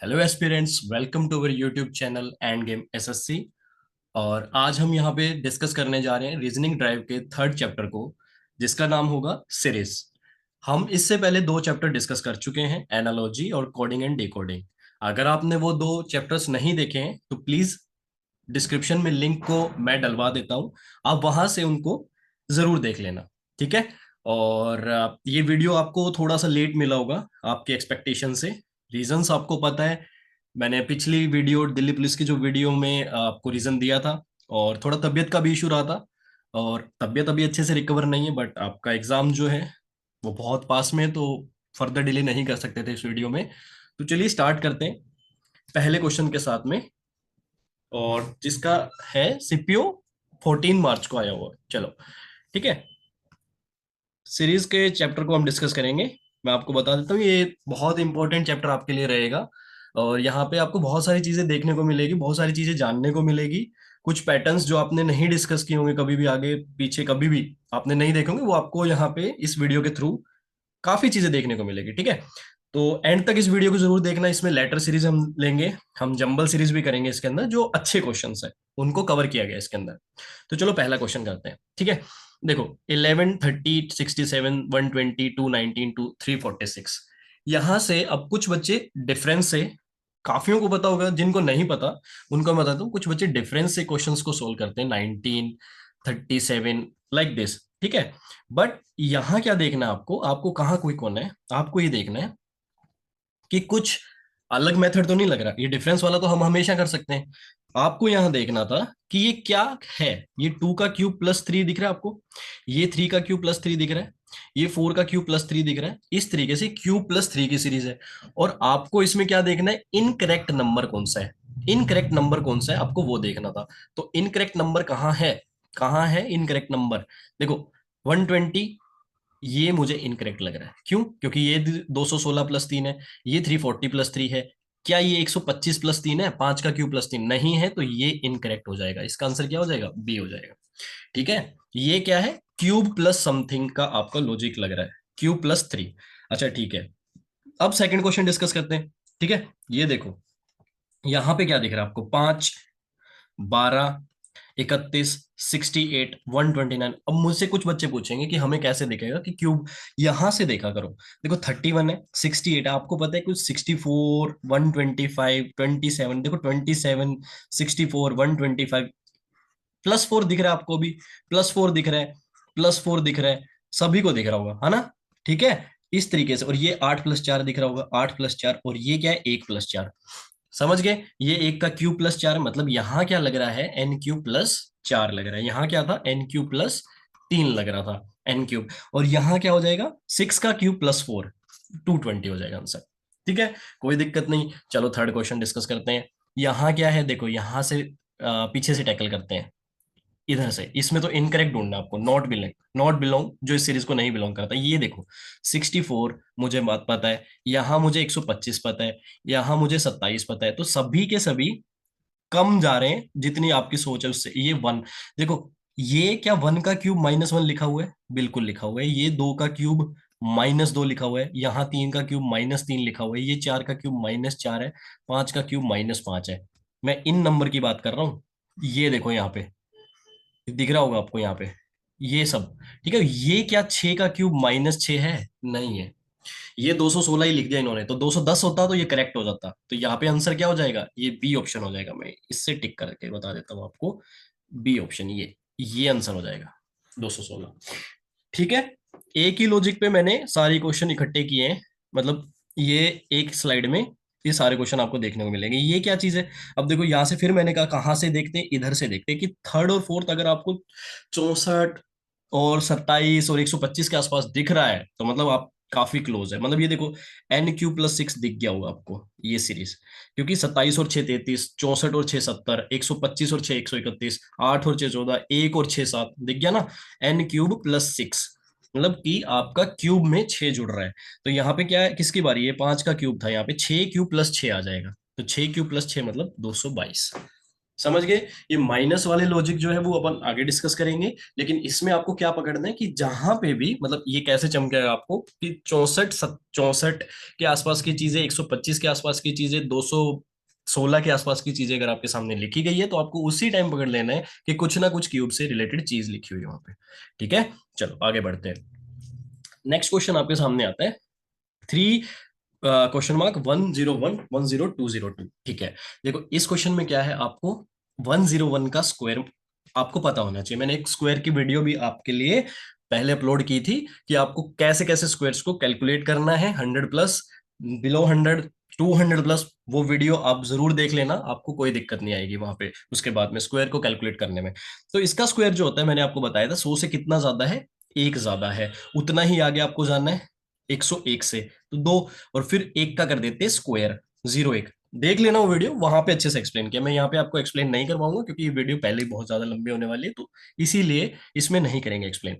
Hello aspirants, welcome to our YouTube channel and game SSC. और आज हम यहाँ पे डिस्कस करने जा रहे हैं रीजनिंग ड्राइव के थर्ड चैप्टर को, जिसका नाम होगा सीरीज। हम इससे पहले दो चैप्टर डिस्कस कर चुके हैं, एनालॉजी और कोडिंग एंड डिकोडिंग। अगर आपने वो दो चैप्टर्स नहीं देखे हैं तो प्लीज डिस्क्रिप्शन में लिंक को मैं डलवा देता हूँ, आप वहां से उनको जरूर देख लेना। ठीक है। और ये वीडियो आपको थोड़ा सा लेट मिला होगा आपके एक्सपेक्टेशन से। रीजंस आपको पता है, मैंने पिछली वीडियो दिल्ली पुलिस की जो वीडियो में आपको रीजन दिया था, और थोड़ा तबीयत का भी इशू रहा था। और तबीयत अभी अच्छे से रिकवर नहीं है, बट आपका एग्जाम जो है वो बहुत पास में है, तो फर्दर डिले नहीं कर सकते थे इस वीडियो में। तो चलिए स्टार्ट करते हैं पहले क्वेश्चन के साथ में, और जिसका है सीपीओ 14 मार्च को आया हुआ। चलो ठीक है, सीरीज के चैप्टर को हम डिस्कस करेंगे। मैं आपको बता देता हूँ, ये बहुत इंपॉर्टेंट चैप्टर आपके लिए रहेगा। और यहाँ पे आपको बहुत सारी चीजें देखने को मिलेगी, बहुत सारी चीजें जानने को मिलेगी। कुछ पैटर्न्स जो आपने नहीं डिस्कस किए होंगे कभी भी, आगे पीछे कभी भी आपने नहीं देखे होंगे, वो आपको यहाँ पे इस वीडियो के थ्रू काफी चीजें देखने को मिलेगी। ठीक है, तो एंड तक इस वीडियो को जरूर देखना। इसमें लेटर सीरीज हम लेंगे, हम जंबल सीरीज भी करेंगे इसके अंदर, जो अच्छे क्वेश्चंस है उनको कवर किया गया इसके अंदर। तो चलो पहला क्वेश्चन करते हैं। ठीक है, देखो 11, 30, 67, 120, 219 टू 346। यहां से अब कुछ बच्चे डिफरेंस से, काफियों को पता होगा, जिनको नहीं पता उनको मैं बताता हूँ। कुछ बच्चे डिफरेंस से क्वेश्चंस को सोल्व करते हैं, 19, 37, लाइक दिस। ठीक है, बट यहां क्या देखना है आपको, आपको कहाँ कोई कौन है, आपको ये देखना है कि कुछ अलग मेथड तो नहीं लग रहा। ये डिफरेंस वाला तो हम हमेशा कर सकते हैं। आपको यहां देखना था कि ये क्या है। ये 2 का क्यूब +3 दिख रहा है आपको, ये 3 का क्यूब +3 दिख रहा है, ये 4 का क्यूब +3 दिख रहा है। इस तरीके से क्यूब +3 की सीरीज है। और आपको इसमें क्या देखना है, इनकरेक्ट नंबर कौन सा है। इनकरेक्ट नंबर कौन सा है आपको वो देखना था। तो इनकरेक्ट नंबर कहाँ है, कहाँ है इनकरेक्ट नंबर। देखो 120, ये मुझे इनकरेक्ट लग रहा है। क्यों? क्योंकि ये 216 + 3 है, ये 340 + 3 है। क्या ये 125 + 3 है? 5 का क्यूब +3 नहीं है, तो ये इनकरेक्ट हो जाएगा। इसका आंसर क्या हो जाएगा? बी हो जाएगा। ठीक है, ये क्या है, क्यूब प्लस समथिंग का आपका लॉजिक लग रहा है, क्यूब +3। अच्छा ठीक है, अब सेकंड क्वेश्चन डिस्कस करते हैं। ठीक है, ये देखो यहां पे क्या दिख रहा है आपको, 5, 12, 31, 68, 129। अब मुझसे कुछ बच्चे पूछेंगे कि हमें कैसे दिखेगा कि क्यूब, यहां से देखा करो। देखो 31 है, 68 है, आपको पता है कुछ 64, 125, 27। देखो 27, 64, 125, +4 दिख रहा है आपको भी, +4 दिख रहा है, +4 दिख रहा है, सभी को दिख रहा होगा, है ना। ठीक है, इस तरीके से। और ये 8 + 4 दिख रहा होगा, 8 + 4, और ये क्या है, 1 + 4। समझ गए, ये 1 का क्यूब +4, मतलब यहाँ क्या लग रहा है, n³ +4 लग रहा है। यहाँ क्या था, n³ +3 लग रहा था, n³। और यहाँ क्या हो जाएगा, 6 का क्यूब +4, 220 हो जाएगा आंसर। ठीक है, कोई दिक्कत नहीं। चलो थर्ड क्वेश्चन डिस्कस करते हैं। यहाँ क्या है, देखो यहाँ से पीछे से टैकल करते हैं, इधर से। इसमें तो इनकरेक्ट ढूंढना है आपको, नॉट बिलोंग, नॉट बिलोंग जो इस सीरीज को नहीं बिलोंग करता। ये देखो 64 मुझे बात पता है, यहाँ मुझे 125 पता है, यहाँ मुझे 27 पता है, तो सभी के सभी कम जा रहे हैं जितनी आपकी सोच है उससे। ये 1, देखो ये क्या, 1 का क्यूब -1 लिखा हुआ है, बिल्कुल लिखा हुआ है। ये 2 का क्यूब -2 लिखा हुआ है, यहाँ 3 का क्यूब -3 लिखा हुआ है, ये 4 का क्यूब -4 है, 5 का क्यूब -5 है। मैं इन नंबर की बात कर रहा हूँ। ये देखो यहाँ पे दिख रहा होगा आपको यहाँ पे, ये सब। ठीक है, ये क्या 6 का क्यूब -6 है? नहीं है। ये 216 ही लिख दिया इन्होंने, तो 210 होता तो ये करेक्ट हो जाता। तो यहाँ पे आंसर क्या हो जाएगा, ये बी ऑप्शन हो जाएगा। मैं इससे टिक करके बता देता हूँ आपको, बी ऑप्शन, ये आंसर हो जाएगा, 216। ठीक है, एक ही लॉजिक पे मैंने सारे क्वेश्चन इकट्ठे किए हैं, मतलब ये एक स्लाइड में ये सारे क्वेश्चन आपको देखने को मिलेंगे। ये क्या चीज है, अब देखो यहाँ से फिर मैंने कहा कहाँ से देखते हैं, इधर से देखते हैं कि थर्ड और फोर्थ अगर आपको 64 और 27 और 125 के आसपास दिख रहा है, तो मतलब आप काफी क्लोज है। मतलब ये देखो n³ +6 दिख गया होगा आपको ये सीरीज, क्योंकि 27 और 6 33, 64 और 6 70, 125 और 6 131, 8 और 6 14, 1 और 6 7 दिख गया ना। n³ +6, मतलब कि आपका क्यूब में 6 जुड़ रहा है। तो यहाँ पे क्या है, किसकी बारी है, 5 का क्यूब था, यहाँ पे 6 क्यूब +6 आ जाएगा। तो 6 क्यूब +6 मतलब 222। समझ गए? ये माइनस वाले लॉजिक जो है वो अपन आगे डिस्कस करेंगे, लेकिन इसमें आपको क्या पकड़ना है कि जहां पे भी मतलब ये कैसे चमकेगा आपको कि 64 के आसपास की चीजें, 125 के आसपास की चीजें, 216 के आसपास की चीजें अगर आपके सामने लिखी गई है तो आपको उसी टाइम पकड़ लेना है कि कुछ ना कुछ क्यूब से रिलेटेड चीज लिखी हुई है वहां पे। ठीक है, चलो आगे बढ़ते हैं। नेक्स्ट क्वेश्चन आपके सामने आता है, थ्री क्वेश्चन मार्क 101 10202। ठीक है, देखो इस क्वेश्चन में क्या है, आपको 101 का स्क्वायर आपको पता होना चाहिए। मैंने एक स्क्वायर की वीडियो भी आपके लिए पहले अपलोड की थी कि आपको कैसे कैसे स्क्वायर्स को कैलकुलेट करना है, 100+, बिलो 100, 200+। वो वीडियो आप जरूर देख लेना, आपको कोई दिक्कत नहीं आएगी वहां पे उसके बाद में स्क्वायर को कैलकुलेट करने में। तो इसका स्क्वायर जो होता है मैंने आपको बताया था, 100 से कितना ज्यादा है, एक ज्यादा है, उतना ही आगे आपको जानना है 101 से, तो दो, और फिर एक का कर देते स्क्वायर, 01। देख लेना वो वीडियो, वहां पे अच्छे से एक्सप्लेन किया। मैं यहाँ पे आपको एक्सप्लेन नहीं करवाऊंगा क्योंकि ये वीडियो पहले ही बहुत ज्यादा लंबी होने वाली है, तो इसीलिए इसमें नहीं करेंगे एक्सप्लेन।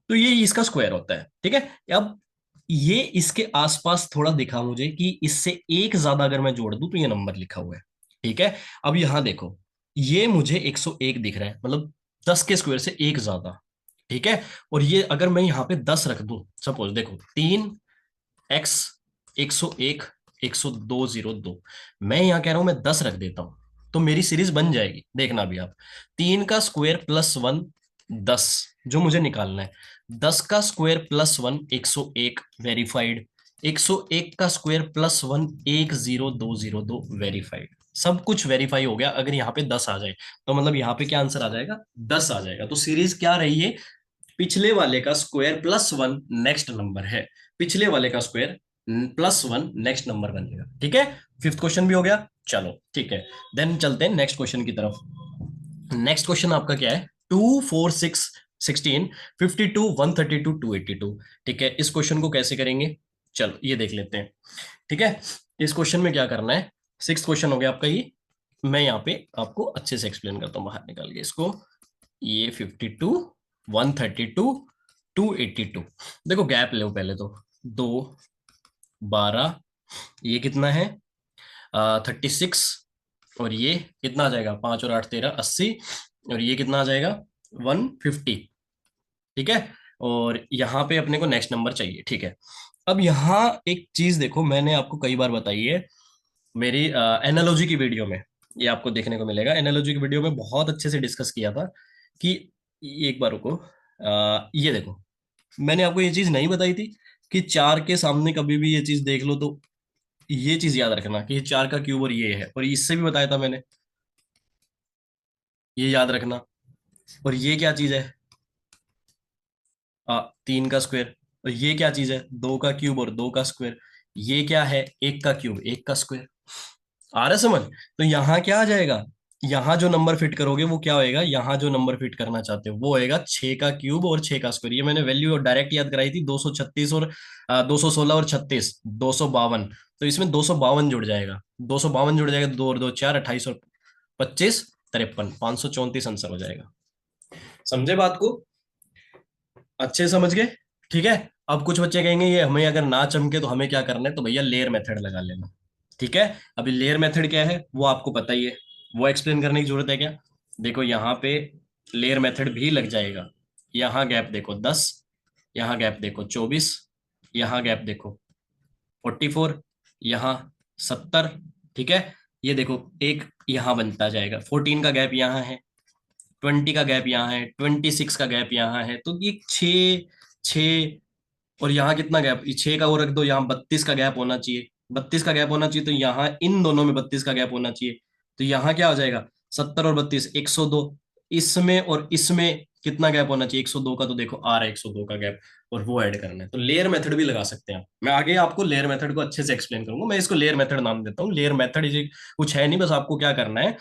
तो ये इसका स्क्वायर होता है। ठीक है, अब ये इसके आसपास थोड़ा दिखा मुझे कि इससे एक ज्यादा अगर मैं जोड़ दूं तो ये नंबर लिखा हुआ है। ठीक है, अब यहां देखो, ये मुझे 101 दिख रहा है, मतलब 10 के स्क्वायर से एक ज्यादा। ठीक है, और ये अगर मैं यहाँ पे 10 रख दूं, सपोज देखो 3x 101 10202, मैं यहाँ कह रहा हूं मैं 10 रख देता हूं तो मेरी सीरीज बन जाएगी। देखना भी आप, 3 का स्क्वायर +1 10 जो मुझे निकालना है, 10 का स्क्वायर +1 101 वेरीफाइड, 101 का स्क्वायर +1 10202 वेरीफाइड। सब कुछ वेरीफाई हो गया। अगर यहाँ पे 10 आ जाए तो मतलब यहाँ पे क्या आंसर आ जाएगा, 10 आ जाएगा। तो सीरीज क्या रही है, पिछले वाले का स्क्वायर +1 नेक्स्ट नंबर है, पिछले वाले का स्क्वायर +1 नेक्स्ट नंबर बनेगा। ठीक है, फिफ्थ क्वेश्चन भी हो गया। चलो ठीक है, देन चलते हैं नेक्स्ट क्वेश्चन की तरफ। नेक्स्ट क्वेश्चन आपका क्या है, 2 4 6 16 52 132 282। ठीक है, इस क्वेश्चन को कैसे करेंगे, चलो ये देख लेते हैं। ठीक है, इस क्वेश्चन में क्या करना है, सिक्स क्वेश्चन हो गया आपका ये। मैं यहाँ पे आपको अच्छे से एक्सप्लेन करता हूँ, बाहर निकाल के इसको। ये 52 132 282, देखो गैप लो पहले तो, 2 12, ये कितना है 36, और ये कितना आ जाएगा 5 और 8 13 80, और ये कितना आ जाएगा 150। ठीक है, और यहाँ पे अपने को नेक्स्ट नंबर चाहिए। ठीक है, अब यहाँ एक चीज देखो, मैंने आपको कई बार बताई है मेरी एनालॉजी की वीडियो में, ये आपको देखने को मिलेगा। एनालॉजी की वीडियो में बहुत अच्छे से डिस्कस किया था कि, ये एक बार रुको, ये देखो, मैंने आपको ये चीज नहीं बताई थी कि 4 के सामने कभी भी ये चीज देख लो तो ये चीज याद रखना कि ये 4 का क्यूब और ये है, और इससे भी बताया था मैंने, ये याद रखना। और ये क्या चीज है, 3 का स्क्वायर। और ये क्या चीज है, 2 का क्यूब और 2 का स्क्वायर। ये क्या है, 1 का क्यूब 1 का स्क्वायर। आ रहा है समझ? तो यहाँ क्या आ जाएगा, यहाँ जो नंबर फिट करोगे वो क्या होएगा, यहाँ जो नंबर फिट करना चाहते हो वो होएगा 6 का क्यूब और 6 का स्क्वायर। ये मैंने वैल्यू डायरेक्ट याद कराई थी, 236 और 216 और 36, 252। तो इसमें 252 जुड़ जाएगा, 252 जुड़ जाएगा, 2 और 2 4, 28 और 25 53, 534 आंसर हो जाएगा। समझे बात को, अच्छे समझ गए? ठीक है, अब कुछ बच्चे कहेंगे ये हमें अगर ना चमके तो हमें क्या करना है, तो भैया लेयर मेथड लगा लेना। ठीक है, अभी लेयर मेथड क्या है वो आपको पता ही है, वो एक्सप्लेन करने की जरूरत है क्या? देखो यहाँ पे लेयर मेथड भी लग जाएगा। यहाँ गैप देखो 10, यहाँ गैप देखो 24, यहाँ गैप देखो 44, यहाँ 70। ठीक है, ये देखो एक यहाँ बनता जाएगा, 14 का गैप यहाँ है, 20 का गैप यहाँ है, 26 का गैप यहाँ है, तो ये 6 6, और यहाँ कितना गैप, 6 का वो रख दो, यहाँ 32 का गैप होना चाहिए, 32 का गैप होना चाहिए, तो यहाँ इन दोनों में 32 का गैप होना चाहिए। तो यहाँ क्या हो जाएगा, 70 और 32 102, इसमें और इसमें कितना गैप होना चाहिए, 102 का, तो देखो आ रहा है 102 का गैप, और वो ऐड करना है। तो लेयर मेथड भी लगा सकते हैं आप। मैं आगे आपको लेयर मेथड को अच्छे से एक्सप्लेन करूंगा, मैं इसको लेयर मेथड नाम देता हूँ। लेयर मेथड इज कुछ है नहीं, बस आपको क्या करना है,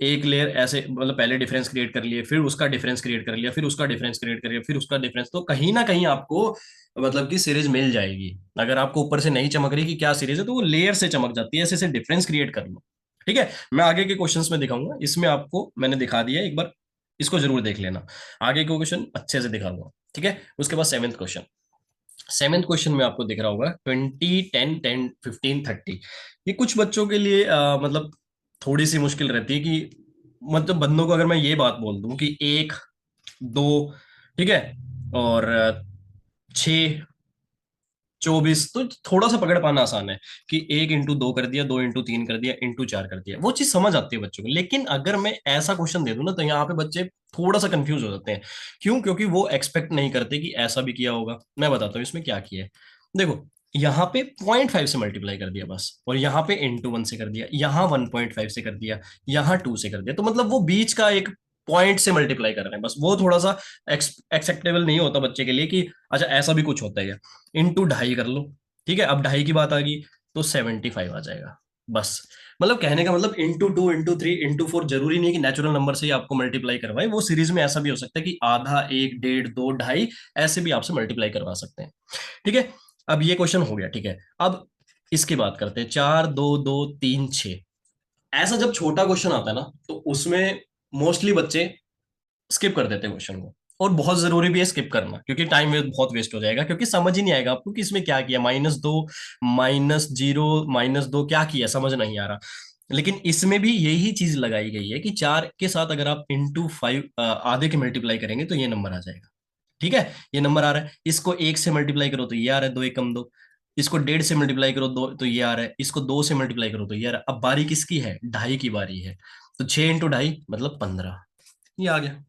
एक लेयर ऐसे मतलब पहले डिफरेंस क्रिएट कर लिए, फिर उसका डिफरेंस क्रिएट कर लिया, फिर उसका डिफरेंस क्रिएट कर लिया, फिर उसका डिफरेंस, तो कहीं ना कहीं आपको मतलब कि सीरीज मिल जाएगी। अगर आपको ऊपर से नहीं चमक रही कि क्या सीरीज है, तो वो लेयर से चमक जाती है, ऐसे ऐसे डिफरेंस क्रिएट कर लो। ठीक है, मैं आगे के क्वेश्चंस में दिखाऊंगा, इसमें आपको मैंने दिखा दिया एक बार, इसको जरूर देख लेना, आगे के क्वेश्चन अच्छे से दिखाऊंगा। ठीक है, उसके बाद सेवेंथ क्वेश्चन, सेवेंथ क्वेश्चन में आपको दिख रहा होगा 20 10 10 15 30। ये कुछ बच्चों के लिए मतलब थोड़ी सी मुश्किल रहती है कि मतलब बंदों को अगर मैं ये बात बोल दूं कि एक, दो, ठीक है, और 6, 24, तो थोड़ा सा पकड़ पाना आसान है कि 1 इंटू 2 कर दिया, 2 इंटू 3 कर दिया, इंटू 4 कर दिया, वो चीज समझ आती है बच्चों को। लेकिन अगर मैं ऐसा क्वेश्चन दे दूं ना, तो यहाँ पे बच्चे थोड़ा सा कंफ्यूज हो जाते हैं। क्यों? क्योंकि वो एक्सपेक्ट नहीं करते कि ऐसा भी किया होगा। मैं बताता हूँ इसमें क्या किया है। देखो, यहाँ पे 0.5 से मल्टीप्लाई कर दिया बस, और यहाँ पे इंटू 1 से कर दिया, यहाँ 1.5 से कर दिया, यहाँ 2 से कर दिया। तो मतलब वो बीच का एक पॉइंट से मल्टीप्लाई कर रहे हैं बस। वो थोड़ा सा एक्सेप्टेबल नहीं होता बच्चे के लिए कि अच्छा ऐसा भी कुछ होता है क्या। इंटू 2.5 कर लो, ठीक है, अब 2.5 की बात आ गई तो 75 आ जाएगा बस। मतलब कहने का मतलब इंटू 2, इंटू 3, इंटू 4 जरूरी नहीं कि नेचुरल नंबर से ही आपको मल्टीप्लाई करवाए। वो सीरीज में ऐसा भी हो सकता है कि आधा, एक, डेढ़, दो, 2.5 ऐसे भी आपसे मल्टीप्लाई करवा सकते हैं। ठीक है, अब ये क्वेश्चन हो गया। ठीक है, अब इसकी बात करते हैं। 4, 2, 2, 3, 6। ऐसा जब छोटा क्वेश्चन आता है ना, तो उसमें मोस्टली बच्चे स्किप कर देते हैं क्वेश्चन को। और बहुत जरूरी भी है स्किप करना, क्योंकि टाइम बहुत वेस्ट हो जाएगा, क्योंकि समझ ही नहीं आएगा आपको कि इसमें क्या किया। -2, -0, -2 क्या किया, समझ नहीं आ रहा। लेकिन इसमें भी यही चीज लगाई गई है कि 4 के साथ अगर आप इंटू 5 आधे के मल्टीप्लाई करेंगे तो ये नंबर आ जाएगा। ठीक है, ये नंबर आ रहा है। इसको 1 से मल्टीप्लाई करो तो ये आ रहा है, 2 1 कम 2। इसको 1.5 से मल्टीप्लाई करो दो तो ये आ रहा है, इसको 2 से मल्टीप्लाई करो तो ये आ रहा है। अब बारी किसकी है? 2.5 की बारी है। तो 6 इंटू 2.5 मतलब 15, ये आ गया।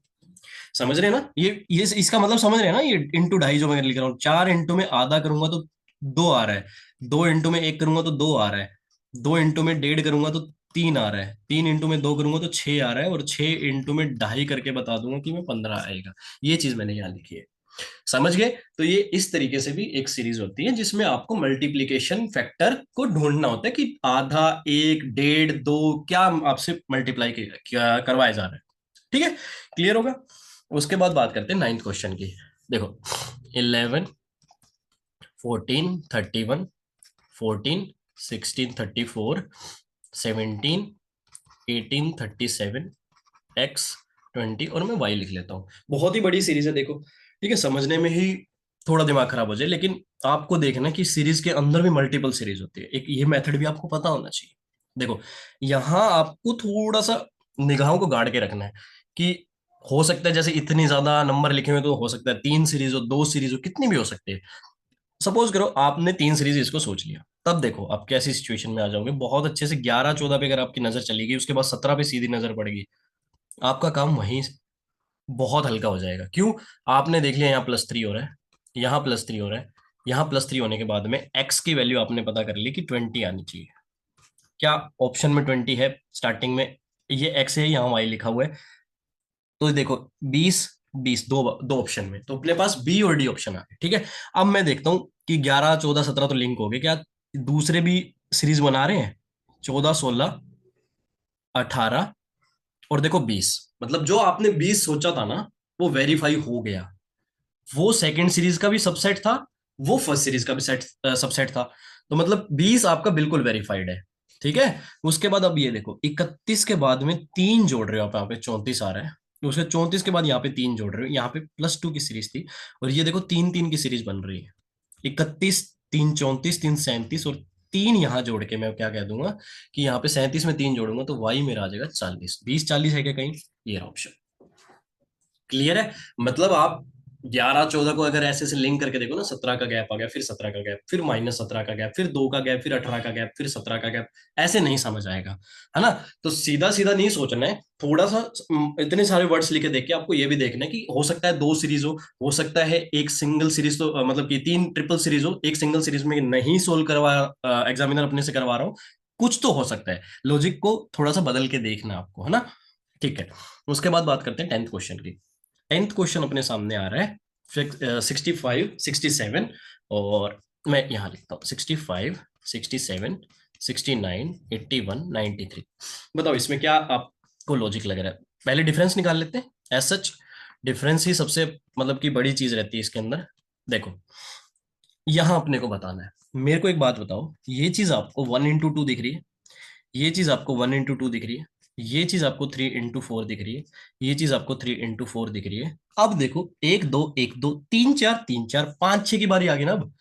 समझ रहे हैं ना? ये इसका मतलब समझ रहे हैं ना? ये इंटू 2.5 जो मैं लिख रहा हूँ, 4 इंटू में आधा करूंगा तो 2 आ रहा है, 2 इंटू में 1 करूंगा तो 2 आ रहा है, 2 इंटू में 1.5 करूंगा तो 3 आ रहा है, 3 इंटू में 2 करूंगा तो 6 आ रहा है, और 6 इंटू में 2.5 करके बता दूंगा कि मैं 15 आएगा। ये चीज मैंने यहाँ लिखी है। समझ गए? तो ये इस तरीके से भी एक सीरीज होती है जिसमें आपको मल्टीप्लीकेशन फैक्टर को ढूंढना होता है कि आधा, एक, डेढ़, दो क्या आपसे मल्टीप्लाई क्या करवाया जा रहा है। ठीक है, क्लियर होगा? उसके बाद बात करते हैं 9th क्वेश्चन की। देखो, 11, 14, 31, 14, 16, 34, 17, 18, 37, X, 20, और मैं Y लिख लेता हूँ। बहुत ही बड़ी सीरीज है, देखो। ठीक है, समझने में ही थोड़ा दिमाग खराब हो जाए, लेकिन आपको देखना है कि सीरीज के अंदर भी मल्टीपल सीरीज होती है। एक ये मेथड भी आपको पता होना चाहिए। देखो, यहाँ आपको थोड़ा सा निगाहों को गाड़ के रखना है कि हो सकता है जैसे इतनी ज्यादा नंबर लिखे हुए, तो हो सकता है 3 सीरीज हो, 2 सीरीज हो, कितनी भी हो सकती है। सपोज करो आपने 3 सीरीज इसको सोच लिया, तब देखो आप कैसी सिचुएशन में आ जाओगे। बहुत अच्छे से 11 14 पे अगर आपकी नजर चली गई, उसके बाद 17 पे सीधी नजर पड़ेगी, आपका काम वहीं बहुत हल्का हो जाएगा। क्यों? आपने देख लिया यहाँ +3 हो रहा है, यहाँ +3 हो रहा है, यहाँ +3 होने के बाद में एक्स की वैल्यू आपने पता कर ली कि 20 आनी चाहिए। क्या ऑप्शन में 20 है स्टार्टिंग में? ये एक्स है, यहाँ वाई लिखा हुआ है। तो देखो, 20, 20 दो दो ऑप्शन में, तो अपने पास बी और डी ऑप्शन आ गए। ठीक है, अब मैं देखता हूँ कि 11 14 17 तो लिंक हो गए क्या, दूसरे भी सीरीज बना रहे हैं। 14 16 18, और देखो 20। मतलब जो आपने 20 सोचा था ना, वो वेरीफाई हो गया। वो सेकंड सीरीज का भी सबसेट था, वो फर्स्ट सीरीज का भी सबसेट था। तो मतलब 20 आपका बिल्कुल वेरीफाइड है। ठीक है, उसके बाद अब ये देखो, 31 के बाद में 3 जोड़ रहे हो आप, यहाँ पे 34 आ रहा है। तो उसके 34 के बाद यहाँ पे 3 जोड़ रहे हो, यहाँ पे +2 की सीरीज थी, और ये देखो 3 3 की सीरीज बन रही है। 31, 3 34, 3 37, और 3 यहाँ जोड़ के मैं क्या कह दूंगा कि यहाँ पे 37 में 3 जोड़ूंगा तो वाई मेरा आ जाएगा 40। 20 40 है क्या कहीं? ये ऑप्शन क्लियर है? मतलब आप 11 14 को अगर ऐसे से लिंक करके देखो ना, 17 का गैप आ गया, फिर 17 का गैप, फिर -17 का गैप, फिर 2 का गैप, फिर 18 का गैप, फिर 17 का गैप, ऐसे नहीं समझ आएगा, है ना? तो सीधा सीधा नहीं सोचना है, थोड़ा सा इतने सारे वर्ड्स लिखे देख के आपको ये भी देखना है कि हो सकता है 2 सीरीज हो सकता है एक सिंगल सीरीज, तो मतलब कि 3 ट्रिपल सीरीज हो, एक सिंगल सीरीज में नहीं सोल्व करवा, एग्जामिनर अपने से करवा रहा हूँ। कुछ तो हो सकता है, लॉजिक को थोड़ा सा बदल के देखना आपको, है ना? ठीक है, उसके बाद बात करते हैं 10th क्वेश्चन की। 10th क्वेश्चन अपने सामने आ रहा है 65 67, और मैं यहाँ लिखता हूँ 65 67 69 81 93। बताओ इसमें क्या आपको लॉजिक लग रहा है? पहले डिफरेंस निकाल लेते हैं। एज सच डिफरेंस ही सबसे मतलब की बड़ी चीज रहती है इसके अंदर। देखो, यहाँ अपने को बताना है। मेरे को एक बात बताओ, ये चीज आपको 1 इंटू 2 दिख रही है, ये चीज आपको 1 इंटू 2 दिख रही है, ये चीज आपको 3 इंटू 4 दिख रही है, ये चीज आपको 3 इंटू 4 दिख रही है। अब देखो, 1 2 1 2 3 4 3 4 5 6 की बारी आ गई ना। अब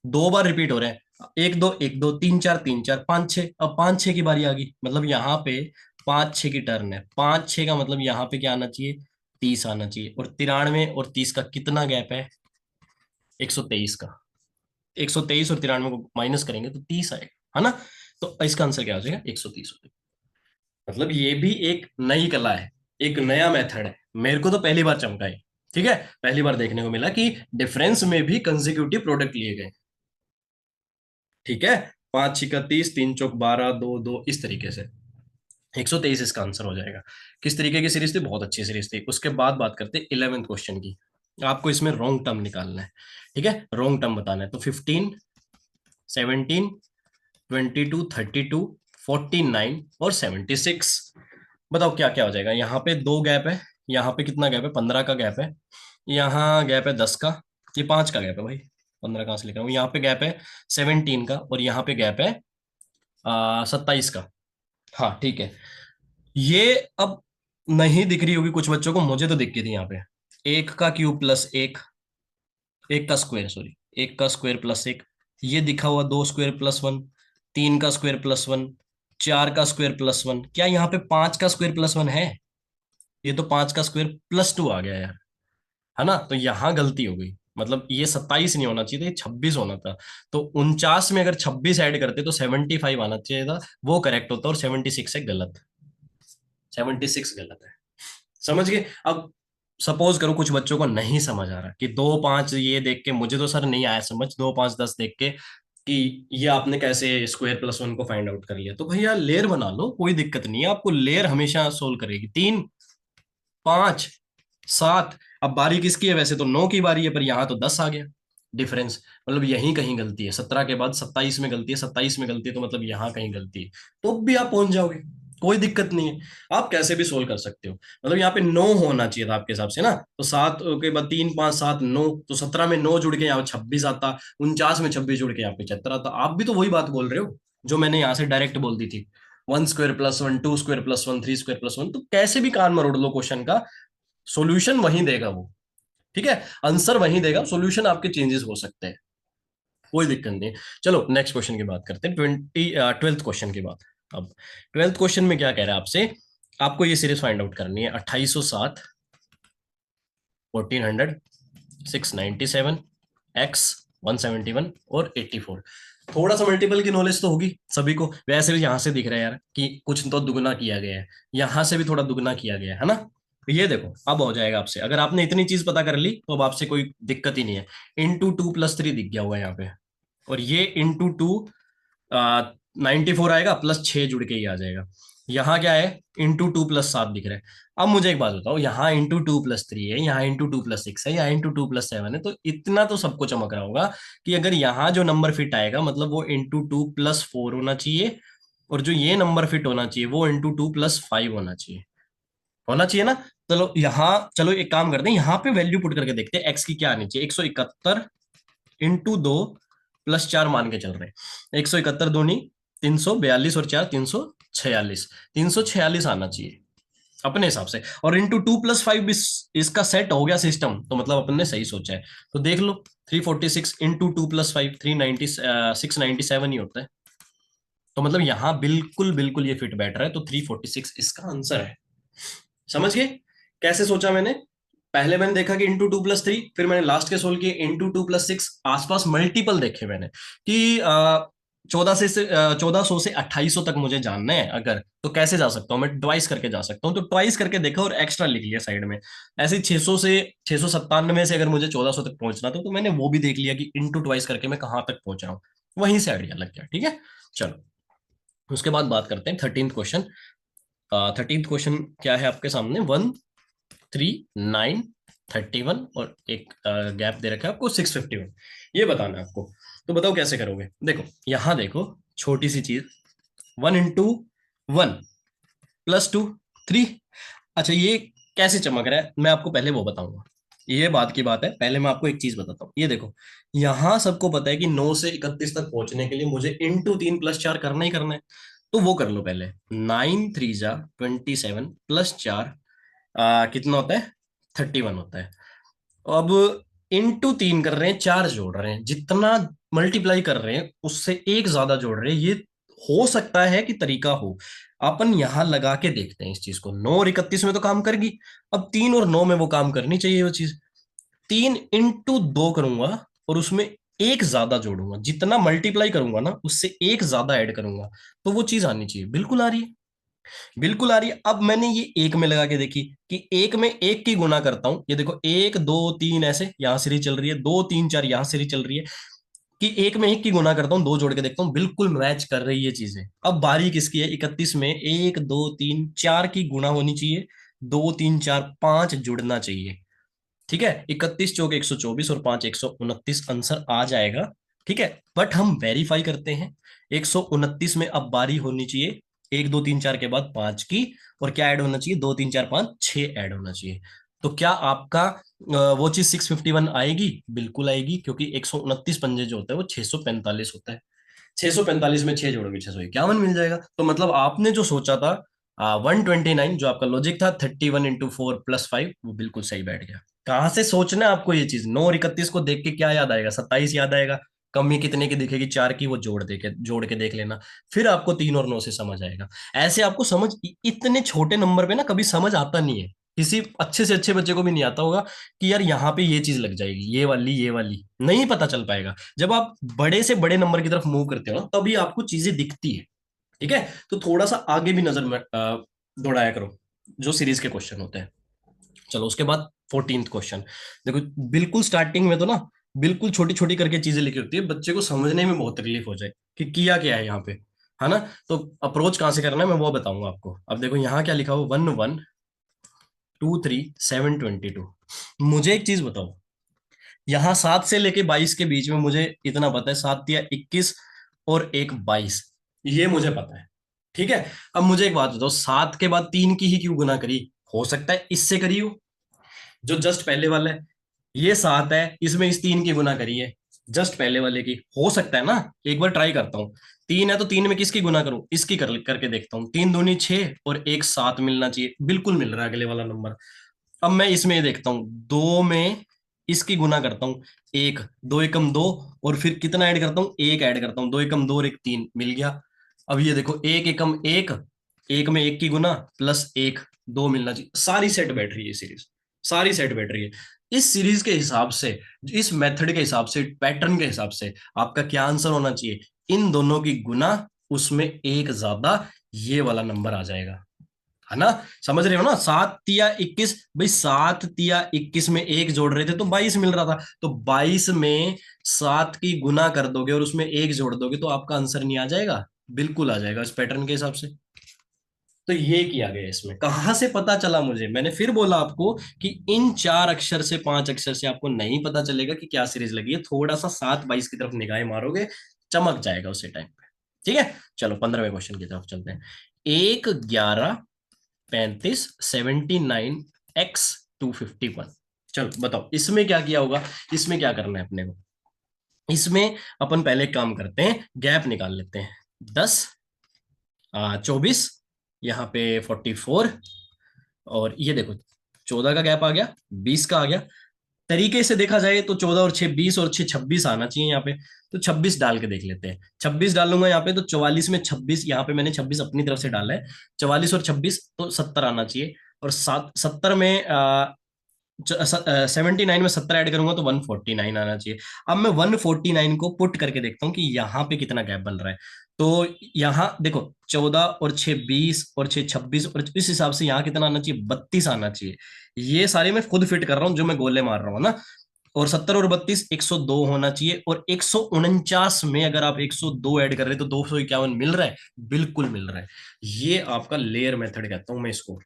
2 बार रिपीट हो रहे हैं, 1 2 1 2 3 4 3 4 5 6, अब 5 6 की बारी आ गई। मतलब यहाँ पे 5 6 की टर्न है, 5 6 का मतलब यहाँ पे क्या आना चाहिए, 30 आना चाहिए। और 93 और 30 का कितना गैप है, 123 का। 123 और 93 को माइनस करेंगे तो 30 आएगा, है ना। तो इसका आंसर क्या हो जाएगा, 130 हो जाएगा। मतलब ये भी एक नई कला है, एक नया मेथड है, मेरे को तो पहली बार चमका है। ठीक है, पहली बार देखने को मिला कि डिफरेंस में भी कंसेक्यूटिव प्रोडक्ट लिए गए। ठीक है, 5 6 30, 3 चौक 12, 2 2, इस तरीके से 123 इसका आंसर हो जाएगा। किस तरीके की सीरीज थी, बहुत अच्छी सीरीज थी। उसके बाद बात करते हैं 11th क्वेश्चन की। आपको इसमें रॉन्ग टर्म निकालना है। ठीक है, रॉन्ग टर्म बताना है। तो 15 17 22 32 49 और 76, बताओ क्या क्या हो जाएगा। यहाँ पे दो गैप है, यहाँ पे कितना गैप है, 15 का गैप है। यहाँ गैप है 10 का, ये 5 का गैप है भाई, 15 कहाँ से लिख रहा हूँ। यहाँ पे गैप है 17 का, और यहाँ पे गैप है 27 का। हाँ ठीक है, ये अब नहीं दिख रही होगी कुछ बच्चों को, मुझे तो दिख गई थी यहाँ पे। एक का क्यूब प्लस एक, एक का स्क्वायर सॉरी, एक का स्क्वायर प्लस एक, ये दिखा हुआ 2 स्क्वायर प्लस 1, 3 का स्क्वायर प्लस 1, 4 का स्क्वायर प्लस 1। क्या यहाँ पे 5 का स्क्वायर प्लस 1 है, ये तो 5 का स्क्वायर प्लस 2 आ गया यार, है ना। तो यहाँ गलती हो गई, मतलब ये 27 नहीं होना चाहिए था, ये 26 होना था। तो 49 में अगर 26 ऐड करते तो 75 आना चाहिए था, वो करेक्ट होता। और 76 है गलत, 76 गलत है। समझ गए। अब सपोज करो कुछ बच्चों को नहीं समझ आ रहा कि 2 5 ये देख के, मुझे तो सर नहीं आया समझ 2 5 10 देख के कि ये आपने कैसे स्क्वायर प्लस 1 को फाइंड आउट कर लिया। तो भैया लेयर बना लो, कोई दिक्कत नहीं है, आपको लेयर हमेशा सोल्व करेगी। 3 5 7, अब बारी किसकी है, वैसे तो 9 की बारी है, पर यहाँ तो 10 आ गया डिफरेंस। मतलब यहीं कहीं गलती है, 17 के बाद 27 में गलती है, 27 में गलती है, तो मतलब यहाँ कहीं गलती है, तो भी आप पहुंच जाओगे, कोई दिक्कत नहीं है। आप कैसे भी सोल्व कर सकते हो। मतलब यहाँ पे 9 होना चाहिए था आपके हिसाब से ना, तो 7 के बाद 3 5 7 9, तो 17 में 9 जुड़ के यहाँ पे 26 आता, 49 में 26 जुड़ के यहाँ पे 75 आता। आप भी तो वही बात बोल रहे हो जो मैंने यहाँ से डायरेक्ट बोल दी थी, 1 square plus 1, 2 square plus 1, 3 square plus 1। तो कैसे भी कान मरोड़ लो क्वेश्चन का, सॉल्यूशन वहीं देगा वो। ठीक है, आंसर वहीं देगा, सॉल्यूशन आपके चेंजेस हो सकते हैं, कोई दिक्कत नहीं। चलो नेक्स्ट क्वेश्चन की बात करते हैं, 12th क्वेश्चन की बात। अब 12th क्वेश्चन में क्या कह रहा है आपसे, आपको ये सीरीज फाइंड आउट करनी है। 2807, 1400, 697, एक्स 171 और 84। थोड़ा सा मल्टीपल की नॉलेज तो होगी सभी को, वैसे भी यहाँ से दिख रहा है यार कि कुछ तो दुगना किया गया है, यहाँ से भी थोड़ा दुगना किया गया है ना। तो ये देखो अब हो जाएगा आपसे, अगर आपने इतनी चीज पता कर ली तो अब आपसे कोई दिक्कत ही नहीं है। *2 + 3 दिख गया होगा यहाँ पे, और ये *2 94 आएगा, +6 जुड़ के ही आ जाएगा। यहाँ क्या है, *2 + 7 दिख रहा है। अब मुझे एक बात बताओ, यहाँ *2 + 3 है, यहाँ *2 + 6 है, यहाँ *2 + 7 है, तो इतना तो सबको चमक रहा होगा कि अगर यहाँ जो नंबर फिट आएगा मतलब वो *2 + 4 होना चाहिए, और जो ये नंबर फिट होना चाहिए वो *2 + 5 होना चाहिए ना। चलो यहाँ, चलो एक काम करते हैं, यहाँ पे वैल्यू पुट करके देखते हैं एक्स की क्या आनी चाहिए। 171 *2 + 4 मान के चल रहे हैं, 171 दूनी 342 और 4 346, 346 आना चाहिए अपने हिसाब से। और *2 + 5 इसका सेट हो गया सिस्टम, तो मतलब अपन ने सही सोचा है। तो देख लो, 346 *2 + 5 390 697 ही होता है। तो मतलब यहाँ बिल्कुल बिल्कुल ये फिट बैठ रहा है, तो 346 इसका आंसर है। समझ गए कैसे सोचा मैंने। पहले मैंने देखा कि *2 + 3, फिर मैंने लास्ट के सोल्व किए *2 + 6, आसपास मल्टीपल देखे मैंने कि 1400 से 2800 तक मुझे जानना है अगर, तो कैसे जा सकता हूँ मैं, ट्वाइस करके जा सकता हूँ। तो ट्वाइस करके देखा और एक्स्ट्रा लिख लिया साइड में। ऐसे ही 600 से 697 से अगर मुझे 1400 तक पहुंचना था, तो मैंने वो भी देख लिया कि इंटू ट्वाइस करके मैं कहाँ तक पहुंच रहा हूँ, वहीं से आइडिया लग गया। ठीक है, चलो उसके बाद बात करते हैं 13th क्वेश्चन। 13th क्वेश्चन क्या है आपके सामने, 1 3 9 31 और एक गैप दे रखा है आपको 651, ये बताना है आपको। तो बताओ कैसे करोगे। देखो यहाँ देखो, छोटी सी चीज, 1 × 1 +2 3। अच्छा ये कैसे चमक रहा है, मैं आपको पहले वो बताऊंगा, ये बात की बात है। पहले मैं आपको एक चीज बताता हूँ, ये देखो यहाँ सबको पता है कि 9 से 31 तक पहुंचने के लिए मुझे *3 + 4 करना ही करना है। तो वो कर लो पहले, 9 3 जा 27 +4 कितना होता है, 31 होता है। अब *3 कर रहे हैं, 4 जोड़ रहे हैं, जितना मल्टीप्लाई कर रहे हैं उससे एक ज्यादा जोड़ रहे हैं, ये हो सकता है कि तरीका हो। अपन यहां लगा के देखते हैं इस चीज को। 9 और 31 में तो काम करेगी, अब 3 और 9 में वो काम करनी चाहिए वो चीज। 3 × 2 करूंगा और उसमें एक ज्यादा जोड़ूंगा, जितना मल्टीप्लाई करूंगा ना उससे एक ज्यादा ऐड करूंगा, तो वो चीज आनी चाहिए। बिल्कुल आ रही है, बिल्कुल आ रही है। अब मैंने ये एक में लगा के देखी कि एक में एक की गुना करता हूं, ये देखो 1 2 3 ऐसे यहां सीरीज चल रही है, 2 3 4 यहां सीरीज चल रही है, कि एक में एक की गुना करता हूँ, दो जोड़ के देखता हूँ, बिल्कुल मैच कर रही है चीजें। अब बारी किसकी है? 31 में 1 2 3 4 की गुना होनी चाहिए, 2 3 4 5 जुड़ना चाहिए। ठीक है, 31 × 4 = 124 और 5 129 आंसर आ जाएगा। ठीक है, बट हम वेरीफाई करते हैं। 129 में अब बारी होनी चाहिए 1 2 3 4 के बाद 5 की, और क्या ऐड होना चाहिए? 2 3 4 5 6 ऐड होना चाहिए। तो क्या आपका वो चीज 651 आएगी? बिल्कुल आएगी, क्योंकि 129 पंजे जो होता है वो 645 होता है। 645 में 6 जोड़ोगे 651 मिल जाएगा। तो मतलब आपने जो सोचा था 129, जो आपका लॉजिक था 31 × 4 + 5, वो बिल्कुल सही बैठ गया। कहाँ से सोचना है आपको ये चीज? 9 और 31 को देख के क्या याद आएगा? 27 याद आएगा। कमी कितने की दिखेगी? 4 की, वो जोड़ के देख लेना। फिर आपको 3 और 9 से समझ आएगा। ऐसे आपको समझ, इतने छोटे नंबर पे ना कभी समझ आता नहीं है। किसी अच्छे से अच्छे बच्चे को भी नहीं आता होगा कि यार यहाँ पे ये चीज लग जाएगी, ये वाली नहीं पता चल पाएगा। जब आप बड़े से बड़े नंबर की तरफ मूव करते हो ना, तभी आपको चीजें दिखती है। ठीक है, तो थोड़ा सा आगे भी नजर में दौड़ाया करो जो सीरीज के क्वेश्चन होते हैं। चलो उसके बाद 14th क्वेश्चन देखो। बिल्कुल स्टार्टिंग में तो ना बिल्कुल छोटी छोटी करके चीजें लिखी होती है, बच्चे को समझने में बहुत तकलीफ हो जाए कि किया क्या है यहाँ पे, है ना। तो अप्रोच कहाँ से करना है मैं वो बताऊंगा आपको। अब देखो यहाँ क्या लिखा हुआ, 1 1 2 3 7 22। मुझे एक चीज बताओ, यहाँ 7 से लेके 22 के बीच में मुझे इतना पता है, 7 × 3 = 21 और 1 × 22, ये मुझे पता है। ठीक है, अब मुझे एक बात बताओ, 7 के बाद 3 की ही क्यों गुना करी? हो सकता है इससे करी हो, जो जस्ट पहले वाला है। ये 7 है, इसमें इस 3 की गुना करी है, जस्ट पहले वाले की। हो सकता है ना, एक बार ट्राई करता हूँ। 3 है तो 3 में किसकी गुना करूं? इसकी करके देखता हूँ। 3 दूनी 6 और 1 7 मिलना चाहिए, बिल्कुल मिल रहा है अगले वाला नंबर। अब मैं इसमें देखता हूँ, 2 में इसकी गुना करता हूँ, 1 2 एकम 2, और फिर कितना ऐड करता हूँ? 1 ऐड करता हूँ, 2 एकम 2 और 1 3 मिल गया। अब ये देखो 1 एकम 1, 1 में 1 की गुना प्लस 1 2 मिलना चाहिए। सारी सेट बैठ रही है सीरीज, सारी सेट बैठ रही है। इस सीरीज के हिसाब से, इस मेथड के हिसाब से, पैटर्न के हिसाब से आपका क्या आंसर होना चाहिए? इन दोनों की गुना, उसमें एक ज्यादा, ये वाला नंबर आ जाएगा, है ना। समझ रहे हो ना? 7 × 21, भाई 7 × 21 में एक जोड़ रहे थे तो 22 मिल रहा था, तो 22 में 7 की गुना कर दोगे और उसमें एक जोड़ दोगे तो आपका आंसर नहीं आ जाएगा? बिल्कुल आ जाएगा इस पैटर्न के हिसाब से। तो ये किया गया इसमें। कहाँ से पता चला मुझे? मैंने फिर बोला आपको कि इन 4 अक्षर से 5 अक्षर से आपको नहीं पता चलेगा कि क्या सीरीज लगी है। थोड़ा सा 7 22 की तरफ निगाहें मारोगे, चमक जाएगा उसी टाइम पे। ठीक है, चलो 15वें क्वेश्चन की तरफ चलते हैं। 1 11 35 79 x 251। चलो बताओ इसमें क्या किया होगा, इसमें क्या करना है अपने को। इसमें अपन पहले एक काम करते हैं, गैप निकाल लेते हैं। 10 24, यहाँ पे 44, और ये देखो 14 का गैप आ गया, 20 का आ गया। तरीके से देखा जाए तो 14 और 6 20, और 6 26 आना चाहिए यहाँ पे। तो 26 डाल के देख लेते हैं। 26 डालूंगा यहाँ पे तो 44 में 26, यहाँ पे मैंने 26 अपनी तरफ से डाला है। 44 और 26 तो 70 आना चाहिए। और 70 में 79 में 70 ऐड करूंगा तो 149 आना चाहिए। अब मैं 149 को पुट करके देखता हूँ कि यहाँ पे कितना गैप बन रहा है। तो यहाँ देखो 14 और 6 20 और 6 26, और इस हिसाब से यहाँ कितना आना चाहिए? 32 आना चाहिए। ये सारे मैं खुद फिट कर रहा हूँ, जो मैं गोले मार रहा हूँ ना। और 70 और 32 102 होना चाहिए। और 149 में अगर आप 102 ऐड कर रहे हो तो 251 मिल रहा है, बिल्कुल मिल रहा है। ये आपका लेयर मेथड कहता हूं मैं इसको।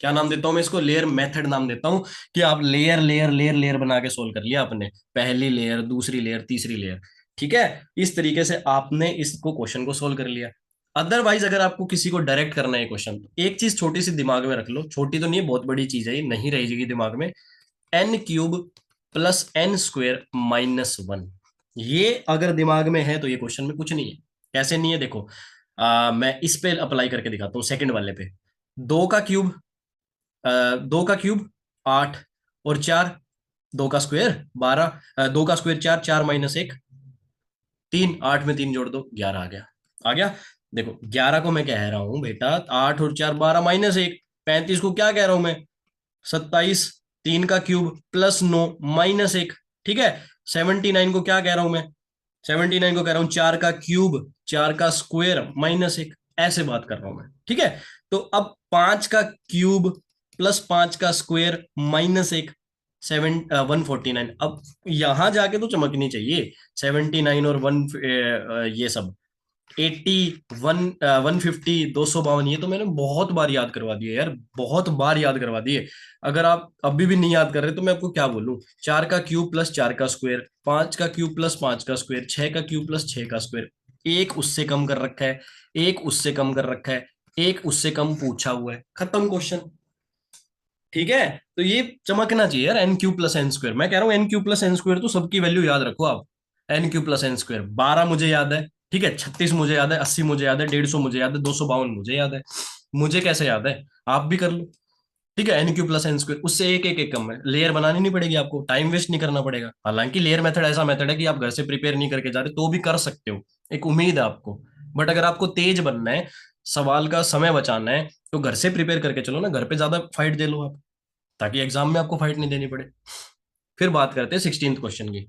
क्या नाम देता हूं मैं इसको? लेयर मेथड नाम देता हूं। कि आप लेयर लेयर लेयर लेयर बना के सोल्व कर लिया आपने, पहली लेयर, दूसरी लेयर, तीसरी लेयर। ठीक है, इस तरीके से आपने इसको क्वेश्चन को सोल्व कर लिया। अदरवाइज अगर आपको किसी को डायरेक्ट करना है क्वेश्चन, तो एक चीज छोटी सी दिमाग में रख लो, छोटी तो नहीं है, बहुत बड़ी चीज है ये, नहीं रहेगी दिमाग में। n³ + n² - 1। ये अगर दिमाग में है तो ये क्वेश्चन में कुछ नहीं है। कैसे नहीं है देखो, मैं इस पे अप्लाई करके दिखाता हूँ, सेकंड वाले पे। 2 का क्यूब 8, और 4, 2 का स्क्वायर 12, 2 का स्क्वायर 4, 4 - 1 3, 8 में 3 जोड़ दो 11 आ गया। आ गया। देखो 11 को मैं कह रहा हूं बेटा 8 और 4 12 -1। 35 को क्या कह रहा हूं मैं? 27। 3 का क्यूब प्लस 9 -1। ठीक है। 79 को क्या कह रहा हूं मैं? 79 को कह रहा हूं 4 का क्यूब 4 का स्क्वायर -1। ऐसे बात कर रहा हूं मैं। ठीक है। तो अब 5 का क्यूब प्लस 5 का स्क्वायर -1। 149। अब यहां जाके तो चमकनी चाहिए। 79 और वन, ये सब 80, 150, 252, ये तो मैंने बहुत बार याद करवा दिए यार, बहुत बार याद करवा दिए। अगर आप अभी भी नहीं याद कर रहे तो मैं आपको क्या बोलूं? 4 का क्यूब प्लस 4 का स्क्वायर, 5 का क्यूब प्लस 5 का स्क्वायर, 6 का क्यूब प्लस 6 का स्क्वायर। एक उससे कम कर रखा है, एक उससे कम कर रखा है, एक उससे कम पूछा हुआ है, खत्म क्वेश्चन। ठीक है। तो ये चमकना चाहिए यार, n³ + n²। मैं कह रहा हूँ n³ + n² तो सबकी वैल्यू याद रखो आप। n³ + n², 12 मुझे याद है। ठीक है। 36 मुझे याद है, 80 मुझे याद है, 150 मुझे याद है, 252 मुझे याद है। मुझे कैसे याद है? आप भी कर लो। ठीक है। n³ + n², उससे एक एक एक कम है, लेयर बनानी नहीं पड़ेगी आपको, टाइम वेस्ट नहीं करना पड़ेगा। हालांकि लेयर मेथड ऐसा मेथड है कि आप घर से प्रिपेयर नहीं करके जा रहे तो भी कर सकते हो, एक उम्मीद है आपको। बट अगर आपको तेज बनना है, सवाल का समय बचाना है, तो घर से प्रिपेयर करके चलो ना, घर पे ज्यादा फाइट दे लो आप, ताकि एग्जाम में आपको फाइट नहीं देनी पड़े। फिर बात करते हैं 16th क्वेश्चन की।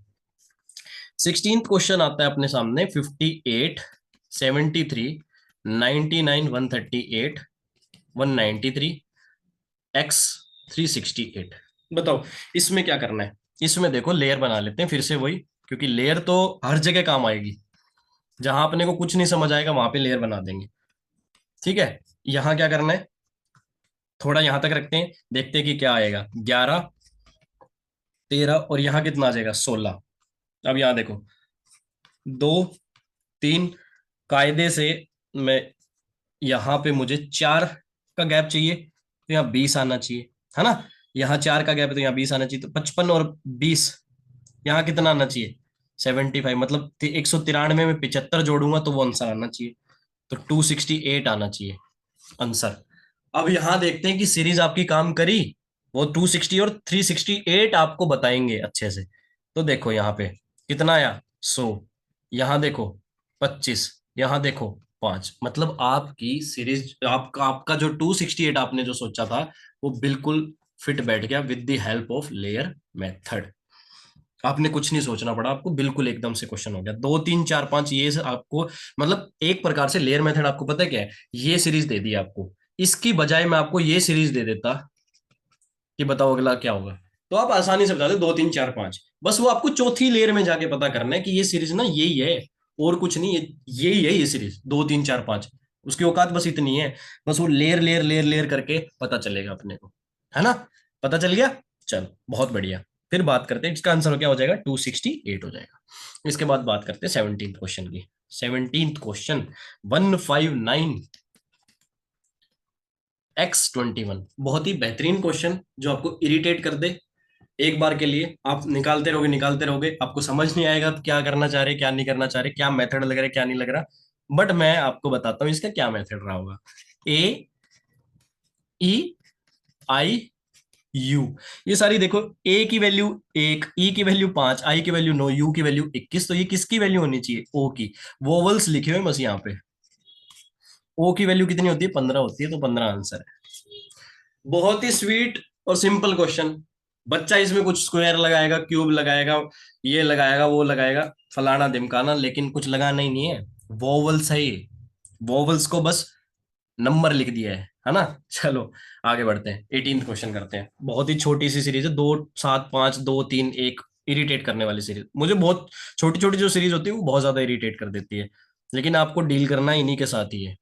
16th क्वेश्चन आता है अपने सामने। 58, 73, 99, 138, 193, x 368। बताओ इसमें क्या करना है? इसमें देखो लेयर बना लेते हैं फिर से वही, क्योंकि लेयर तो हर जगह काम आएगी। जहां अपने को कुछ नहीं समझ आएगा वहां पे लेयर बना देंगे। ठीक है। यहां क्या करना है? थोड़ा यहां तक रखते हैं, देखते हैं कि क्या आएगा। 11, 13 और यहाँ कितना आ जाएगा? 16। अब यहाँ देखो, 2, 3, कायदे से मैं, यहाँ पे मुझे 4 का गैप चाहिए, तो यहाँ 20 आना चाहिए, है ना। यहाँ 4 का गैप है तो यहाँ 20 आना चाहिए, तो 55 और 20, यहाँ कितना आना चाहिए? 75। मतलब 193 में 75 जोड़ूंगा तो वो आंसर आना चाहिए। तो 268 आना चाहिए आंसर। अब यहाँ देखते हैं कि सीरीज आपकी काम करी। वो 260 और 368 आपको बताएंगे अच्छे से। तो देखो यहाँ पे कितना आया? 100। यहाँ देखो 25, यहाँ देखो 5। मतलब आपकी सीरीज, आपका आपका जो 268 आपने जो सोचा था, वो बिल्कुल फिट बैठ गया with the help of layer method. आपने कुछ नहीं सोचना पड़ा आपको, बिल्कुल एकदम से क्वेश्चन हो गया। 2, 3, 4, 5 ये से आपको, मतलब एक प्रकार से लेयर मेथड आपको पता है क्या है? ये सीरीज दे दी आपको, इसकी बजाय मैं आपको ये सीरीज दे देता कि बताओ अगला क्या होगा, तो आप आसानी से बता दो 2, 3, 4, 5। बस वो आपको चौथी लेयर में जाके पता करना है कि ये सीरीज ना यही है, और कुछ नहीं, यही है ये सीरीज 2, 3, 4, 5। उसकी औकात बस इतनी है। बस वो लेयर लेयर लेयर लेयर करके पता चलेगा अपने को, है ना। पता चल गया। चलो बहुत बढ़िया। फिर बात करते हैं इसका आंसर क्या हो जाएगा? 268 हो जाएगा। इसके बाद बात करते हैं 17th क्वेश्चन की। 17th question, 159, x 21। बहुत ही बेहतरीन क्वेश्चन जो आपको इरिटेट कर दे। एक बार के लिए आप निकालते रहोगे, आपको समझ नहीं आएगा आप क्या करना चाह रहे, क्या नहीं करना चाह रहे, क्या मेथड लग रहा है क्या नहीं लग रहा। बट मैं आपको बताता हूँ इसका क्या मेथड रहा होगा। A, E, I, U, ये सारी देखो, ए की वैल्यू 1, ई की वैल्यू 5, आई की वैल्यू 9, यू की वैल्यू 21। तो ये किसकी वैल्यू होनी चाहिए? ओ की। वोवल्स लिखे हुए बस यहाँ पे। ओ की वैल्यू कितनी होती है? 15 होती है, तो 15 आंसर है। बहुत ही स्वीट और सिंपल क्वेश्चन। बच्चा इसमें कुछ स्क्वायर लगाएगा, क्यूब लगाएगा, ये लगाएगा, वो लगाएगा, फलाना ढिमकाना, लेकिन कुछ लगाना ही नहीं है। वोवल्स है ये। वोवल्स को बस नंबर लिख दिया है ना। चलो आगे बढ़ते हैं, 18th क्वेश्चन करते हैं। बहुत ही छोटी सी सीरीज है, 2, 7, 5, 2, 3, 1। इरिटेट करने वाली सीरीज, मुझे बहुत छोटी छोटी जो सीरीज होती है वो बहुत ज्यादा इरिटेट कर देती है। लेकिन आपको डील करना इन्हीं के साथ ही है।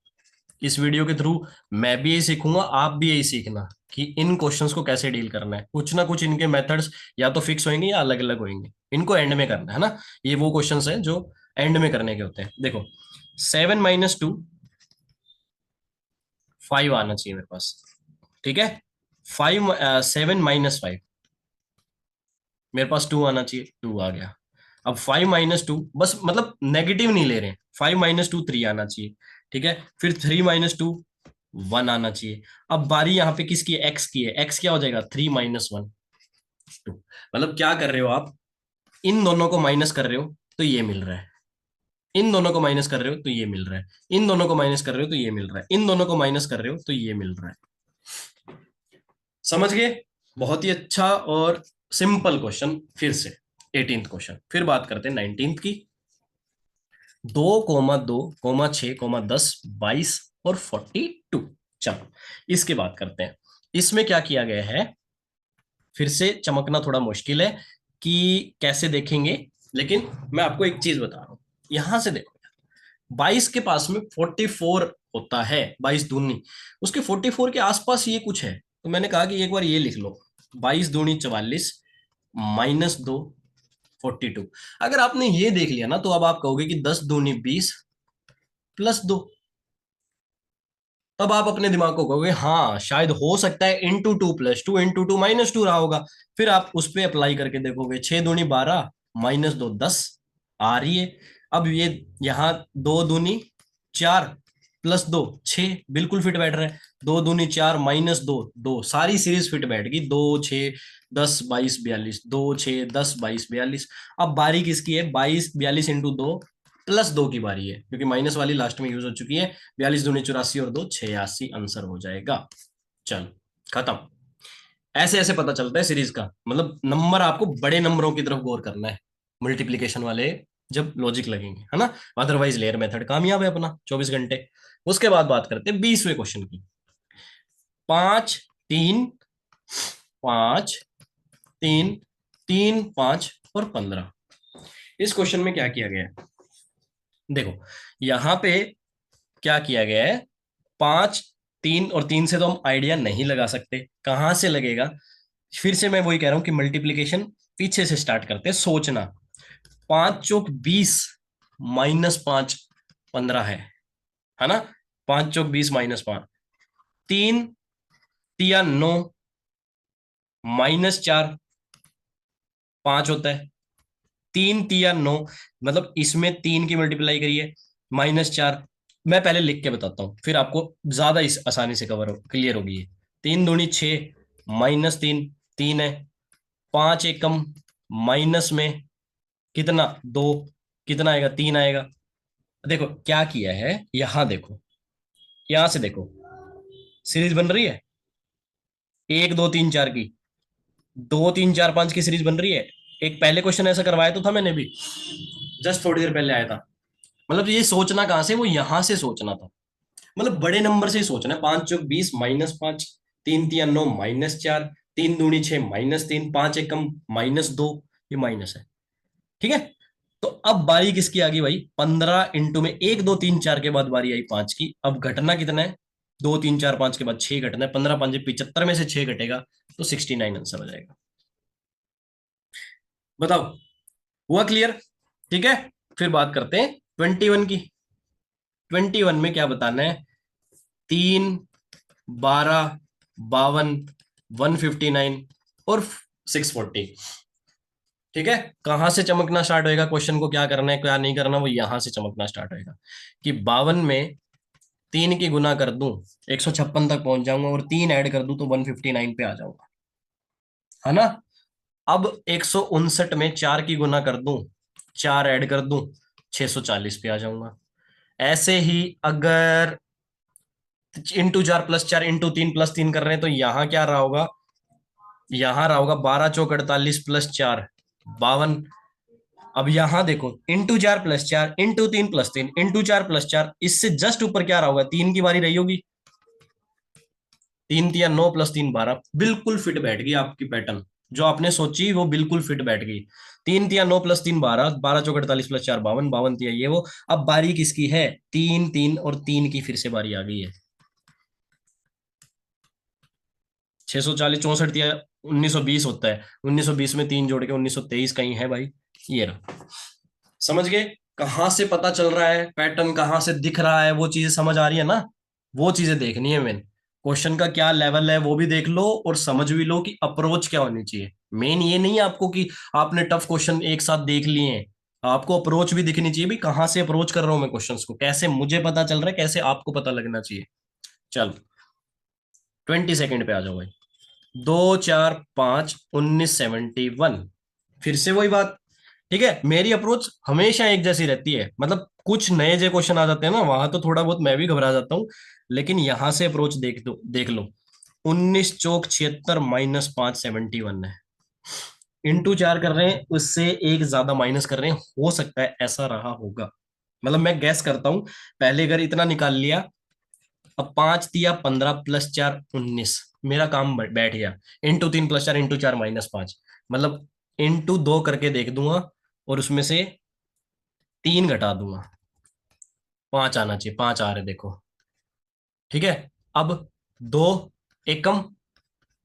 इस वीडियो के थ्रू मैं भी यही सीखूंगा, आप भी यही सीखना कि इन क्वेश्चंस को कैसे डील करना है। कुछ ना कुछ इनके मेथड्स या तो फिक्स होंगे या अलग अलग होंगे, इनको एंड में करना है ना। ये वो क्वेश्चंस हैं जो एंड में करने के होते हैं। देखो 7 - 2, 5 आना चाहिए मेरे पास। ठीक है। 7 - 5, मेरे पास 2 आना चाहिए, 2 आ गया। अब 5 - 2, बस मतलब नेगेटिव नहीं ले रहे हैं। 5 - 2, 3 आना चाहिए। ठीक है। फिर 3 - 2, 1 आना चाहिए। अब बारी यहाँ पे किसकी है? एक्स की है। एक्स क्या हो जाएगा? 3 - 1, 2। मतलब क्या कर रहे हो आप? इन दोनों को माइनस कर रहे हो तो ये मिल रहा है, इन दोनों को माइनस कर रहे हो तो ये मिल रहा है, इन दोनों को माइनस कर रहे हो तो ये मिल रहा है, इन दोनों को माइनस कर रहे हो तो ये मिल रहा है। समझ गए? बहुत ही अच्छा और सिंपल क्वेश्चन। फिर से 18th क्वेश्चन, फिर बात करते हैं 19th की। 2,2,6,10, 22 और 42। चलो इसके बात करते हैं। इसमें क्या किया गया है, फिर से चमकना थोड़ा मुश्किल है कि कैसे देखेंगे, लेकिन मैं आपको एक चीज बता रहा हूं। यहां से देखो, 22 के पास में 44 होता है, 22 दूनी, उसके 44 के आसपास ये कुछ है। तो मैंने कहा कि एक बार ये लिख लो, 22 दूनी 44 -2 42। अगर आपने ये देख लिया ना, तो अब आप कहोगे कि 10 दूनी 20 +2। तब आप अपने दिमाग को कहोगे हाँ शायद हो सकता है इंटू 2 + 2 इंटू 2 -2 रहा होगा। फिर आप उस पर अप्लाई करके देखोगे, 6 दूनी 12 -2 10 आ रही है। अब ये यहाँ 2 दूनी 4 +2 6 बिल्कुल फिट बैठ रहा है। 2 दूनी 4 -2 2, सारी सीरीज फिट बैठ गई। 2 6 10 22 42, 2 6 10 22 42। अब बारी किसकी है? 22 42 इंटू 2 +2 की बारी है, क्योंकि माइनस वाली लास्ट में यूज हो चुकी है। 42 दूनी 84 और 2 86 आंसर हो जाएगा। चल खत्म। ऐसे ऐसे पता चलता है सीरीज का, मतलब नंबर आपको बड़े नंबरों की तरफ गौर करना है, मल्टीप्लीकेशन वाले जब लॉजिक लगेंगे, है ना। अदरवाइज लेयर मेथड कामयाब है अपना 24 घंटे। उसके बाद बात करते हैं 20वें क्वेश्चन की। 5 3 5 3 3 5 और 15। इस क्वेश्चन में क्या किया गया है, देखो यहां पे क्या किया गया है। 5 3 और 3 से तो हम आइडिया नहीं लगा सकते, कहां से लगेगा। फिर से मैं वही कह रहा हूं कि मल्टीप्लीकेशन पीछे से स्टार्ट करते हैं सोचना। 5 चौक 20 -5 15 है ना। 5 चौक 20 -5, 3 तिया 9 -4 5 होता है। 3 तिया 9, मतलब इसमें 3 की मल्टीप्लाई करिए -4। मैं पहले लिख के बताता हूँ, फिर आपको ज्यादा इस आसानी से कवर क्लियर होगी ये। 3 दूनी 6 -3 3 है। 5 एकम माइनस में कितना 2, कितना आएगा 3 आएगा। देखो क्या किया है, यहां देखो, यहां से देखो सीरीज बन रही है 1 2 3 4 की, 2 3 4 5 की सीरीज बन रही है। एक पहले क्वेश्चन ऐसा करवाया तो था मैंने भी, जस्ट थोड़ी देर पहले आया था। मतलब ये सोचना कहां से, वो यहां से सोचना था। मतलब बड़े नंबर से ही सोचना है। 5 चौक 20 -5, 3 तिया 9 -4, 3 दूनी 6 -3, 5 एकम -2, ये माइनस है। ठीक है। तो अब बारी किसकी आ गई भाई, 15 इंटू में 1 2 3 4 के बाद बारी आई 5 की। अब घटना कितना है, 2 3 4 5 के बाद 6 घटना है। 15 5 75 में से 6 घटेगा तो 69 आंसर हो जाएगा। बताओ, हुआ क्लियर? ठीक है। फिर बात करते हैं 21 की। 21 में क्या बताना है, 3 12 52 159 और 640। ठीक है। कहां से चमकना स्टार्ट होएगा, क्वेश्चन को क्या करना है क्या नहीं करना, वो यहां से चमकना स्टार्ट होएगा कि 52 में 3 की गुना कर दूं 156 तक पहुंच जाऊंगा, और 3 ऐड कर दूं तो 159 पे आ जाऊंगा, है ना। अब 159 में 4 की गुना कर दूं, 4 ऐड कर दूं 640 पे आ जाऊंगा। ऐसे ही अगर इंटू 4 +4 इंटू 3 +3 कर रहे हैं तो यहां क्या रहा होगा, यहां रहा होगा 12 चौक 48 +4 52। अब यहां देखो इंटू 4 +4 इंटू 3 +3 इंटू 4 +4, इससे जस्ट ऊपर क्या रहा होगा, 3 की बारी रही होगी। 3 तिया 9 +3 12, बिल्कुल फिट बैठ गई आपकी पैटर्न, जो आपने सोची वो बिल्कुल फिट बैठ गई। 3 तिया 9 +3 12, 12 चौक 48 +4 52, 52 तिया ये वो। अब बारी किसकी है, 3 3 और 3 की फिर से बारी आ गई है। 640 64 तिया 1920 होता है, 1920 में 3 जोड़ के 1923 कहीं है भाई, ये रहा। समझ गए कहां से पता चल रहा है, पैटर्न कहां से दिख रहा है, वो चीजें समझ आ रही है ना। वो चीजें देखनी है मेन, क्वेश्चन का क्या लेवल है वो भी देख लो, और समझ भी लो कि अप्रोच क्या होनी चाहिए। मेन ये नहीं है आपको कि आपने टफ क्वेश्चन एक साथ देख लिए हैं, आपको अप्रोच भी दिखनी चाहिए भी, कहां से अप्रोच कर रहा हूं मैं क्वेश्चंस को, कैसे मुझे पता चल रहा है, कैसे आपको पता लगना चाहिए। चल 22 पे आ जाओ भाई। 2 4 5 1971, फिर से वही बात, ठीक है, मेरी अप्रोच हमेशा एक जैसी रहती है, मतलब कुछ नए जो क्वेश्चन आ जाते हैं ना, वहां तो थोड़ा बहुत मैं भी घबरा जाता हूँ, लेकिन यहां से अप्रोच देख लो। 19 चौक 76 -5 71 है। इंटू 4 कर रहे हैं, उससे एक ज्यादा माइनस कर रहे हैं, हो सकता है ऐसा रहा होगा। मतलब मैं गैस करता हूं, पहले अगर इतना निकाल लिया, अब 5 × 3 = 15 +4 = 19, मेरा काम बैठ गया। इंटू 3 + 4 × 4 -5, मतलब इंटू 2 करके देख दूंगा, और उसमें से 3 घटा दूंगा, 5 आना चाहिए, 5 आ रहे देखो। ठीक है, अब 2 एकम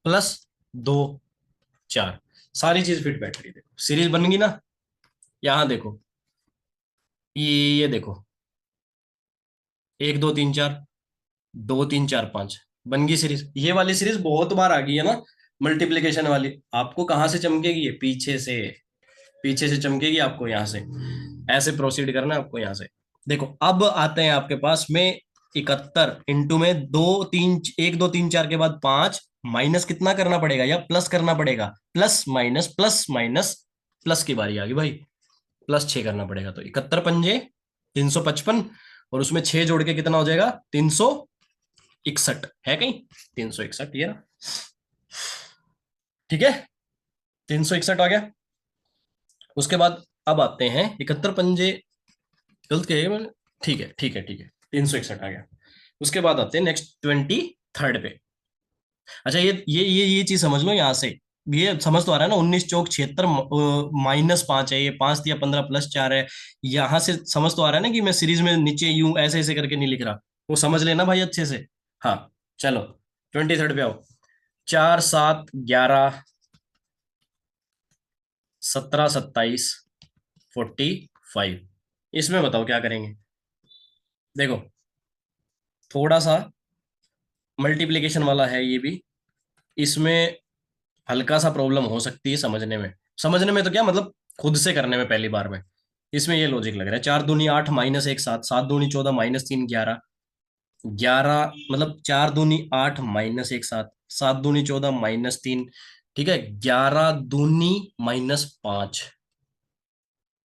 +2 4, सारी चीज फिट बैठ रही है, देखो सीरीज बन गई ना। यहां देखो, ये देखो, 1 2 3 4, 2 3 4 5, बन गई सीरीज। ये वाली सीरीज बहुत बार आ गई है ना, मल्टीप्लीकेशन वाली। आपको कहाँ से चमकेगी? ये पीछे से, पीछे से चमकेगी आपको, यहाँ से ऐसे प्रोसीड करना है आपको यहाँ से। देखो अब आते हैं आपके पास में 71, इंटू में 2 3 1 2 3 4 के बाद 5, माइनस कितना करना पड़ेगा या प्लस करना पड़ेगा? प्लस माइनस प्लस की बारी आ गई भाई, +6 करना पड़ेगा। तो 71 पंजे 355, और उसमें 6 जोड़ के कितना हो जाएगा? 361 है कहीं? 361 ये ना, ठीक है, 361 आ गया। उसके बाद अब आते हैं 71 पंजे, गलत किया मैंने, ठीक है ठीक है ठीक है, 361 आ गया। उसके बाद आते हैं नेक्स्ट 23 पे। अच्छा, ये चीज समझ लो यहाँ से, ये समझ तो आ रहा है ना, 19 चौक 76 -5 है, ये 5 × 15 + 4 है। यहाँ से समझ तो आ रहा है ना कि मैं सीरीज में नीचे यूं ऐसे ऐसे करके नहीं लिख रहा, वो समझ लेना भाई अच्छे से। हाँ, चलो 23 पे आओ। 4 7 11 17 27 45, इसमें बताओ क्या करेंगे? देखो, थोड़ा सा मल्टीप्लिकेशन वाला है ये भी, इसमें हल्का सा प्रॉब्लम हो सकती है समझने में। समझने में तो क्या मतलब, खुद से करने में पहली बार में। इसमें ये लॉजिक लग रहा है, 4 दूनी 8 -1 7, 7 दूनी 14 -3 11, 11 मतलब 4 दूनी 8 -1 7, 7 दूनी 14 -3, ठीक है, 11 दूनी -5,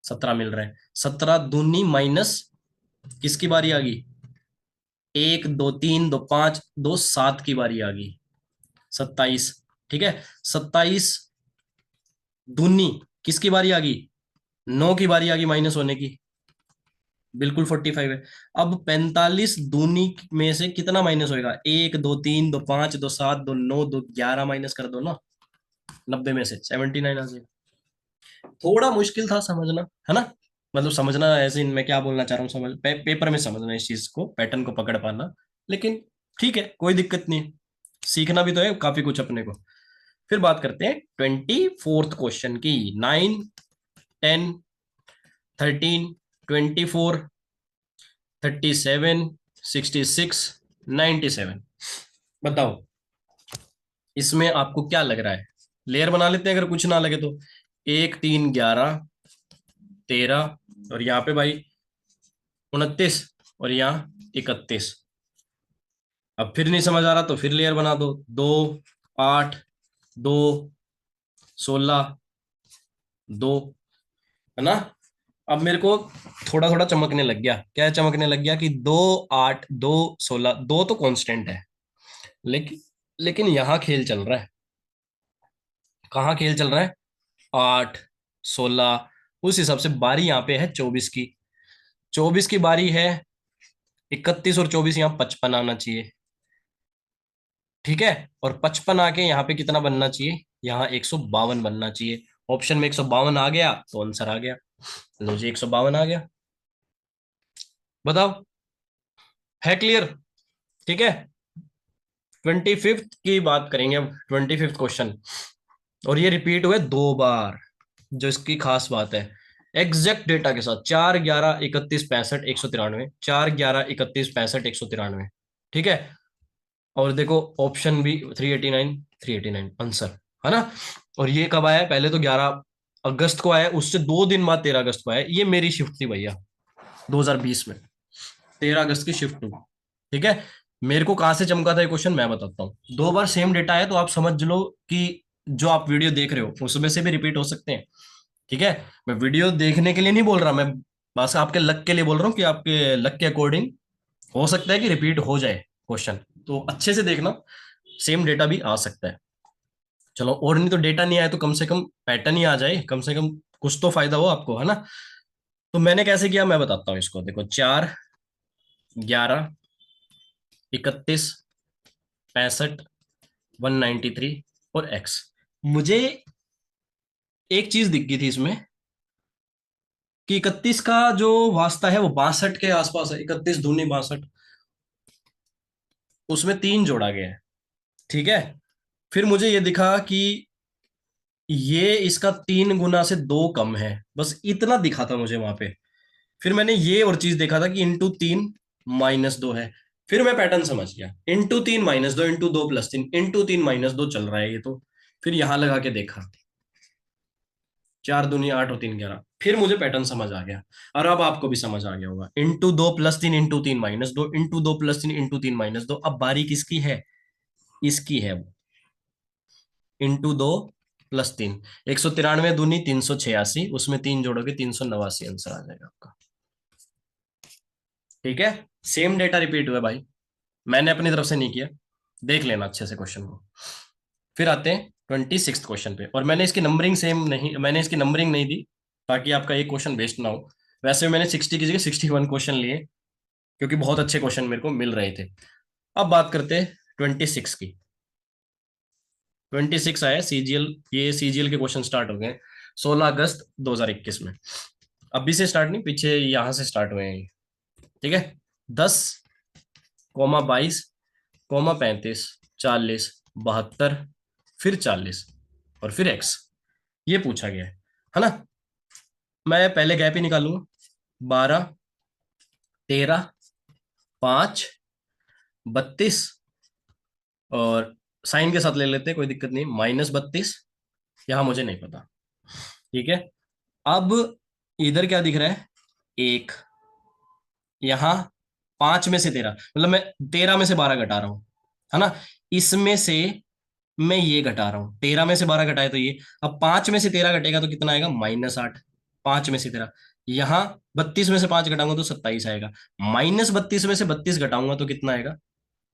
17 मिल रहा है। 17 दूनी माइनस, किसकी बारी आ गई? 1 2 3 2 5 2 7 की बारी आ गई, 27, ठीक है। 27 दूनी किसकी बारी आ गई? 9 की बारी आ गई माइनस होने की, बिल्कुल 45 है। अब 45 दूनी में से कितना माइनस होएगा? 1 2 3 2 5 2 7 2 9 2 11 माइनस कर दो ना, 90 में से 79 आ जाएगा। थोड़ा मुश्किल था समझना, है ना? मतलब समझना ऐसे, मैं क्या बोलना चाह रहा हूँ, पेपर में समझना इस चीज को, पैटर्न को पकड़ पाना। लेकिन ठीक है, कोई दिक्कत नहीं, सीखना भी तो है काफी कुछ अपने को। फिर बात करते हैं 24th क्वेश्चन की। 9 10 13 24 37 66 97, बताओ इसमें आपको क्या लग रहा है? लेयर बना लेते हैं अगर कुछ ना लगे तो। 1 3 11 13, और यहाँ पे भाई 29, और यहाँ 31। अब फिर नहीं समझ आ रहा तो फिर लेयर बना दो। 2 8 2 16 2, है ना? अब मेरे को थोड़ा थोड़ा चमकने लग गया। क्या चमकने लग गया? कि 2 8 2 16, दो तो कांस्टेंट है, लेकिन यहाँ खेल चल रहा है। कहाँ खेल चल रहा है? 8 16, उस हिसाब से बारी यहाँ पे है 24 की। 24 की बारी है, 31 और 24 यहाँ 55 आना चाहिए, ठीक है। और 55 आके यहाँ पे कितना बनना चाहिए? यहाँ 152 बनना चाहिए। ऑप्शन में 152 आ गया तो आंसर आ गया। लो जी, 152 आ गया। बताओ, है क्लियर? ठीक है, 25th की बात करेंगे अब। 25th क्वेश्चन, और ये रिपीट हुए 2 बार, जो इसकी खास बात है। एग्जैक्ट डेटा के साथ, 4 11 31 65 193, 4 11 31 65 193, ठीक है। और देखो ऑप्शन भी 389, 389 आंसर, है ना? और ये कब आया है? पहले तो 11 अगस्त को आया, उससे 2 दिन बाद 13 अगस्त को आया। ये मेरी शिफ्ट थी भैया, 2020 में 13 अगस्त की शिफ्ट हुई, ठीक है। मेरे को कहाँ से चमका था ये क्वेश्चन, मैं बताता हूँ। 2 बार सेम डेटा है, तो आप समझ लो कि जो आप वीडियो देख रहे हो उसमें से भी रिपीट हो सकते हैं। ठीक है, मैं वीडियो देखने के लिए नहीं बोल रहा, मैं बस आपके लक के लिए बोल रहा हूँ कि आपके लक के अकॉर्डिंग हो सकता है कि रिपीट हो जाए क्वेश्चन, तो अच्छे से देखना, सेम डेटा भी आ सकता है। चलो, और नहीं तो डेटा नहीं आया तो कम से कम पैटर्न ही आ जाए, कम से कम कुछ तो फायदा हो आपको, है ना। तो मैंने कैसे किया मैं बताता हूँ इसको। देखो, 4, 11, 31, 65, 193 और एक्स। मुझे एक चीज दिख गई थी इसमें कि 31 का जो वास्ता है वो 62 के आसपास है, 31 दूनी 62, उसमें 3 जोड़ा गया है। ठीक है, फिर मुझे ये दिखा कि ये इसका 3 गुना से 2 कम है, बस इतना दिखा था मुझे वहां पे। फिर मैंने ये और चीज देखा था कि इंटू 3 - 2 है। फिर मैं पैटर्न समझ गया, इंटू 3 - 2, इंटू 2 + 3, इंटू 3 - 2 चल रहा है ये तो। फिर यहां लगा के देखा, 4 दूनी 8 और 3 11, फिर मुझे पैटर्न समझ आ गया। और अब आपको भी समझ आ गया होगा, इंटू 2 + 3, इंटू 3 - 2, इंटू 2 + 3, इंटू 3 - 2। अब बारी किसकी है, इसकी है वो। इंटू 2 + 3, 193 दूनी 386, उसमें 3 जोड़ोगे 389 आंसर आ जाएगा आपका। ठीक है, सेम डेटा रिपीट हुआ भाई, मैंने अपनी तरफ से नहीं किया, देख लेना अच्छे से क्वेश्चन को। फिर आते हैं 26th क्वेश्चन पे, और मैंने इसकी नंबरिंग नहीं दी ताकि आपका एक क्वेश्चन वेस्ट ना हो। वैसे मैंने 60 की जगह 61 क्वेश्चन लिए, क्योंकि बहुत अच्छे क्वेश्चन मेरे को मिल रहे थे। अब बात करते हैं 26 की। 26 आया सीजीएल, ये सीजीएल के क्वेश्चन स्टार्ट हो गए 16 अगस्त 2021 में। अभी से स्टार्ट नहीं, पीछे यहां से स्टार्ट हुए हैं ये। ठीक है, 10, 22, 35, 40, 72, फिर 40 और फिर एक्स, ये पूछा गया है ना। मैं पहले गैप ही निकालूंगा, 12, 13, 5, 32, और साइन के साथ ले लेते हैं, कोई दिक्कत नहीं, -32, यहां मुझे नहीं पता। ठीक है, अब इधर क्या दिख रहा है, 1, यहाँ 5 में से 13, मतलब मैं 13 में से 12 घटा रहा हूं, है ना। इसमें से मैं ये घटा रहा हूँ, 13 में से 12 घटाए तो ये। अब 5 में से 13 घटेगा तो कितना आएगा, -8। 5 में से 13, यहाँ 32 में से 5 घटाऊंगा तो 27 आएगा। -32 में से 32 घटाऊंगा तो कितना आएगा,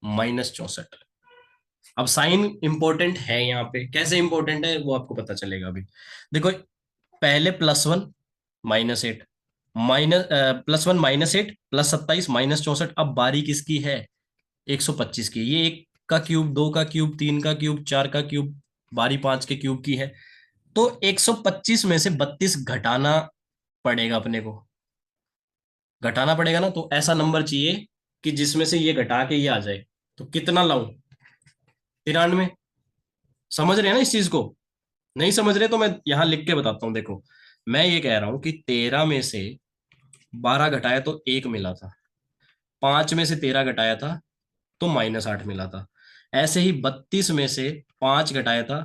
-64। अब साइन इंपॉर्टेंट है यहाँ पे, कैसे इंपॉर्टेंट है वो आपको पता चलेगा अभी। देखो, पहले +1 -8, +1 - 8 +27 -64। अब बारी किसकी है, 125 की। ये 1 का क्यूब, 2 का क्यूब, 3 का क्यूब, 4 का क्यूब, बारी 5 के क्यूब की है। तो 125 में से 32 घटाना पड़ेगा अपने को, घटाना पड़ेगा ना, तो ऐसा नंबर चाहिए कि जिसमें से ये घटा के ये आ जाए। तो कितना लाऊं, 93। समझ रहे हैं ना इस चीज को, नहीं समझ रहे तो मैं यहां लिख के बताता हूँ। देखो, मैं ये कह रहा हूं कि 13 में से 12 घटाया तो 1 मिला था, 5 में से 13 घटाया था तो -8 मिला था। ऐसे ही 32 में से 5 घटाया था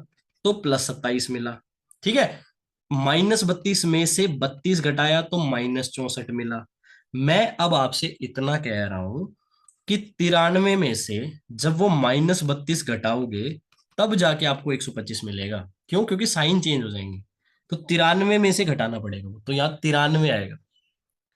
तो +27 मिला। ठीक है, -32 में से 32 घटाया तो -64 मिला। मैं अब आपसे इतना कह रहा हूं कि 93 में से जब वो -32 घटाओगे तब जाके आपको 125 मिलेगा। क्यों, क्योंकि साइन चेंज हो जाएंगे। तो 93 में से घटाना पड़ेगा, वो तो यहाँ 93 आएगा।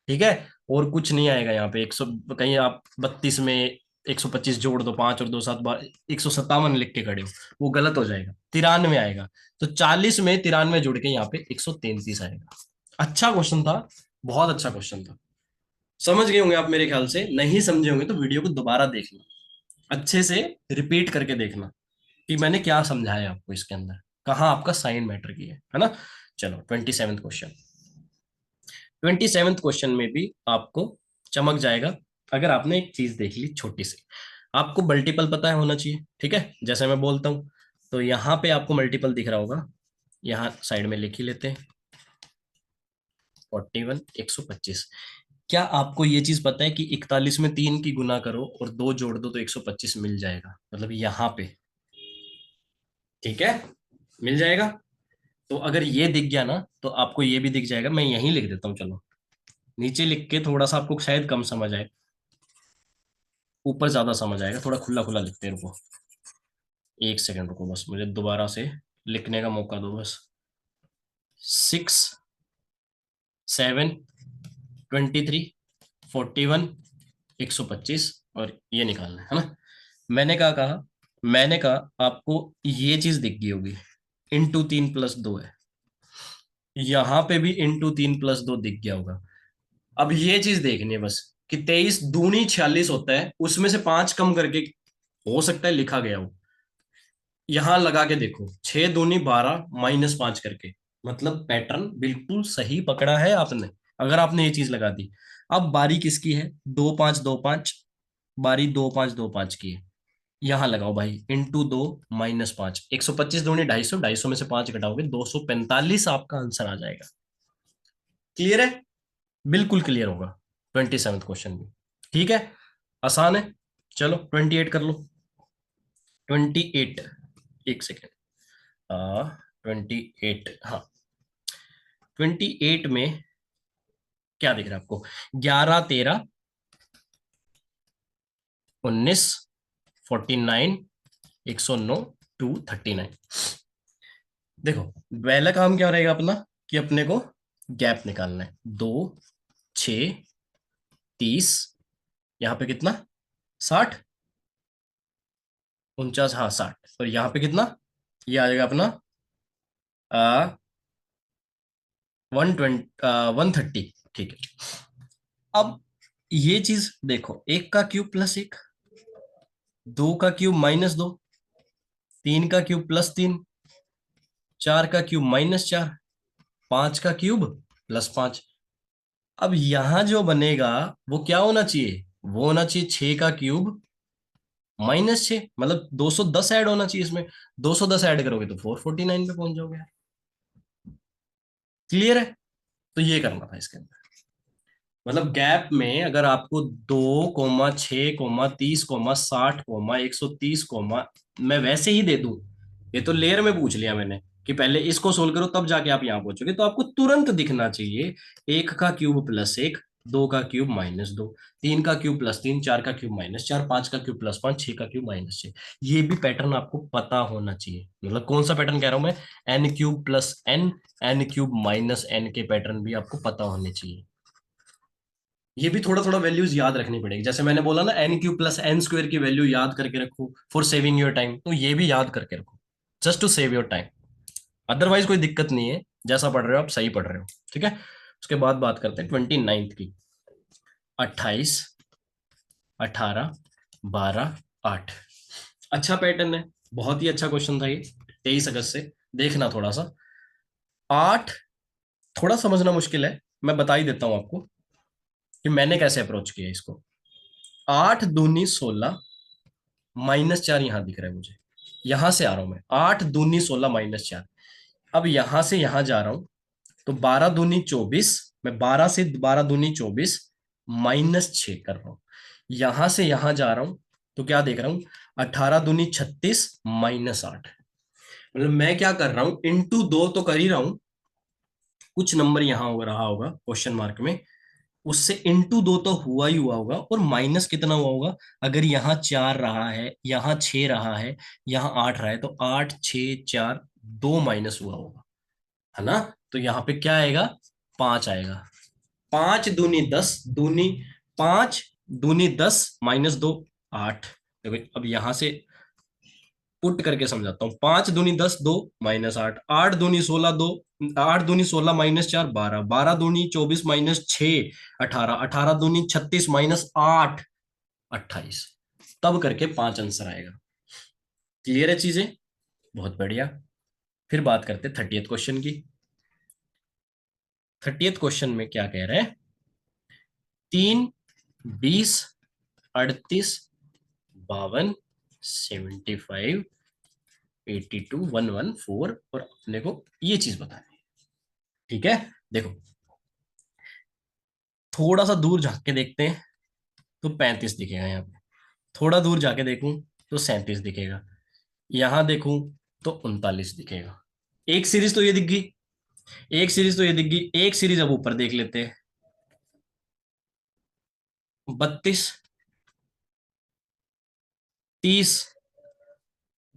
ठीक है, और कुछ नहीं आएगा यहाँ पे 100, कहीं आप 32 में 125 जोड़ दो, 5 और 2 7 बार 157 लिख के खड़े हो, वो गलत हो जाएगा, 93 आएगा। तो 40 में 93 जोड़ के यहाँ पे 133 आएगा। अच्छा क्वेश्चन था, बहुत अच्छा क्वेश्चन था। समझ गए होंगे आप मेरे ख्याल से, नहीं समझे होंगे तो वीडियो को दोबारा देखना, अच्छे से रिपीट करके देखना कि मैंने क्या समझाया आपको इसके अंदर, कहाँ आपका साइन मैटर किया है ना। चलो, 27th क्वेश्चन। 27th क्वेश्चन में भी आपको चमक जाएगा अगर आपने एक चीज देख ली छोटी सी। आपको मल्टीपल पता है होना चाहिए, ठीक है, जैसे मैं बोलता हूं। तो यहाँ पे आपको मल्टीपल दिख रहा होगा, यहाँ साइड में लिख ही लेते हैं, 41, 125। क्या आपको ये चीज पता है कि 41 में 3 की गुना करो और 2 जोड़ दो तो 125 मिल जाएगा, मतलब यहाँ पे। ठीक है, मिल जाएगा। तो अगर ये दिख गया ना तो आपको ये भी दिख जाएगा, मैं यहीं लिख देता हूँ, चलो नीचे लिख के, थोड़ा सा आपको शायद कम समझ आए, ऊपर ज्यादा समझ आएगा, थोड़ा खुला खुला लिखते हैं, रुको 1 सेकंड रुको, बस मुझे दोबारा से लिखने का मौका दो बस। 6 7, 23, 41, 125 और ये निकालना है ना। मैंने कहा आपको ये चीज दिख गई होगी, इंटू 3 + 2 है। यहां पे भी इंटू 3 + 2 दिख गया होगा। अब ये चीज देखनी है बस कि 23 दूनी 46 होता है, उसमें से 5 कम करके हो सकता है लिखा गया हो। यहां लगा के देखो, 6 दूनी 12 -5 करके, मतलब पैटर्न बिल्कुल सही पकड़ा है आपने, अगर आपने ये चीज लगा दी। अब बारी किसकी है? 2 5 2 5, बारी 2 5 2 5 की है। यहां लगाओ भाई, ×2 -5, 125 दूनी 250, 250 में से 5 घटाओगे 245 आपका आंसर आ जाएगा। क्लियर है? बिल्कुल क्लियर होगा। 27th क्वेश्चन भी ठीक है, आसान है। चलो 28 कर लो। 28, एक सेकेंड। 28, हाँ। 28 में क्या दिख रहा है आपको? 11 13 19 49 109 239। देखो, पहला काम क्या रहेगा अपना, कि अपने को गैप निकालना है। 2 6 30, यहाँ पे कितना? 60, 49, हाँ 60, और यहाँ पे कितना? ये आ जाएगा अपना 130, ठीक है। अब ये चीज देखो, 1 का क्यूब +1, 2 का क्यूब -2, 3 का क्यूब +3, 4 का क्यूब -4, 5 का क्यूब +5। अब यहां जो बनेगा वो क्या होना चाहिए? वो होना चाहिए 6 का क्यूब -6, मतलब 210 ऐड होना चाहिए इसमें। 210 ऐड करोगे तो 449 पे पहुंच जाओगे। क्लियर है? तो ये करना था इसके अंदर, मतलब गैप में अगर आपको 2, 6, 30, 60, 130, मैं वैसे ही दे दूं, ये तो लेयर में पूछ लिया मैंने कि पहले इसको सोल्व करो तब जाके आप यहाँ पहुंचोगे, तो आपको तुरंत दिखना चाहिए 1 का क्यूब +1, 2 का क्यूब -2, 3 का क्यूब +3, 4 का क्यूब -4, 5 का क्यूब +5, 6 का क्यूब -6। ये भी पैटर्न आपको पता होना चाहिए। मतलब कौन सा पैटर्न कह रहा हूं मैं? n³ + n, n³ - n के पैटर्न भी आपको पता होने चाहिए। ये भी थोड़ा थोड़ा वैल्यूज याद रखनी पड़ेगी। जैसे मैंने बोला ना, n³ + n² की वैल्यू याद करके रखो फॉर सेविंग योर टाइम, तो ये भी याद करके रखो, just to save your time. Otherwise कोई दिक्कत नहीं है, जैसा पढ़ रहे हो आप सही पढ़ रहे हो, ठीक है। उसके बाद बात करते हैं 29th की। 28, 18, 12, 8। अच्छा पैटर्न है, बहुत ही अच्छा क्वेश्चन था ये। 23 अगस्त से देखना थोड़ा सा। 8 थोड़ा समझना मुश्किल है, मैं बता ही देता हूं आपको कि मैंने कैसे अप्रोच किया इसको। 8 दूनी 16, -4 यहां दिख रहा है मुझे। यहां से आ रहा हूं मैं, 8 दूनी 16 -4। अब यहां से यहां जा रहा हूं, तो 12 दूनी 24, मैं 12 से 12 दूनी 24 -6 कर रहा हूं। यहां से यहां जा रहा हूं, तो क्या देख रहा हूं? 18 दूनी 36 -8। मतलब मैं क्या कर रहा हूं, ×2 तो कर ही रहा हूं, कुछ नंबर यहां हो रहा होगा क्वेश्चन मार्क में, उससे ×2 तो हुआ ही हुआ होगा, और माइनस कितना हुआ होगा? अगर यहाँ 4 रहा है, यहाँ 6 रहा है, यहाँ 8 रहा है, तो 8 6 4 2 माइनस हुआ होगा, है ना। तो यहाँ पे क्या आएगा? 5 आएगा। 5 दूनी 10, दूनी 5 दूनी 10 -2, 8। देखो अब यहां से पुट करके समझाता हूँ। 5 दूनी 10, 2 -8, 8 दूनी 16, 2, 8 दूनी 16 -4, 12, 12 दूनी 24 -6, 18, 18 दूनी 36 -8, 28। तब करके 5 आंसर आएगा। क्लियर है चीजें? बहुत बढ़िया। फिर बात करते 30th क्वेश्चन की। 30th क्वेश्चन में क्या कह रहे हैं? 3, 20, 38, 52, 75, 82, 114, और अपने को ये चीज बतानी है, ठीक है। देखो, थोड़ा सा दूर झांक के देखते हैं तो 35 दिखेगा यहाँ पे। थोड़ा दूर जाके देखूं तो 37 दिखेगा। यहां देखूं तो 39 दिखेगा। एक सीरीज तो ये दिख गई, एक सीरीज तो ये दिख गई, एक सीरीज अब ऊपर देख लेते हैं। 32, 30,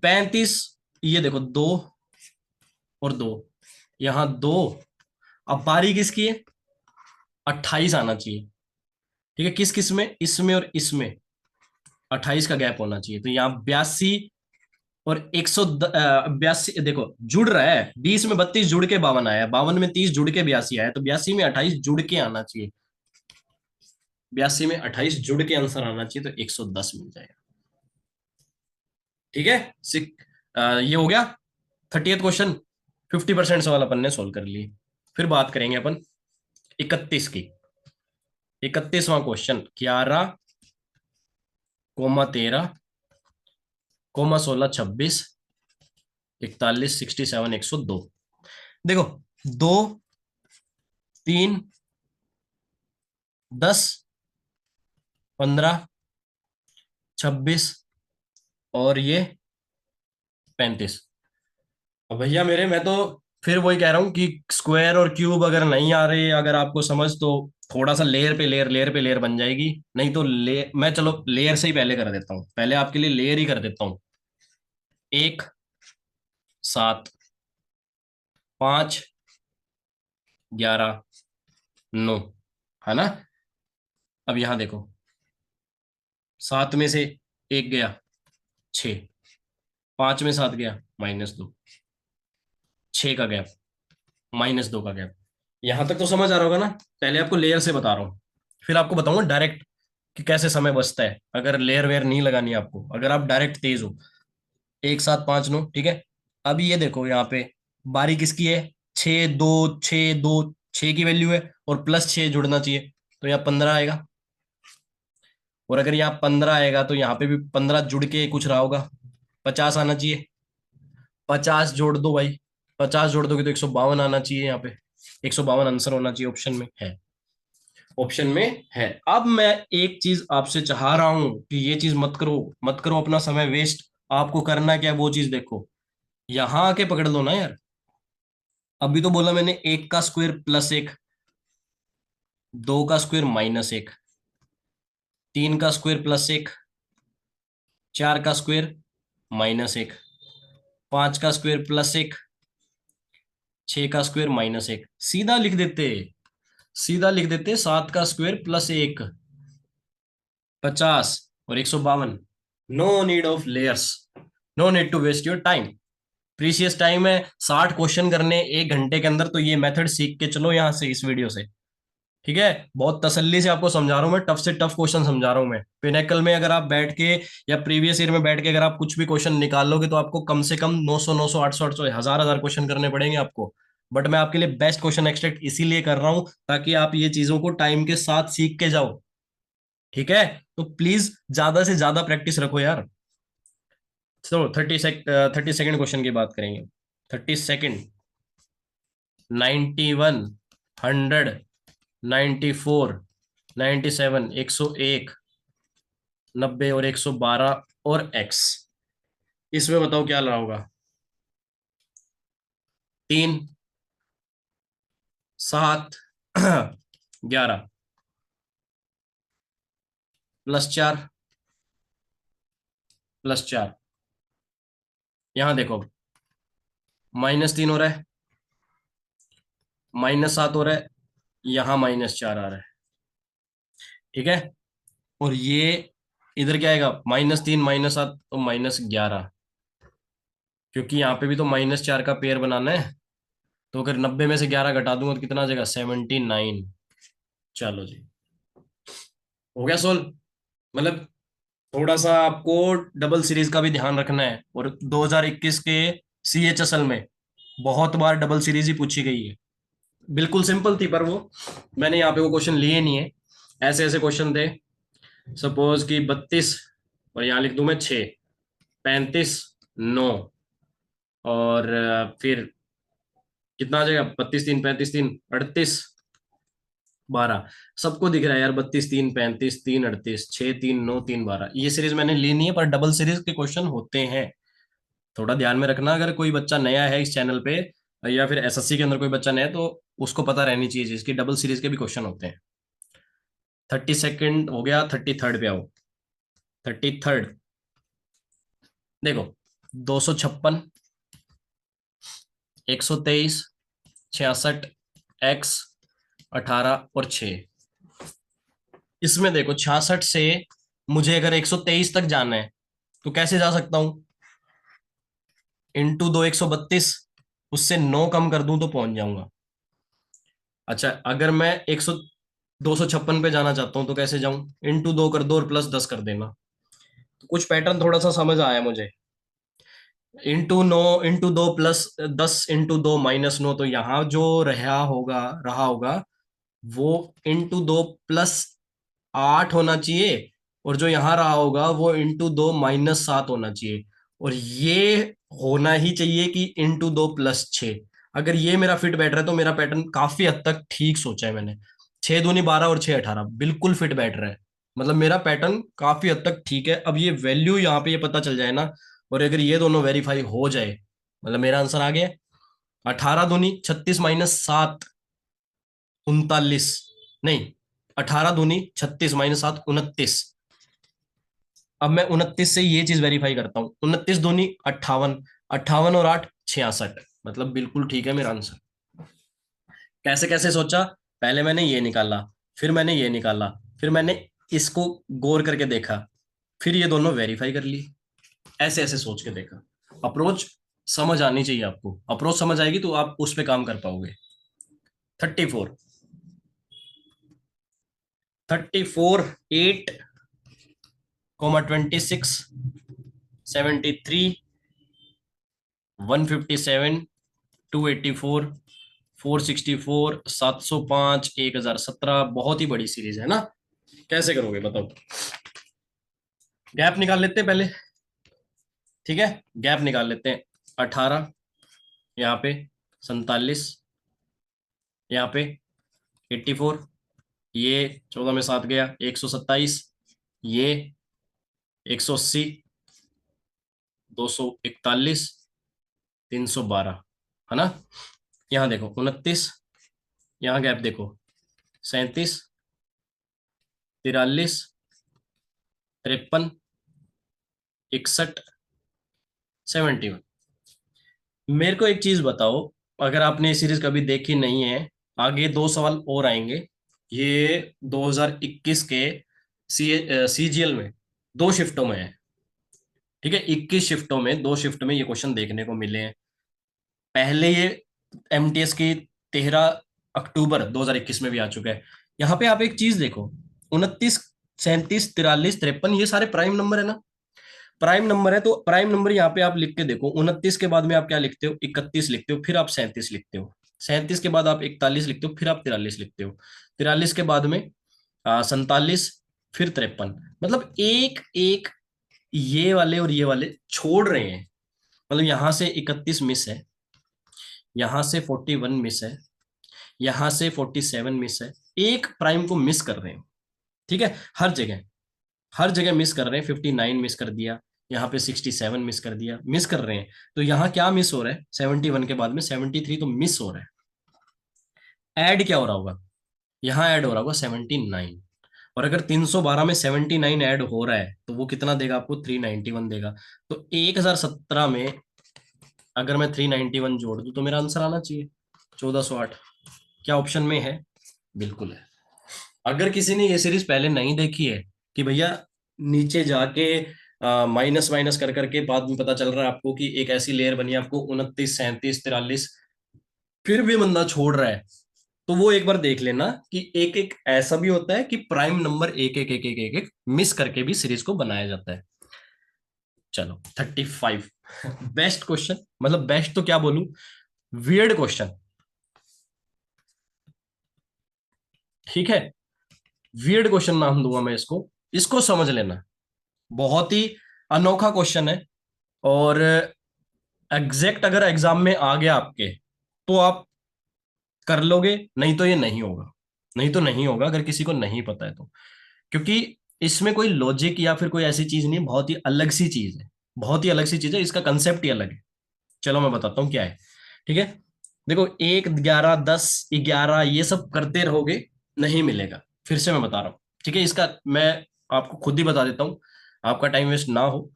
35, ये देखो 2 और 2, यहाँ 2। अब बारी किसकी है? 28 आना चाहिए। ठीक है, किस किस में, इसमें और इसमें 28 का गैप होना चाहिए। तो यहाँ 82 और 182, देखो जुड़ रहा है, 20 में 32 जुड़ के 52 आया, 52 में 30 जुड़ के 82 आया, तो 82 में 28 जुड़ के आना चाहिए। 82 में 28 जुड़ के आंसर आना चाहिए, तो 110 मिल जाएगा। ठीक है, ये हो गया 30th क्वेश्चन। 50% सवाल अपन ने सोल्व कर लिए। फिर बात करेंगे अपन 31 की। 31वां क्वेश्चन, 11,13,16 26 41 67 102। देखो, 2 3 10 15 26 और ये 35। अब भैया मेरे, मैं तो फिर वही कह रहा हूँ कि स्क्वायर और क्यूब अगर नहीं आ रहे, अगर आपको समझ, तो थोड़ा सा लेयर पे लेयर, लेयर पे लेयर बन जाएगी। नहीं तो मैं चलो लेयर से ही पहले कर देता हूँ, पहले आपके लिए लेयर ही कर देता हूँ। 1 7 5 11 9, है ना। अब यहां देखो, 7 में से 1 गया, 6, 5 में 7 गया, -2, 6 का गैप, -2 का गैप। यहां तक तो समझ आ रहा होगा ना। पहले आपको लेयर से बता रहा हूँ, फिर आपको बताऊंगा डायरेक्ट कि कैसे समय बचता है अगर लेयर वेयर नहीं लगानी है आपको, अगर आप डायरेक्ट तेज हो। 1 7 5 9, ठीक है। अब ये देखो यहाँ पे बारी किसकी है, 6 2 6 2, 6 की वैल्यू है और +6 जुड़ना चाहिए, तो यहाँ 15 आएगा। और अगर यहाँ 15 आएगा तो यहाँ पे भी 15 जुड़ के कुछ रहा होगा, 50 आना चाहिए। 50 जोड़ दो भाई, 50 जोड़ दोगे तो 152 आना चाहिए यहाँ पे। 152 आंसर होना चाहिए, ऑप्शन में है, ऑप्शन में है। अब मैं एक चीज आपसे चाह रहा हूं कि ये चीज मत करो, मत करो अपना समय वेस्ट। आपको करना क्या है वो चीज देखो, यहां आके पकड़ लो ना यार। अभी तो बोला मैंने 1 का स्क्वायर +1, 2 का स्क्वायर -1, 3 का स्क्वायर +1, 4 का स्क्वायर -1, 5 का स्क्वायर +1, 6 का स्क्वायर -1। सीधा लिख देते, सीधा लिख देते, 7 का स्क्वायर +1, 50 और 152। No need of layers, no need to waste your time. Precious time है 60 क्वेश्चन करने 1 घंटे के अंदर, तो ये मेथड सीख के चलो यहाँ से, इस वीडियो से। ठीक है, बहुत तसल्ली से आपको समझा रहा हूँ मैं, टफ से टफ क्वेश्चन समझा रहा हूँ मैं। पिनेकल में अगर आप बैठ के या प्रीवियस ईयर में बैठ के अगर आप कुछ भी क्वेश्चन निकालोगे तो आपको कम से कम 900 900 800 800 हजार हजार क्वेश्चन करने पड़ेंगे आपको। बट मैं आपके लिए बेस्ट क्वेश्चन एक्सट्रैक्ट इसीलिए कर रहा हूँ ताकि आप ये चीजों को टाइम के साथ सीख के जाओ। ठीक है, तो प्लीज ज्यादा से ज्यादा प्रैक्टिस रखो यार। चलो 32nd क्वेश्चन की बात करेंगे। 32nd, 91, 100, 94, 97, 101, 90 और 112 और एक्स। इसमें बताओ क्या रहा होगा। 3 7 11 +4 +4। यहां देखो, -3 हो रहा है, -7 हो रहा है, यहां -4 आ रहा है। ठीक है, और ये इधर क्या आएगा, -3 -7 तो -11, क्योंकि यहाँ पे भी तो -4 का पेयर बनाना है। तो अगर 90 में से 11 घटा दूंगा तो कितना आ जाएगा, 79। चलो जी, हो गया सोल्व। मतलब थोड़ा सा आपको डबल सीरीज का भी ध्यान रखना है। और 2021 के CHSL में बहुत बार डबल सीरीज ही पूछी गई है। बिल्कुल सिंपल थी, पर वो मैंने यहाँ पे वो क्वेश्चन लिए नहीं है। ऐसे ऐसे क्वेश्चन थे, सपोज कि 32 और यहाँ लिख दूं मैं 6, 35 9, और फिर कितना आ जाएगा, 32 3 35 3 38 12। सबको दिख रहा है यार, 32 3 35 3 38 6 3 9 3 12। ये सीरीज मैंने ली नहीं है, पर डबल सीरीज के क्वेश्चन होते हैं। थोड़ा ध्यान में रखना, अगर कोई बच्चा नया है इस चैनल पे या फिर SSC के अंदर कोई बच्चा नया है, तो उसको पता रहनी चाहिए जिसकी डबल सीरीज के भी क्वेश्चन होते हैं। 32nd हो गया, 33rd पे आओ। 33rd, देखो, 256, 123, 66 एक्स, 18 और 6। इसमें देखो 66 से मुझे अगर 123 तक जाना है तो कैसे जा सकता हूं? इंटू दो 132, उससे 9 कम कर दूं तो पहुंच जाऊंगा। अच्छा, अगर मैं 256 पे जाना चाहता हूं तो कैसे जाऊं? इंटू 2 कर दो और प्लस 10 कर देना। तो कुछ पैटर्न थोड़ा सा समझ आया मुझे। इंटू 2 प्लस 10 इंटू 2 - 9, तो यहाँ जो रहा होगा वो इंटू 2 + 8 होना चाहिए, और जो यहाँ रहा होगा वो इंटू 2 - 7 होना चाहिए। और ये होना ही चाहिए कि इंटू 2 + 6। अगर ये मेरा फिट बैठ रहा है तो मेरा पैटर्न काफी हद तक ठीक सोचा है मैंने। 6 दूनी 12 और 6 18 बिल्कुल फिट बैठ रहा है। मतलब मेरा पैटर्न काफी हद तक ठीक है। अब ये वैल्यू यहाँ पे ये पता चल जाए ना, और अगर ये दोनों वेरीफाई हो जाए, मतलब मेरा आंसर आ गया। 18 दूनी 36 - 7 39, नहीं, 18 दूनी 36 - 7 29। अब मैं 29 से ये चीज वेरीफाई करता हूँ। 29 दूनी 58, 58 और 8 66, मतलब बिल्कुल ठीक है मेरा आंसर। कैसे कैसे सोचा? पहले मैंने ये निकाला, फिर मैंने ये निकाला, फिर मैंने इसको गौर करके देखा, फिर ये दोनों वेरीफाई कर ली। ऐसे ऐसे सोच के देखा। अप्रोच समझ आनी चाहिए आपको। अप्रोच समझ आएगी तो आप उस पर काम कर पाओगे। 34, 8, 26, 73, 157, 284, 464, 705, 1017। बहुत ही बड़ी सीरीज है ना। कैसे करोगे बताओ? गैप निकाल लेते हैं पहले। ठीक है, गैप निकाल लेते हैं। 18 यहाँ पे, 47 यहाँ पे, 84, ये 14 में 7 गया, 127, ये 180, 241, 312, है ना। यहाँ देखो 29, यहाँ गैप देखो 37, 43, 53, 61, 71। मेरे को एक चीज बताओ, अगर आपने ये सीरीज कभी देखी नहीं है, आगे दो सवाल और आएंगे। ये 2021 के सीजीएल में दो शिफ्टों में है। ठीक है, 21 शिफ्टों में, दो शिफ्ट में ये क्वेश्चन देखने को मिले हैं। पहले ये एमटीएस की 13 अक्टूबर 2021 में भी आ चुका है। यहाँ पे आप एक चीज देखो, 29, 37, 43, 53, ये सारे प्राइम नंबर है ना। प्राइम नंबर है तो प्राइम नंबर यहाँ पे आप लिख के देखो। 29 के बाद में आप क्या लिखते हो? 31 लिखते हो, फिर आप 37 लिखते हो। 37 के बाद आप 41 लिखते हो, फिर आप 43 लिखते हो। 43 के बाद में 47, फिर 53। मतलब एक एक ये वाले और ये वाले छोड़ रहे हैं। मतलब यहां से 31 मिस है, यहां से 41 मिस है, यहां से 47 मिस है। एक प्राइम को मिस कर रहे हैं। ठीक है, हर जगह, हर जगह मिस कर रहे हैं। 59 मिस कर दिया, यहाँ पे 67 मिस कर दिया, मिस कर रहे हैं। तो यहाँ क्या मिस हो रहा है? 71 के बाद में 73 तो मिस हो रहा है। ऐड क्या हो रहा होगा? यहाँ ऐड हो रहा होगा 79। और अगर 312 में 79 ऐड हो रहा है तो वो कितना देगा आपको? 391 देगा। तो 1017 में अगर मैं 391 जोड़ दूं तो मेरा आंसर आना चाहिए 1408। क्या ऑप्शन में है? बिल्कुल है। अगर किसी ने ये सीरीज पहले नहीं देखी है कि भैया, नीचे जाके माइनस माइनस कर करके बाद में पता चल रहा है आपको कि एक ऐसी लेयर बनी है आपको 29, 37, 43, फिर भी बंदा छोड़ रहा है, तो वो एक बार देख लेना कि एक एक ऐसा भी होता है कि प्राइम नंबर एक एक एक एक एक, एक मिस करके भी सीरीज को बनाया जाता है। चलो 35, बेस्ट क्वेश्चन, मतलब बेस्ट तो क्या बोलूं, वियर्ड क्वेश्चन। ठीक है, वियर्ड क्वेश्चन नाम दूंगा मैं इसको। इसको समझ लेना, बहुत ही अनोखा क्वेश्चन है। और एग्जैक्ट अगर एग्जाम में आ गया आपके तो आप कर लोगे, नहीं तो ये नहीं होगा। नहीं तो नहीं होगा अगर किसी को नहीं पता है तो। क्योंकि इसमें कोई लॉजिक या फिर कोई ऐसी चीज नहीं है, बहुत ही अलग सी चीज है। बहुत ही अलग सी चीज है, इसका कंसेप्ट ही अलग है। चलो मैं बताता हूँ क्या है। ठीक है, देखो 1, 11, 10, 11 ये सब करते रहोगे, नहीं मिलेगा। फिर से मैं बता रहा हूँ। ठीक है, इसका मैं आपको खुद ही बता देता हूँ, आपका टाइम वेस्ट ना हो।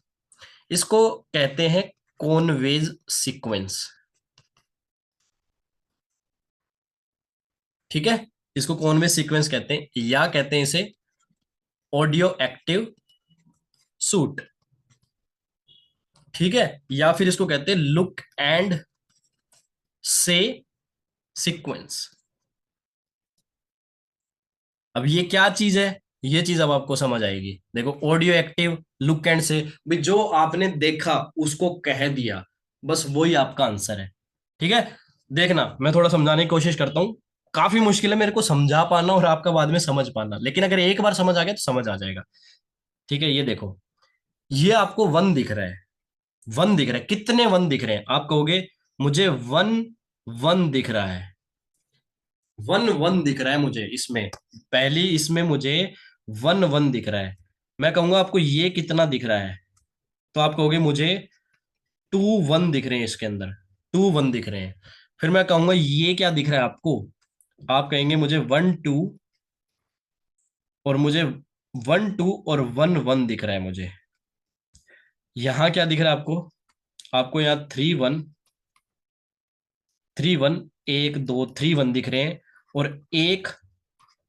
इसको कहते हैं कॉनवेज सीक्वेंस। ठीक है, इसको कौन वे सीक्वेंस कहते हैं, या कहते हैं इसे ऑडियो एक्टिव सूट, ठीक है, या फिर इसको कहते हैं लुक एंड से सीक्वेंस। अब ये क्या चीज है, ये चीज अब आपको समझ आएगी। देखो ऑडियो एक्टिव, लुक एंड से, भी जो आपने देखा उसको कह दिया, बस वही आपका आंसर है। ठीक है, देखना मैं थोड़ा समझाने की कोशिश करता हूँ। काफी मुश्किल है मेरे को समझा पाना और आपका बाद में समझ पाना, लेकिन अगर एक बार समझ आ गया तो समझ आ जाएगा। ठीक है, ये देखो, ये आपको वन दिख रहा है, वन दिख रहा है, कितने वन दिख रहे हैं आप कहोगे, मुझे वन वन दिख रहा है, वन वन दिख रहा है मुझे इसमें, पहली इसमें मुझे वन वन दिख रहा है। मैं कहूंगा आपको ये कितना दिख रहा है, तो आप कहोगे मुझे टू वन दिख रहे हैं इसके अंदर, टू वन दिख रहे हैं। फिर मैं कहूंगा ये क्या दिख रहा है आपको, आप कहेंगे मुझे वन टू, और मुझे वन टू और वन वन दिख रहा है मुझे। यहां क्या दिख रहा है आपको, आपको यहाँ थ्री वन, थ्री वन, एक दो थ्री वन दिख रहे हैं, और एक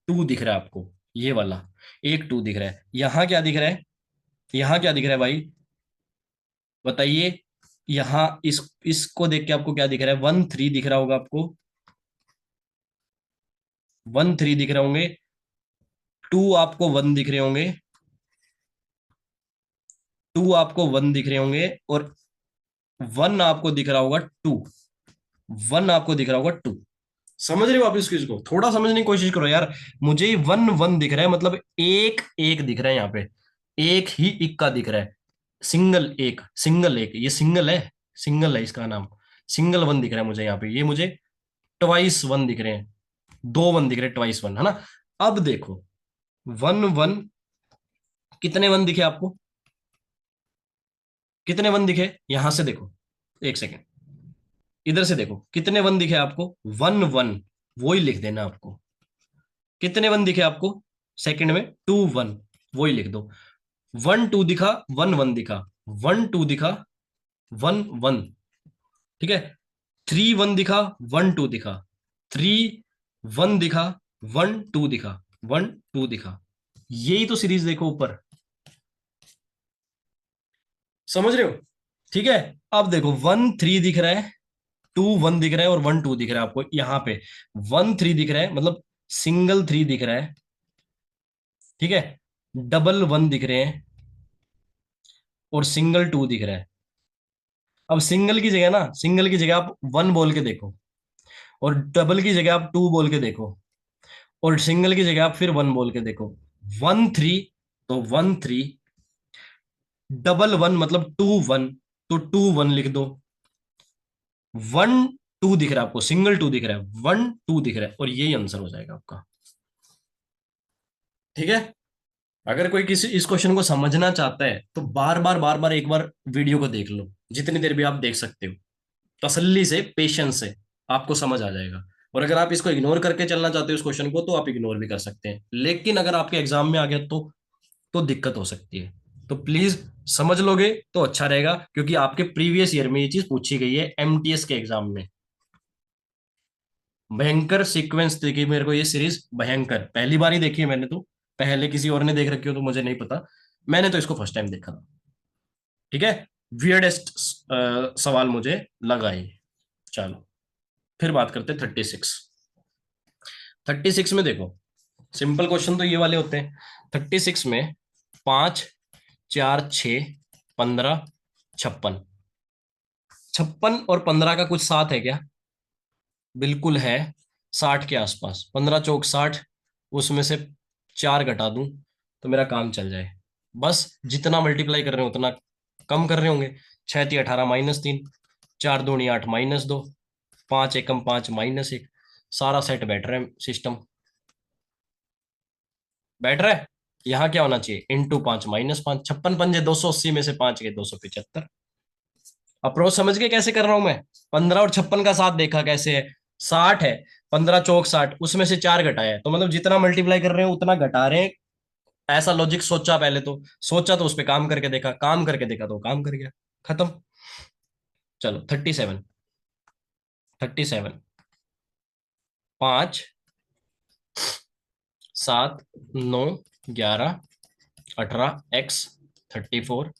टू दिख रहा है आपको, ये वाला एक टू दिख रहा है। यहाँ क्या दिख रहा है, यहाँ क्या दिख रहा है भाई, बताइए। यहाँ इसको देख के आपको क्या दिख रहा है, वन थ्री दिख रहा होगा आपको, वन थ्री दिख रहे होंगे, टू आपको वन दिख रहे होंगे, टू आपको वन दिख रहे होंगे, और वन आपको दिख रहा होगा टू, वन आपको दिख रहा होगा टू। समझ रहे हो आप इस चीज को, थोड़ा समझने की कोशिश करो यार। मुझे वन वन दिख रहा है, मतलब एक एक दिख रहा है यहाँ पे, एक ही इक्का दिख रहा है, सिंगल एक, सिंगल एक, ये सिंगल है, सिंगल है इसका नाम, सिंगल वन दिख रहा है मुझे यहाँ पे, ये मुझे ट्वाइस वन दिख रहे हैं, दो वन दिख रहे हैं, ट्वाइस वन है ना। अब देखो, वन वन, कितने वन दिखे आपको, कितने वन दिखे, यहां से देखो, एक सेकेंड, इधर से देखो कितने वन दिखे आपको, वन वन, वो ही लिख देना आपको। कितने वन दिखे आपको, सेकंड में टू वन, वो ही लिख दो। वन टू दिखा, वन वन दिखा, वन टू दिखा, वन वन, ठीक है। थ्री वन दिखा, वन टू दिखा, थ्री वन दिखा, वन टू दिखा, वन टू दिखा। यही तो सीरीज देखो ऊपर, समझ रहे हो। ठीक है, अब देखो वन थ्री दिख रहा है, टू वन दिख रहा है, और वन टू दिख रहा है आपको यहाँ पे, वन थ्री दिख रहा है मतलब सिंगल थ्री दिख रहा है, ठीक है, डबल वन दिख रहे हैं, और सिंगल टू दिख रहा है। अब सिंगल की जगह ना, सिंगल की जगह आप वन बोल के देखो, और डबल की जगह आप टू बोल के देखो, और सिंगल की जगह आप फिर वन बोल के देखो। वन थ्री, तो वन थ्री, डबल वन मतलब टू वन, तो टू वन लिख दो। वन टू दिख रहा है आपको, सिंगल टू दिख रहा है, वन टू दिख रहा है, और यही आंसर हो जाएगा आपका। ठीक है, अगर कोई किसी इस क्वेश्चन को समझना चाहता है तो बार बार एक बार वीडियो को देख लो, जितनी देर भी आप देख सकते हो, तसल्ली से, पेशेंस से, आपको समझ आ जाएगा। और अगर आप इसको इग्नोर करके चलना चाहते हो इस क्वेश्चन को, तो आप इग्नोर भी कर सकते हैं, लेकिन अगर आपके एग्जाम में आ गया तो दिक्कत हो सकती है। तो प्लीज समझ लोगे तो अच्छा रहेगा, क्योंकि आपके प्रीवियस ईयर में ये चीज पूछी गई है एमटीएस के एग्जाम में। भयंकर सीक्वेंस देखी मेरे को ये सीरीज, भयंकर, पहली बार ही देखी है मैंने तो, पहले किसी और ने देख रखी हो तो मुझे नहीं पता, मैंने तो इसको फर्स्ट टाइम देखा था। ठीक है, वियर्डेस्ट सवाल मुझे लगा ये। चलो फिर बात करते हैं 36। 36 में देखो, सिंपल क्वेश्चन तो ये वाले होते हैं। 36 में पांच, चार, छ, 15, 56, 56 और 15 का कुछ साथ है क्या, बिल्कुल है, 60 के आसपास, 15 चौक 60, उसमें से चार घटा दूं तो मेरा काम चल जाए। बस जितना मल्टीप्लाई कर रहे हो उतना कम कर रहे होंगे। 6 × 3 = 18 -3, 4 × 2 = 8 -2, 5 एकम 5 -1, सारा सेट बैठ रहा है, सिस्टम बैठ रहा है। यहाँ क्या होना चाहिए, इंटू 5 -5, 56 पंजे 280, में से 5 के 275। अप्रोच समझ के कैसे कर रहा हूं मैं, 15 और 56 का साथ देखा कैसे है, 60 है, 15 चौक 60, उसमें से चार घटाया है, तो मतलब जितना मल्टीप्लाई कर रहे हैं उतना घटा रहे हैं। ऐसा लॉजिक सोचा, पहले तो सोचा, तो उस पर काम करके देखा, काम करके देखा तो काम कर गया, खत्म। चलो 37, 37, 5, 7, 9, 11, 18, एक्स 34,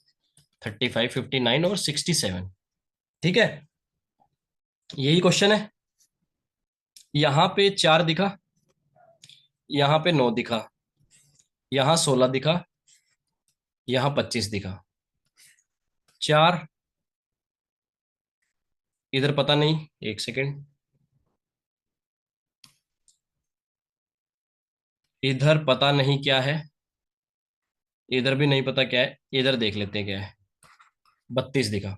35, 59 और 67। ठीक है, यही क्वेश्चन है। यहाँ पे 4 दिखा, यहाँ पे 9 दिखा, यहाँ 16 दिखा, यहाँ 25 दिखा। 4 इधर पता नहीं, एक सेकेंड, इधर पता नहीं क्या है, इधर भी नहीं पता क्या है, इधर देख लेते हैं क्या है। 32 दिखा।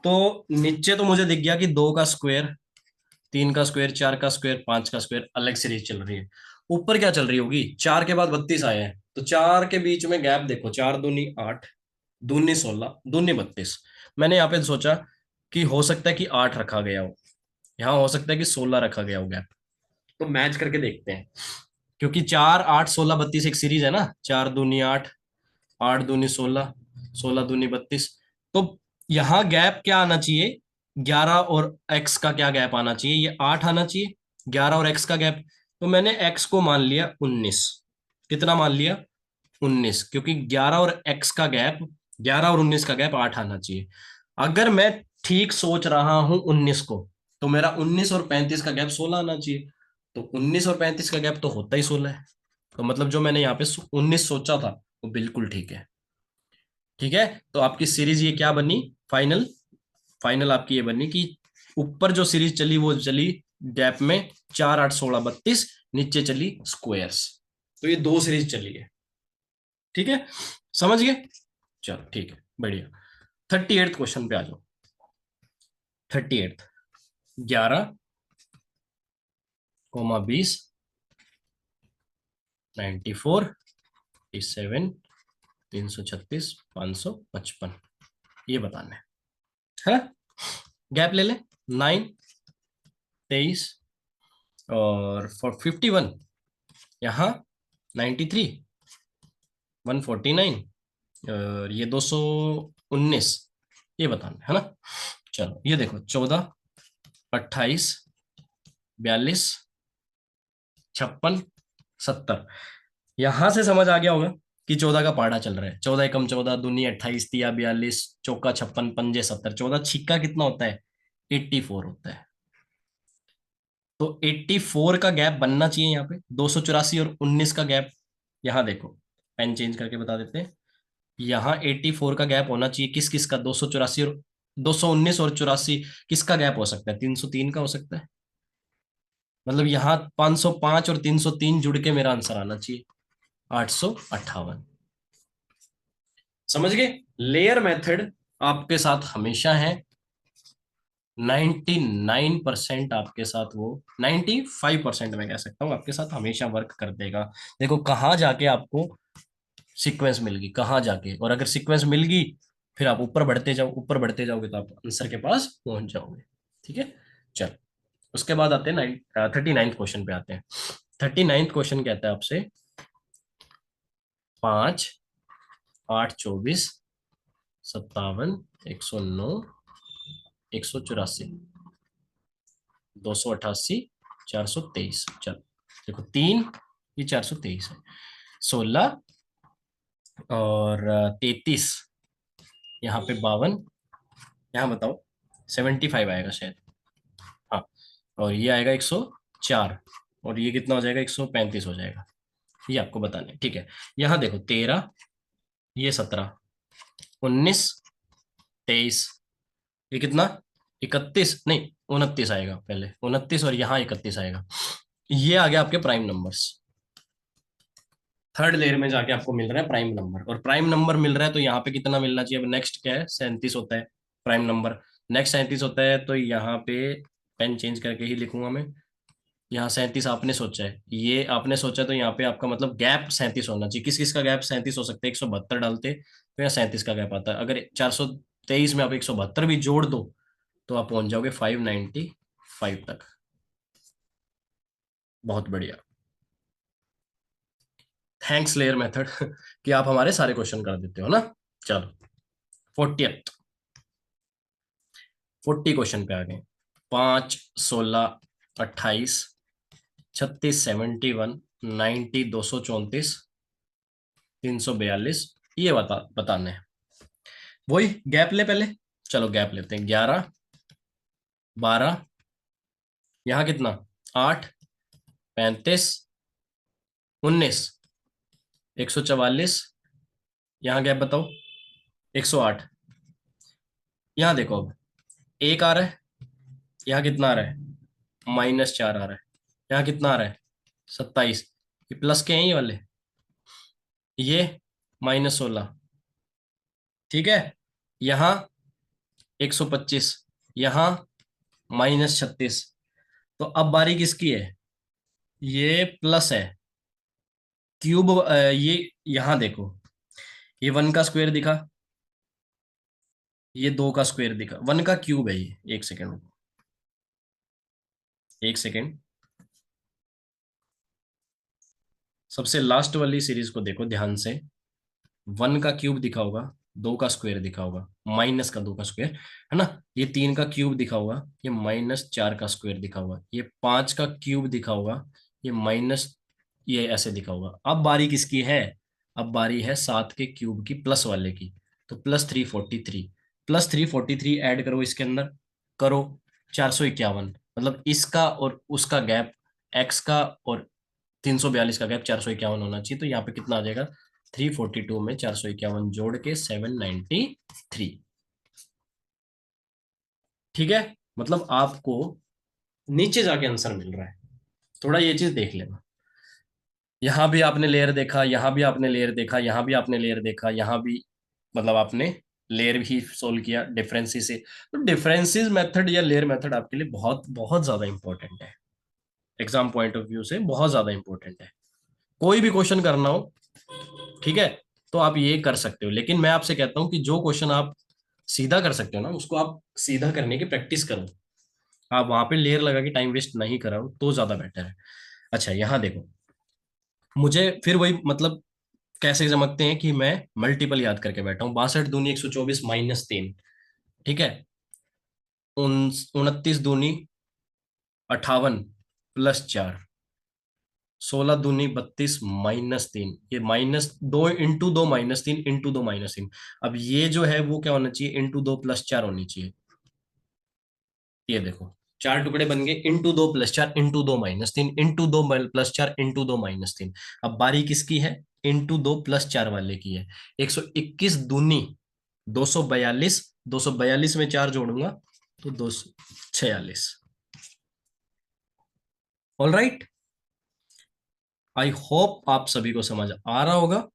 तो नीचे तो मुझे दिख गया कि 2 का स्क्वायर, 3 का स्क्वायर, 4 का स्क्वायर, 5 का स्क्वायर अलग सीरीज चल रही है। ऊपर क्या चल रही होगी, 4 के बाद 32 आए हैं, तो 4 के बीच में गैप देखो, 4 दूनी 8, दूनी 16, दूनी 32। मैंने यहाँ पे सोचा कि हो सकता है कि 8 रखा गया हो, यहाँ हो सकता है कि 16 रखा गया हो गैप। तो मैच करके देखते हैं, क्योंकि 4, 8, 16, 32 एक सीरीज है ना, 4 दूनी 8, 8 दूनी 16, 16 दूनी 32। तो यहाँ गैप क्या आना चाहिए, 11 और x का क्या गैप आना चाहिए, ये 8 आना चाहिए, 11 और x का गैप। तो मैंने x को मान लिया 19। कितना मान लिया, 19, क्योंकि 11 और x का गैप, 11 और 19 का गैप 8 आना चाहिए। अगर मैं ठीक सोच रहा हूं 19 को, तो मेरा 19 और 35 का गैप 16 आना चाहिए। तो 19 और 35 का गैप तो होता ही 16 है। तो मतलब जो मैंने यहाँ पे 19 सोचा था वो बिल्कुल ठीक है। ठीक है, तो आपकी सीरीज ये क्या बनी, फाइनल, फाइनल आपकी ये बनी कि ऊपर जो सीरीज चली वो चली गैप में, 4, 8, 16, 32, नीचे चली स्क्वायर्स। तो ये 2 सीरीज चली है। ठीक है, समझ गए। चलो ठीक है, बढ़िया। 38 क्वेश्चन पे आ जाओ। 38, 11, 20, 94, 87, 336, 555, ये बताना है। गैप ले ले, 9, 23 और 51, यहाँ 93, 149 और ये 219, ये बताना है ना। चलो ये देखो, 14, 28, 42, 56, 70। यहां से समझ आ गया होगा कि 14 का पहाड़ा चल रहा है। 14 एकम 14, दूनी 28, तिया 42, चौका 56, पंजे 70, 14 छिक्का कितना होता है, 84 होता है। तो 84 का गैप बनना चाहिए यहाँ पे, 284 और 19 का गैप। यहाँ देखो, पेन चेंज करके बता देते हैं। यहाँ 84 का गैप होना चाहिए, किस किस का, 284 और 219 और 84, किसका गैप हो सकता है, 303 का हो सकता है। मतलब यहाँ 505 और 303 जुड़ के मेरा आंसर आना चाहिए 858। समझ गए, लेयर मेथड आपके साथ हमेशा है। 99% आपके साथ, वो 95% मैं कह सकता हूँ आपके साथ हमेशा वर्क कर देगा। देखो कहाँ जाके आपको सीक्वेंस मिल गई, कहाँ जाके, और अगर सीक्वेंस मिल गई फिर आप ऊपर बढ़ते जाओ, ऊपर बढ़ते जाओगे तो आप आंसर के पास पहुंच जाओगे। ठीक है, चल उसके बाद आते हैं 39 क्वेश्चन पे आते हैं। 39 क्वेश्चन कहता है आपसे, 5, 8, 24, 57, 109, 184, 288, 423। चल देखो, 3, ये 423 है, 16 और 33, यहाँ पे 52, यहाँ बताओ 75 आएगा शायद। हाँ, और ये आएगा 104, और ये कितना हो जाएगा, 135 हो जाएगा। ये आपको बताना है। ठीक है, यहाँ देखो 13, ये 17, 19, 23, ये कितना, 31 नहीं 29 आएगा, पहले 29 और यहाँ 31 आएगा। ये आ गया आपके प्राइम नंबर्स। थर्ड लेयर में जाके आपको मिल रहा है प्राइम नंबर, और प्राइम नंबर मिल रहा है तो यहाँ पे कितना मिलना चाहिए। अब नेक्स्ट क्या है, 37 होता है प्राइम नंबर। नेक्स्ट 37 होता है, तो यहाँ पे पेन चेंज करके ही लिखूंगा मैं। यहाँ 37 आपने सोचा है, ये आपने सोचा, तो यहाँ पे आपका मतलब गैप 37 होना चाहिए। किस किस का गैप 37 हो सकता है, 172 डालते तो यहाँ 37 का गैप आता है। अगर 423 में आप 172 भी जोड़ दो तो आप पहुंच जाओगे 595 तक। बहुत बढ़िया, थैंक्स लेयर मेथड कि आप हमारे सारे क्वेश्चन कर देते हो ना। चलो 40, 40 क्वेश्चन पे आ गए। 5, 16, 28, 36, 71, 90, 234, 342, ये बताना है। वही गैप ले पहले। चलो गैप लेते हैं। 11, 12, यहाँ कितना, 8, 35, 19, 144, यहाँ गैप बताओ, 108। यहाँ देखो अब एक आ रहा है, यहाँ कितना आ रहा है, -4 आ रहा है, यहाँ कितना आ रहा है, 27। ये प्लस के हैं ये वाले, ये -16, ठीक है। यहाँ 125, यहाँ -36। तो अब बारी किसकी है, ये प्लस है, क्यूब ये यहाँ देखो, ये 1 का स्क्वायर दिखा, ये 2 का स्क्वायर दिखा, 1 का क्यूब है ये। एक सेकेंड, एक सेकेंड। सबसे लास्ट वाली सीरीज को देखो ध्यान से, 1 का क्यूब दिखा होगा, 2 का स्क्वायर दिखा होगा, माइनस का 2 का स्क्वायर, है ना। ये 3 का क्यूब दिखा होगा, ये -4 का स्क्वायर दिखा होगा, ये 5 का क्यूब दिखा होगा, ये माइनस, ये ऐसे दिखा होगा। अब बारी किसकी है, अब बारी है 7 के क्यूब की, प्लस वाले की। तो +343, +343 ऐड करो इसके अंदर, करो 451। मतलब इसका और उसका गैप, एक्स का और 342 का गैप 451 होना चाहिए। तो यहाँ पे कितना आ जाएगा, 342 में 451 जोड़ के 793। ठीक है, मतलब आपको नीचे जाके आंसर मिल रहा है। थोड़ा ये चीज देख लेना, यहाँ भी आपने लेयर देखा, यहाँ भी आपने लेयर देखा, यहाँ भी आपने लेयर देखा, यहाँ भी, मतलब आपने लेयर भी सोल्व किया डिफरेंसेस से। तो डिफरेंसेस मेथड या लेयर मेथड आपके लिए बहुत बहुत ज्यादा इंपॉर्टेंट है, एग्जाम पॉइंट ऑफ व्यू से बहुत ज्यादा इंपॉर्टेंट है। कोई भी क्वेश्चन करना हो, ठीक है, तो आप ये कर सकते हो। लेकिन मैं आपसे कहता हूं कि जो क्वेश्चन आप सीधा कर सकते हो ना, उसको आप सीधा करने की प्रैक्टिस करो। आप वहां पे लेयर लगा के टाइम वेस्ट नहीं कराओ तो ज्यादा बेटर है। अच्छा यहाँ देखो, मुझे फिर वही मतलब कैसे चमकते हैं कि मैं मल्टीपल याद करके बैठा हूँ। 62 दूनी 124 -3, ठीक है। 29 दूनी 58 +4, 16 दूनी 32 -3, ये -2 इंटू 2 -3 इंटू 2 -3। अब ये जो है वो क्या होना चाहिए, इंटू 2 +4 होनी चाहिए। ये देखो, चार टुकड़े बन गए, इंटू 2 +4 इंटू 2 -3 इंटू 2 +4 इंटू 2 -3। अब बारी किसकी है, इंटू 2 +4 वाले की है। 121 दूनी 242, 242 में 4 जोड़ूंगा तो 246। ऑल राइट, आई होप आप सभी को समझ आ रहा होगा।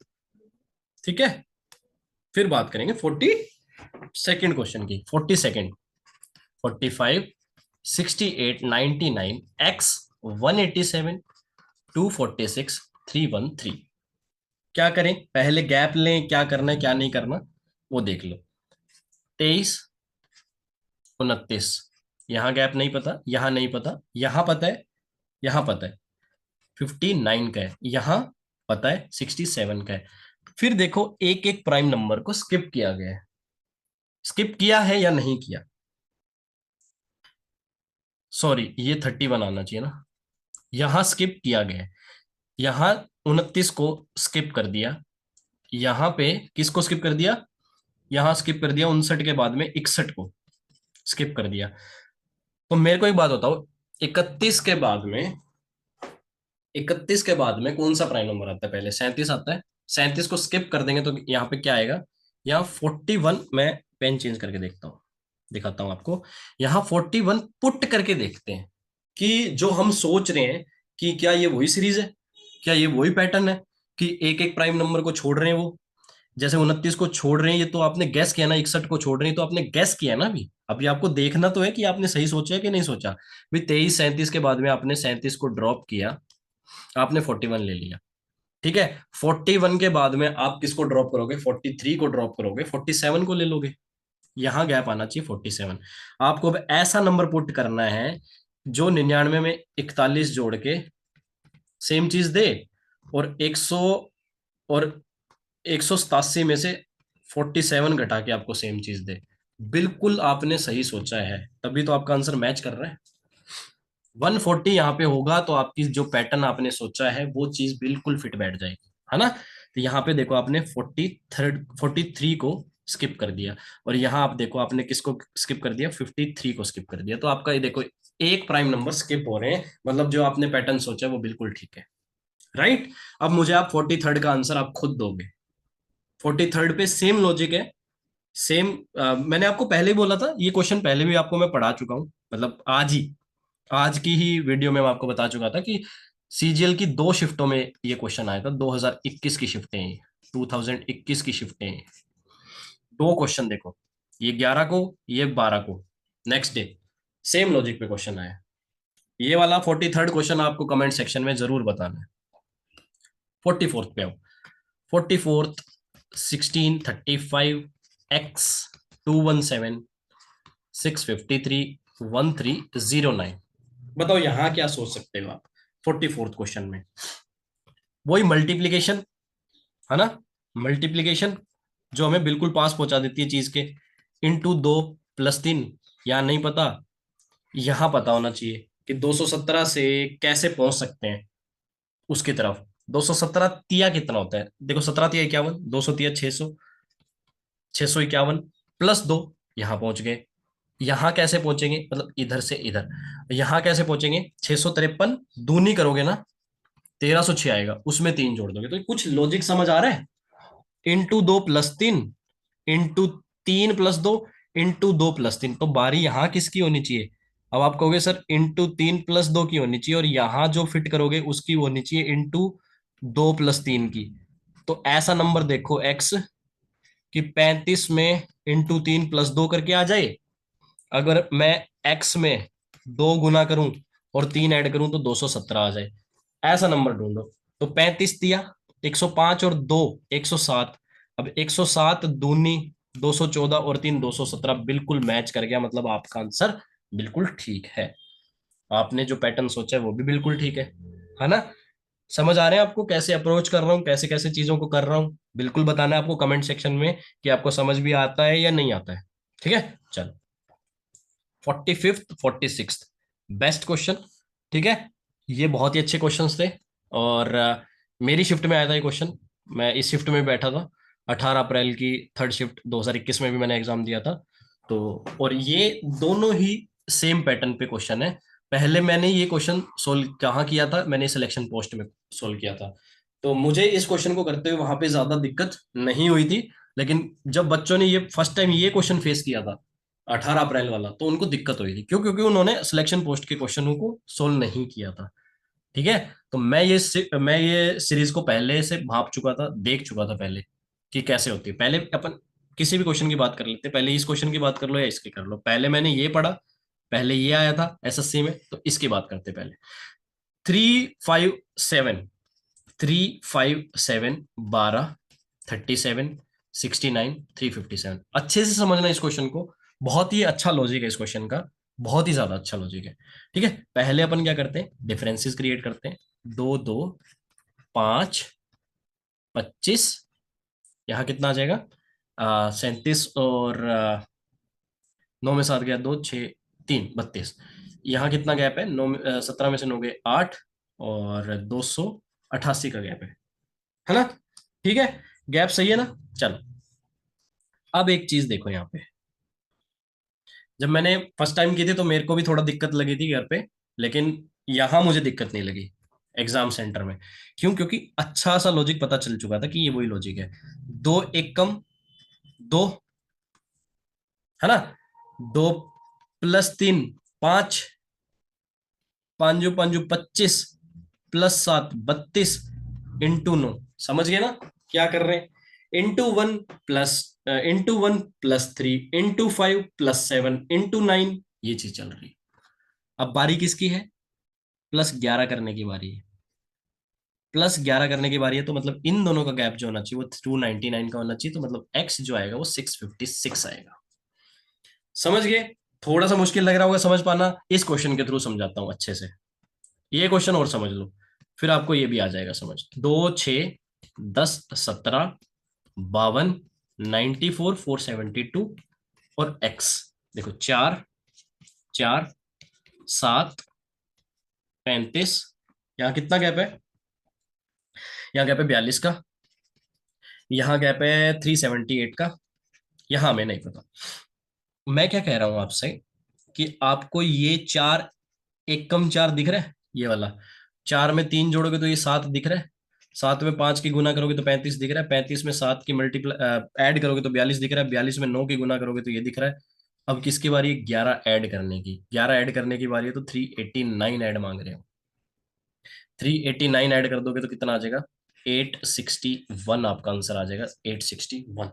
ठीक है, फिर बात करेंगे 42nd क्वेश्चन की। 42nd, 45, 68, 99, x, 187, 246, 313। क्या करें, पहले गैप लें, क्या करना है क्या नहीं करना वो देख लो। 23, 29, यहाँ गैप नहीं पता, यहाँ नहीं पता, यहाँ पता है, यहाँ पता है। 59 का है, यहाँ पता है 67 का है। फिर देखो एक एक प्राइम नंबर को स्किप किया गया है, स्किप किया है या नहीं किया। सॉरी, ये 31 आना चाहिए ना, यहाँ स्किप किया गया है। यहाँ 29 को स्किप कर दिया, यहाँ पे किसको स्किप कर दिया, यहाँ स्किप कर दिया 59 के बाद में 61 को स्किप कर दिया। तो मेरे को एक बात बताओ, 31 के बाद में, 31 के बाद में कौन सा प्राइम नंबर आता है, पहले 37 आता है। 37 को स्किप कर देंगे तो यहाँ पे क्या आएगा, यहाँ 41। मैं पेन चेंज करके देखता हूँ, दिखाता हूँ आपको। यहाँ 41 पुट करके देखते हैं कि जो हम सोच रहे हैं कि क्या ये वही सीरीज है, क्या ये वही पैटर्न है कि एक एक प्राइम नंबर को छोड़ रहे हैं। वो जैसे 29 को छोड़ रहे हैं, ये तो आपने गैस किया ना, 61 को छोड़ रहे हैं तो आपने गैस किया ना। अभी आपको देखना तो है कि आपने सही सोचा है कि नहीं सोचा। भाई 23, 37 के बाद में आपने 37 को ड्रॉप किया, आपने 41 ले लिया, ठीक है। 41 के बाद में आप किसको ड्रॉप करोगे, 43 को ड्रॉप करोगे, 47 को ले लोगे। यहां गैप आना चाहिए 47। आपको अब ऐसा नंबर पुट करना है जो 99 में 41 जोड़ के सेम चीज दे, और 100 और 187 में से 47 घटा के आपको सेम चीज दे। बिल्कुल आपने सही सोचा है, तभी तो आपका आंसर मैच कर रहा है। 140 यहाँ पे होगा तो आपकी जो पैटर्न आपने सोचा है वो चीज बिल्कुल फिट बैठ जाएगी, है ना। तो यहाँ पे देखो आपने 43 को स्किप कर दिया, और यहाँ आप देखो आपने किसको स्किप कर दिया, 53 को स्किप कर दिया। तो आपका ये देखो एक प्राइम नंबर स्किप हो रहे हैं, मतलब जो आपने पैटर्न सोचा है वो बिल्कुल ठीक है, राइट। अब मुझे आप 43rd का आंसर आप खुद दोगे। 43rd पे सेम लॉजिक है, सेम। मैंने आपको पहले ही बोला था, ये क्वेश्चन पहले भी आपको मैं पढ़ा चुका हूँ, मतलब आज की ही वीडियो में मैं आपको बता चुका था कि सीजीएल की 2 शिफ्टों में ये क्वेश्चन आया था। 2021 की शिफ्टें हैं, 2021 की शिफ्टें हैं। 2 क्वेश्चन देखो, ये 11 को, ये 12 को, नेक्स्ट डे सेम लॉजिक पे क्वेश्चन आया। ये वाला 43rd क्वेश्चन आपको कमेंट सेक्शन में जरूर बताना है। 44th पे आओ। 44th 1635 x 217 653 1309। बताओ यहाँ क्या सोच सकते हो आप 44th क्वेश्चन में। वही मल्टीप्लीकेशन, है ना, मल्टीप्लीकेशन जो हमें बिल्कुल पास पहुंचा देती है चीज के। इंटू 2 + 3, यहाँ नहीं पता, यहाँ पता होना चाहिए कि 217 से कैसे पहुंच सकते हैं उसकी तरफ। 217 तिया कितना होता है, देखो 17 तिया 51, 200 तिया 600, 651 +2, यहाँ पहुंच गए। यहाँ कैसे पहुंचेंगे, मतलब इधर से इधर, यहाँ कैसे पहुंचेंगे, 653 दूनी करोगे ना 1306 आएगा, उसमें 3 जोड़ दोगे। तो कुछ लॉजिक समझ आ रहा है। इंटू 2 + 3, इंटू 3 + 2, इंटू 2 + 3, तो बारी यहाँ किसकी होनी चाहिए। अब आप कहोगे सर इंटू 3 + 2 की होनी चाहिए, और यहाँ जो फिट करोगे उसकी होनी चाहिए इंटू 2 + 3 की। तो ऐसा नंबर देखो एक्स कि 35 में इंटू 3 + 2 करके आ जाए। अगर मैं एक्स में 2 गुना करूं और 3 ऐड करूं तो 217 आ जाए, ऐसा नंबर ढूंढो। तो 35 दिया, 105 और 2 107। अब 107 दूनी 214 और 3 217 बिल्कुल मैच कर गया, मतलब आपका आंसर बिल्कुल ठीक है। आपने जो पैटर्न सोचा है वो भी बिल्कुल ठीक है ना। समझ आ रहे हैं आपको कैसे अप्रोच कर रहा हूँ, कैसे कैसे चीजों को कर रहा हूँ। बिल्कुल बताना है आपको कमेंट सेक्शन में कि आपको समझ भी आता है या नहीं आता है। ठीक है, चलो। 45th 46th बेस्ट क्वेश्चन, ठीक है। ये बहुत ही अच्छे क्वेश्चंस थे, और मेरी शिफ्ट में आया था ये क्वेश्चन। मैं इस शिफ्ट में बैठा था, 18 अप्रैल की 3rd शिफ्ट 2021 में भी मैंने एग्जाम दिया था। तो और ये दोनों ही सेम पैटर्न पे क्वेश्चन है। पहले मैंने ये क्वेश्चन सोल्व कहाँ किया था, मैंने सिलेक्शन पोस्ट में सोल्व किया था। तो मुझे इस क्वेश्चन को करते हुए वहां पे ज्यादा दिक्कत नहीं हुई थी। लेकिन जब बच्चों ने ये फर्स्ट टाइम ये क्वेश्चन फेस किया था 18 अप्रैल वाला, तो उनको दिक्कत हुई थी। क्यों? क्योंकि उन्होंने सिलेक्शन पोस्ट के क्वेश्चनों को सोल्व नहीं किया था। ठीक है। तो मैं ये सीरीज को पहले से भाप चुका था, देख चुका था पहले कि कैसे होती है। पहले अपन किसी भी क्वेश्चन की बात कर लेते हैं, पहले इस क्वेश्चन की बात कर लो या इसकी कर लो। पहले मैंने ये पढ़ा, पहले ये आया था एसएससी में, तो इसकी बात करते हैं पहले। 357, 357 12 37 69 357। अच्छे से समझना इस क्वेश्चन को, बहुत ही अच्छा लॉजिक है इस क्वेश्चन का, बहुत ही ज्यादा अच्छा लॉजिक है। ठीक है, पहले अपन क्या करते हैं, डिफरेंसेस क्रिएट करते हैं। 2 2 5 25, यहाँ कितना आ जाएगा, 37 और 9 में 7 गया, 2 6 3 32। यहाँ कितना गैप है, 17 में से 9 गए 8, और 288 का गैप है ना। ठीक है, गैप सही है ना। चलो, अब एक चीज देखो यहाँ पे। जब मैंने फर्स्ट टाइम की थी तो मेरे को भी थोड़ा दिक्कत लगी थी घर पे, लेकिन यहाँ मुझे दिक्कत नहीं लगी एग्जाम सेंटर में। क्यों? क्योंकि अच्छा सा लॉजिक पता चल चुका था कि ये वही लॉजिक है। 2 1 कम 2, है ना। 2 + 3 5, 5 5 25, +7 32, इंटू 9। समझ गए ना क्या कर रहे हैं। इंटू 1 + 3, इंटू 5 + 7, इंटू 9, ये चीज चल रही है। अब बारी किसकी है, +11 करने की बारी है। +11 करने की बारी है, तो मतलब इन दोनों का गैप जो होना चाहिए वो 299 का होना चाहिए। तो मतलब एक्स जो आएगा वो 656 आएगा। समझ गए। थोड़ा सा मुश्किल लग रहा होगा समझ पाना, इस क्वेश्चन के थ्रू समझाता हूँ अच्छे से। ये क्वेश्चन और समझ लो, फिर आपको ये भी आ जाएगा समझ। 2 6 10 17 52 94 472, और एक्स देखो 4 4 7 35। यहाँ कितना गैप है? यहाँ गैप है 42 का। यहाँ गैप है 378 का। यहाँ हमें नहीं पता। मैं क्या कह रहा हूं आपसे कि आपको ये चार, एक कम चार दिख रहा है, ये वाला। चार में तीन जोड़ोगे तो ये सात दिख रहा है। सात में पांच की गुना करोगे तो 35 दिख रहा है। 35 में सात की मल्टीप्लाई ऐड करोगे तो 42 दिख रहा है। 42 में नौ की गुना करोगे तो ये दिख रहा है। अब किसकी बारी है? 11 ऐड करने की। 11 ऐड करने की बारी है तो 389 ऐड मांग रहे हो। 389 ऐड कर दोगे तो कितना आ जाएगा? 861 आपका आंसर आ जाएगा। 861।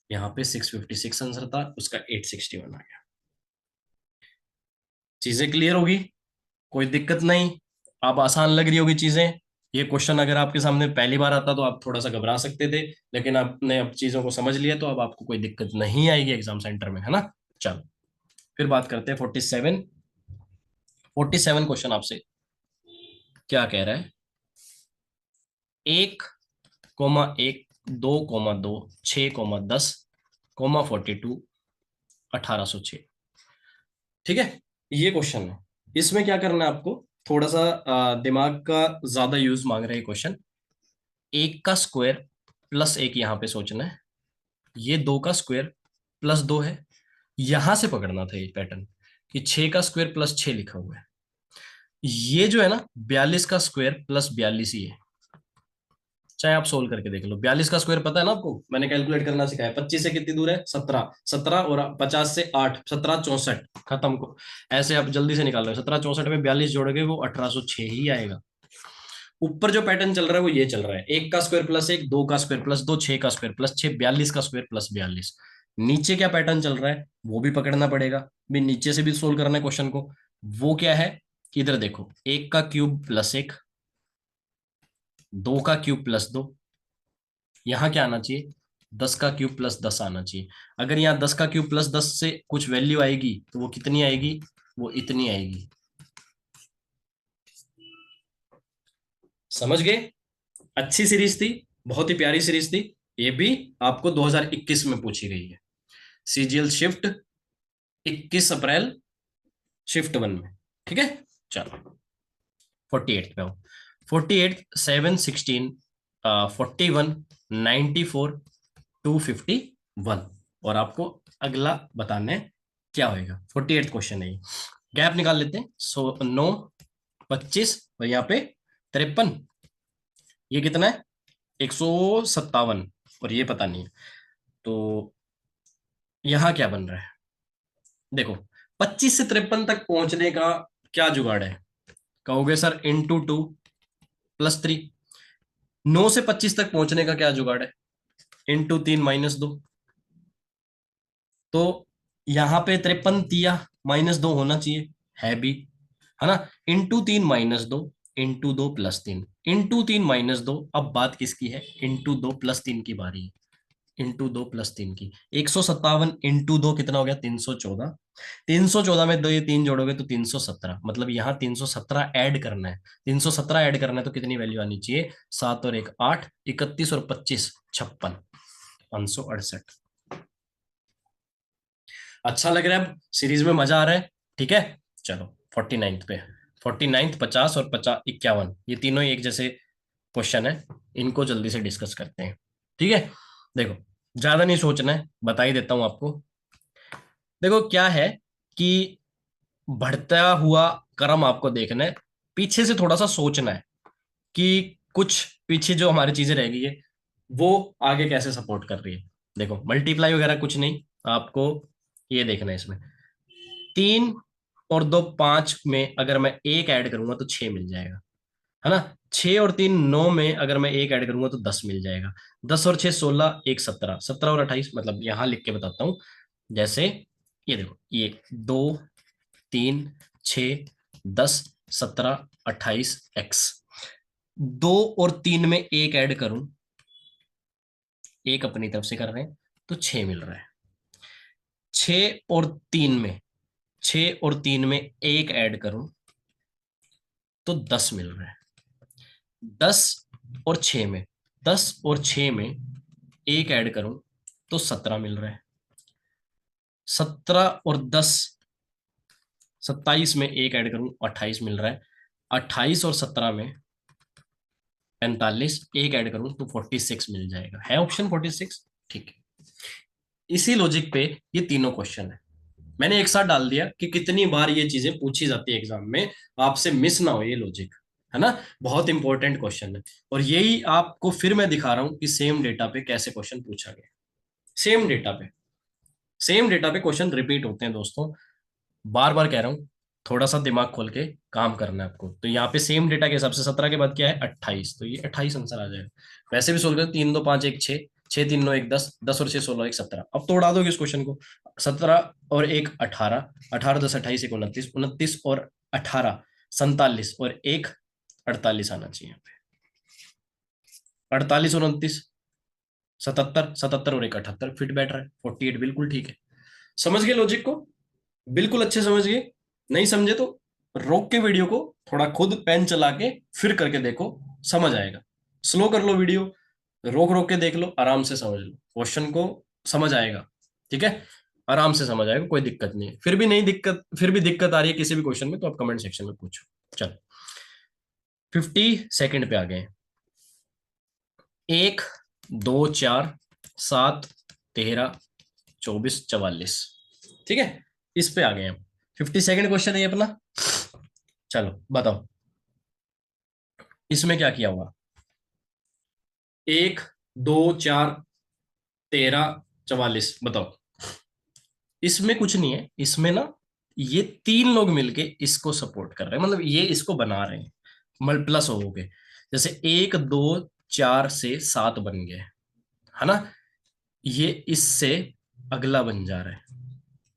यहाँ पे 656 आंसर था, उसका 861 आ गया। चीजें क्लियर होगी? कोई दिक्कत नहीं? आप आसान लग रही होगी चीजें। ये क्वेश्चन अगर आपके सामने पहली बार आता तो आप थोड़ा सा घबरा सकते थे, लेकिन आपने अब चीजों को समझ लिया तो अब आपको कोई दिक्कत नहीं आएगी एग्जाम सेंटर में, है ना? चलो, फिर बात करते हैं 47। 47 क्वेश्चन आपसे क्या कह रहा है? 1,1, 2,2, 6,10, 42, 1806। ठीक है, ये क्वेश्चन है। इसमें क्या करना है आपको? थोड़ा सा दिमाग का ज्यादा यूज मांग रहे हैं क्वेश्चन। एक का स्क्वायर प्लस एक यहां पे सोचना है। ये दो का स्क्वायर प्लस दो है। यहां से पकड़ना था ये पैटर्न कि 6 का स्क्वायर प्लस 6 लिखा हुआ है। ये जो है ना, 42 का स्क्वायर प्लस 42 ही है। चाहे आप सोल्व करके देख लो। 42 का स्क्वायर पता है ना आपको, मैंने कैलकुलेट करना सिखाया। 25 से कितनी दूर है? 17। 17 और 50 से 8, 17, 64, खत्म को। ऐसे आप जल्दी से निकाल रहे हो। 17, 64 में 42 जोड़ोगे वो 1806 ही आएगा। ऊपर जो पैटर्न चल रहा है वो ये चल रहा है, एक का स्क्वायर प्लस एक, दो का स्क्वायर प्लस दो, छह का स्क्वायर प्लस छह, 42 का स्क्वायर प्लस 42। नीचे क्या पैटर्न चल रहा है वो भी पकड़ना पड़ेगा। भी नीचे से भी सोल्व करना है क्वेश्चन को। वो क्या है कि इधर देखो, एक का क्यूब प्लस एक, दो का क्यूब प्लस दो, यहाँ क्या आना चाहिए? 10 का क्यूब प्लस 10 आना चाहिए। अगर यहाँ 10 का क्यूब प्लस 10 से कुछ वैल्यू आएगी तो वो कितनी आएगी? वो इतनी आएगी। समझ गए? अच्छी सीरीज थी, बहुत ही प्यारी सीरीज थी। ये भी आपको 2021 में पूछी गई है। सीजीएल शिफ्ट 21 अप्रैल, शिफ्ट वन में। ठीक है, चलो 48 पे आओ। 48, 7, 16, 41, 94, 251। और आपको अगला बताना है क्या होएगा। 48 क्वेश्चन है ये। गैप निकाल लेते हैं। 9, 25 और यहाँ पे 53। ये कितना है? 157। और ये पता नहीं है। तो यहाँ क्या बन रहा है? देखो, 25 से 53 तक पहुंचने का क्या जुगाड़ है? कहोगे sir into two plus three. 9 से 25 तक पहुंचने का क्या जुगाड़ है? इंटू तीन माइनस दो। तो यहाँ पे 53 तिया माइनस दो होना चाहिए, है भी, है ना? इंटू तीन माइनस दो, इंटू दो प्लस तीन, इंटू तीन माइनस दो। अब बात किसकी है? इंटू दो प्लस तीन की बारी है। इंटू दो प्लस तीन की। 157 इंटू दो कितना हो गया? 314। 314 में दो ये तीन जोड़ोगे तो 317, मतलब यहाँ 317 ऐड करना है। 317 ऐड करना है तो कितनी वैल्यू आनी चाहिए? 7 और एक 8, 31 और 25, 56, 568। अच्छा लग रहा है? अब सीरीज में मजा आ रहा है? ठीक है, चलो 49th पे। 49th, 50 और 51, ये तीनों ही एक जैसे क्वेश्चन है। इनको जल्दी से डिस्कस करते हैं। ठीक है, देखो, ज्यादा नहीं सोचना है, बता ही देता हूं आपको। देखो क्या है कि बढ़ता हुआ क्रम आपको देखना है। पीछे से थोड़ा सा सोचना है कि कुछ पीछे जो हमारी चीजें रह गई है वो आगे कैसे सपोर्ट कर रही है। देखो, मल्टीप्लाई वगैरह कुछ नहीं, आपको ये देखना है। इसमें तीन और दो पांच में अगर मैं एक ऐड करूंगा तो छह मिल जाएगा, है ना? छह और तीन नौ में अगर मैं एक ऐड करूंगा तो 10 मिल जाएगा। 10 और छह 16, एक 17, 17 और 28, मतलब यहां लिख के बताता हूं। जैसे ये देखो, ये दो, तीन, छ, 10, 17, 28 एक्स। दो और तीन में एक ऐड करूं, एक अपनी तरफ से कर रहे हैं तो छह मिल रहा है। छ और तीन में, छ और तीन में एक ऐड करूं तो 10 मिल रहा है। 10 और छ में, 10 और छ में एक ऐड करूं तो 17 मिल रहा है। 17 और 10, 27 में एक ऐड करूं 28 मिल रहा है। 28 और 17 में 45, एक ऐड करूं तो 46 मिल जाएगा। है ऑप्शन 46? ठीक है। इसी लॉजिक पे ये तीनों क्वेश्चन है, मैंने एक साथ डाल दिया कि कितनी बार ये चीजें पूछी जाती है एग्जाम में, आपसे मिस ना हो ये लॉजिक, है ना। बहुत इंपॉर्टेंट क्वेश्चन है। और यही आपको फिर मैं दिखा रहा हूं कि सेम डेटा पे कैसे क्वेश्चन पूछा गया। सेम डेटा पे, सेम डेटा पे क्वेश्चन रिपीट होते हैं दोस्तों। बार बार कह रहा हूँ, थोड़ा सा दिमाग खोल के काम करना है आपको। तो यहाँ पे सेम डेटा के हिसाब से 17 के बाद क्या है 28, तो ये 28 आंसर आ जाएगा। वैसे भी सोल्व कर, 3 2 5 1 6, 6 3 9 1 10, 10 और 6 16 1 17। अब तो उड़ा दोगे इस क्वेश्चन को। 17 और 1 18, 18 10 28 1 29, 29 और 18 47 और 1 48 आना चाहिए यहाँ पे। 48 और 29 77, 77 और 1 78 फिट बैठ रहा है, 48 बिल्कुल ठीक है। समझ गए लॉजिक को? बिल्कुल अच्छे समझ गए। नहीं समझे तो रोक के वीडियो को थोड़ा खुद पेन चला के फिर करके देखो, समझ आएगा। स्लो कर लो वीडियो, रोक रोक के देख लो, आराम से समझ लो क्वेश्चन को, समझ आएगा। ठीक है, आराम से समझ आएगा, कोई दिक्कत नहीं है। फिर भी दिक्कत आ रही है किसी भी क्वेश्चन में तो आप कमेंट सेक्शन में पूछो। चलो 50 सेकंड पे आ गए। 1 2 4 7 13 24 44। ठीक है, इस पे आ गए हम। 50 सेकंड क्वेश्चन है ये अपना। चलो बताओ इसमें क्या किया होगा। 1 2 4 13 44, बताओ। इसमें कुछ नहीं है, इसमें ना ये तीन लोग मिलके इसको सपोर्ट कर रहे हैं, मतलब ये इसको बना रहे हैं, मल प्लस हो गए। जैसे 1 2 4 से 7 बन गए, है ना। ये इससे अगला बन जा रहा है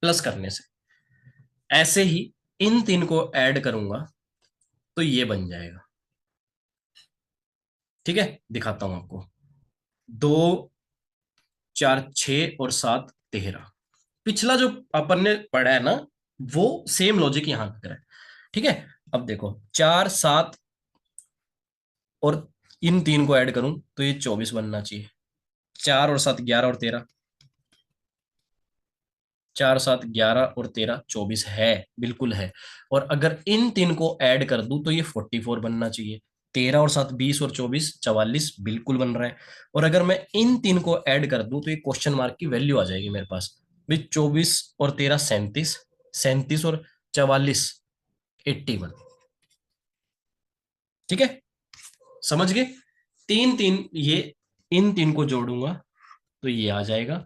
प्लस करने से। ऐसे ही इन तीन को ऐड करूंगा तो ये बन जाएगा। ठीक है, दिखाता हूं आपको। 2 4 6 और 7 13, पिछला जो अपन ने पढ़ा है ना, वो सेम लॉजिक यहां लग रहा है। ठीक है, अब देखो 4 7 और इन तीन को ऐड करूं तो ये 24 बनना चाहिए। 4 और 7 11 और 13, 4 7 11 और 13 24 है, बिल्कुल है। और अगर इन तीन को ऐड कर दूं तो ये 44 बनना चाहिए। 13 और 7 20 और 24 44 बिल्कुल बन रहा है। और अगर मैं इन तीन को ऐड कर दूं तो ये क्वेश्चन मार्क की वैल्यू आ जाएगी मेरे पास भी। 24 और 13 37, 37 और 44 81। ठीक है, समझ गए। तीन तीन ये, इन तीन को जोड़ूंगा तो ये आ जाएगा,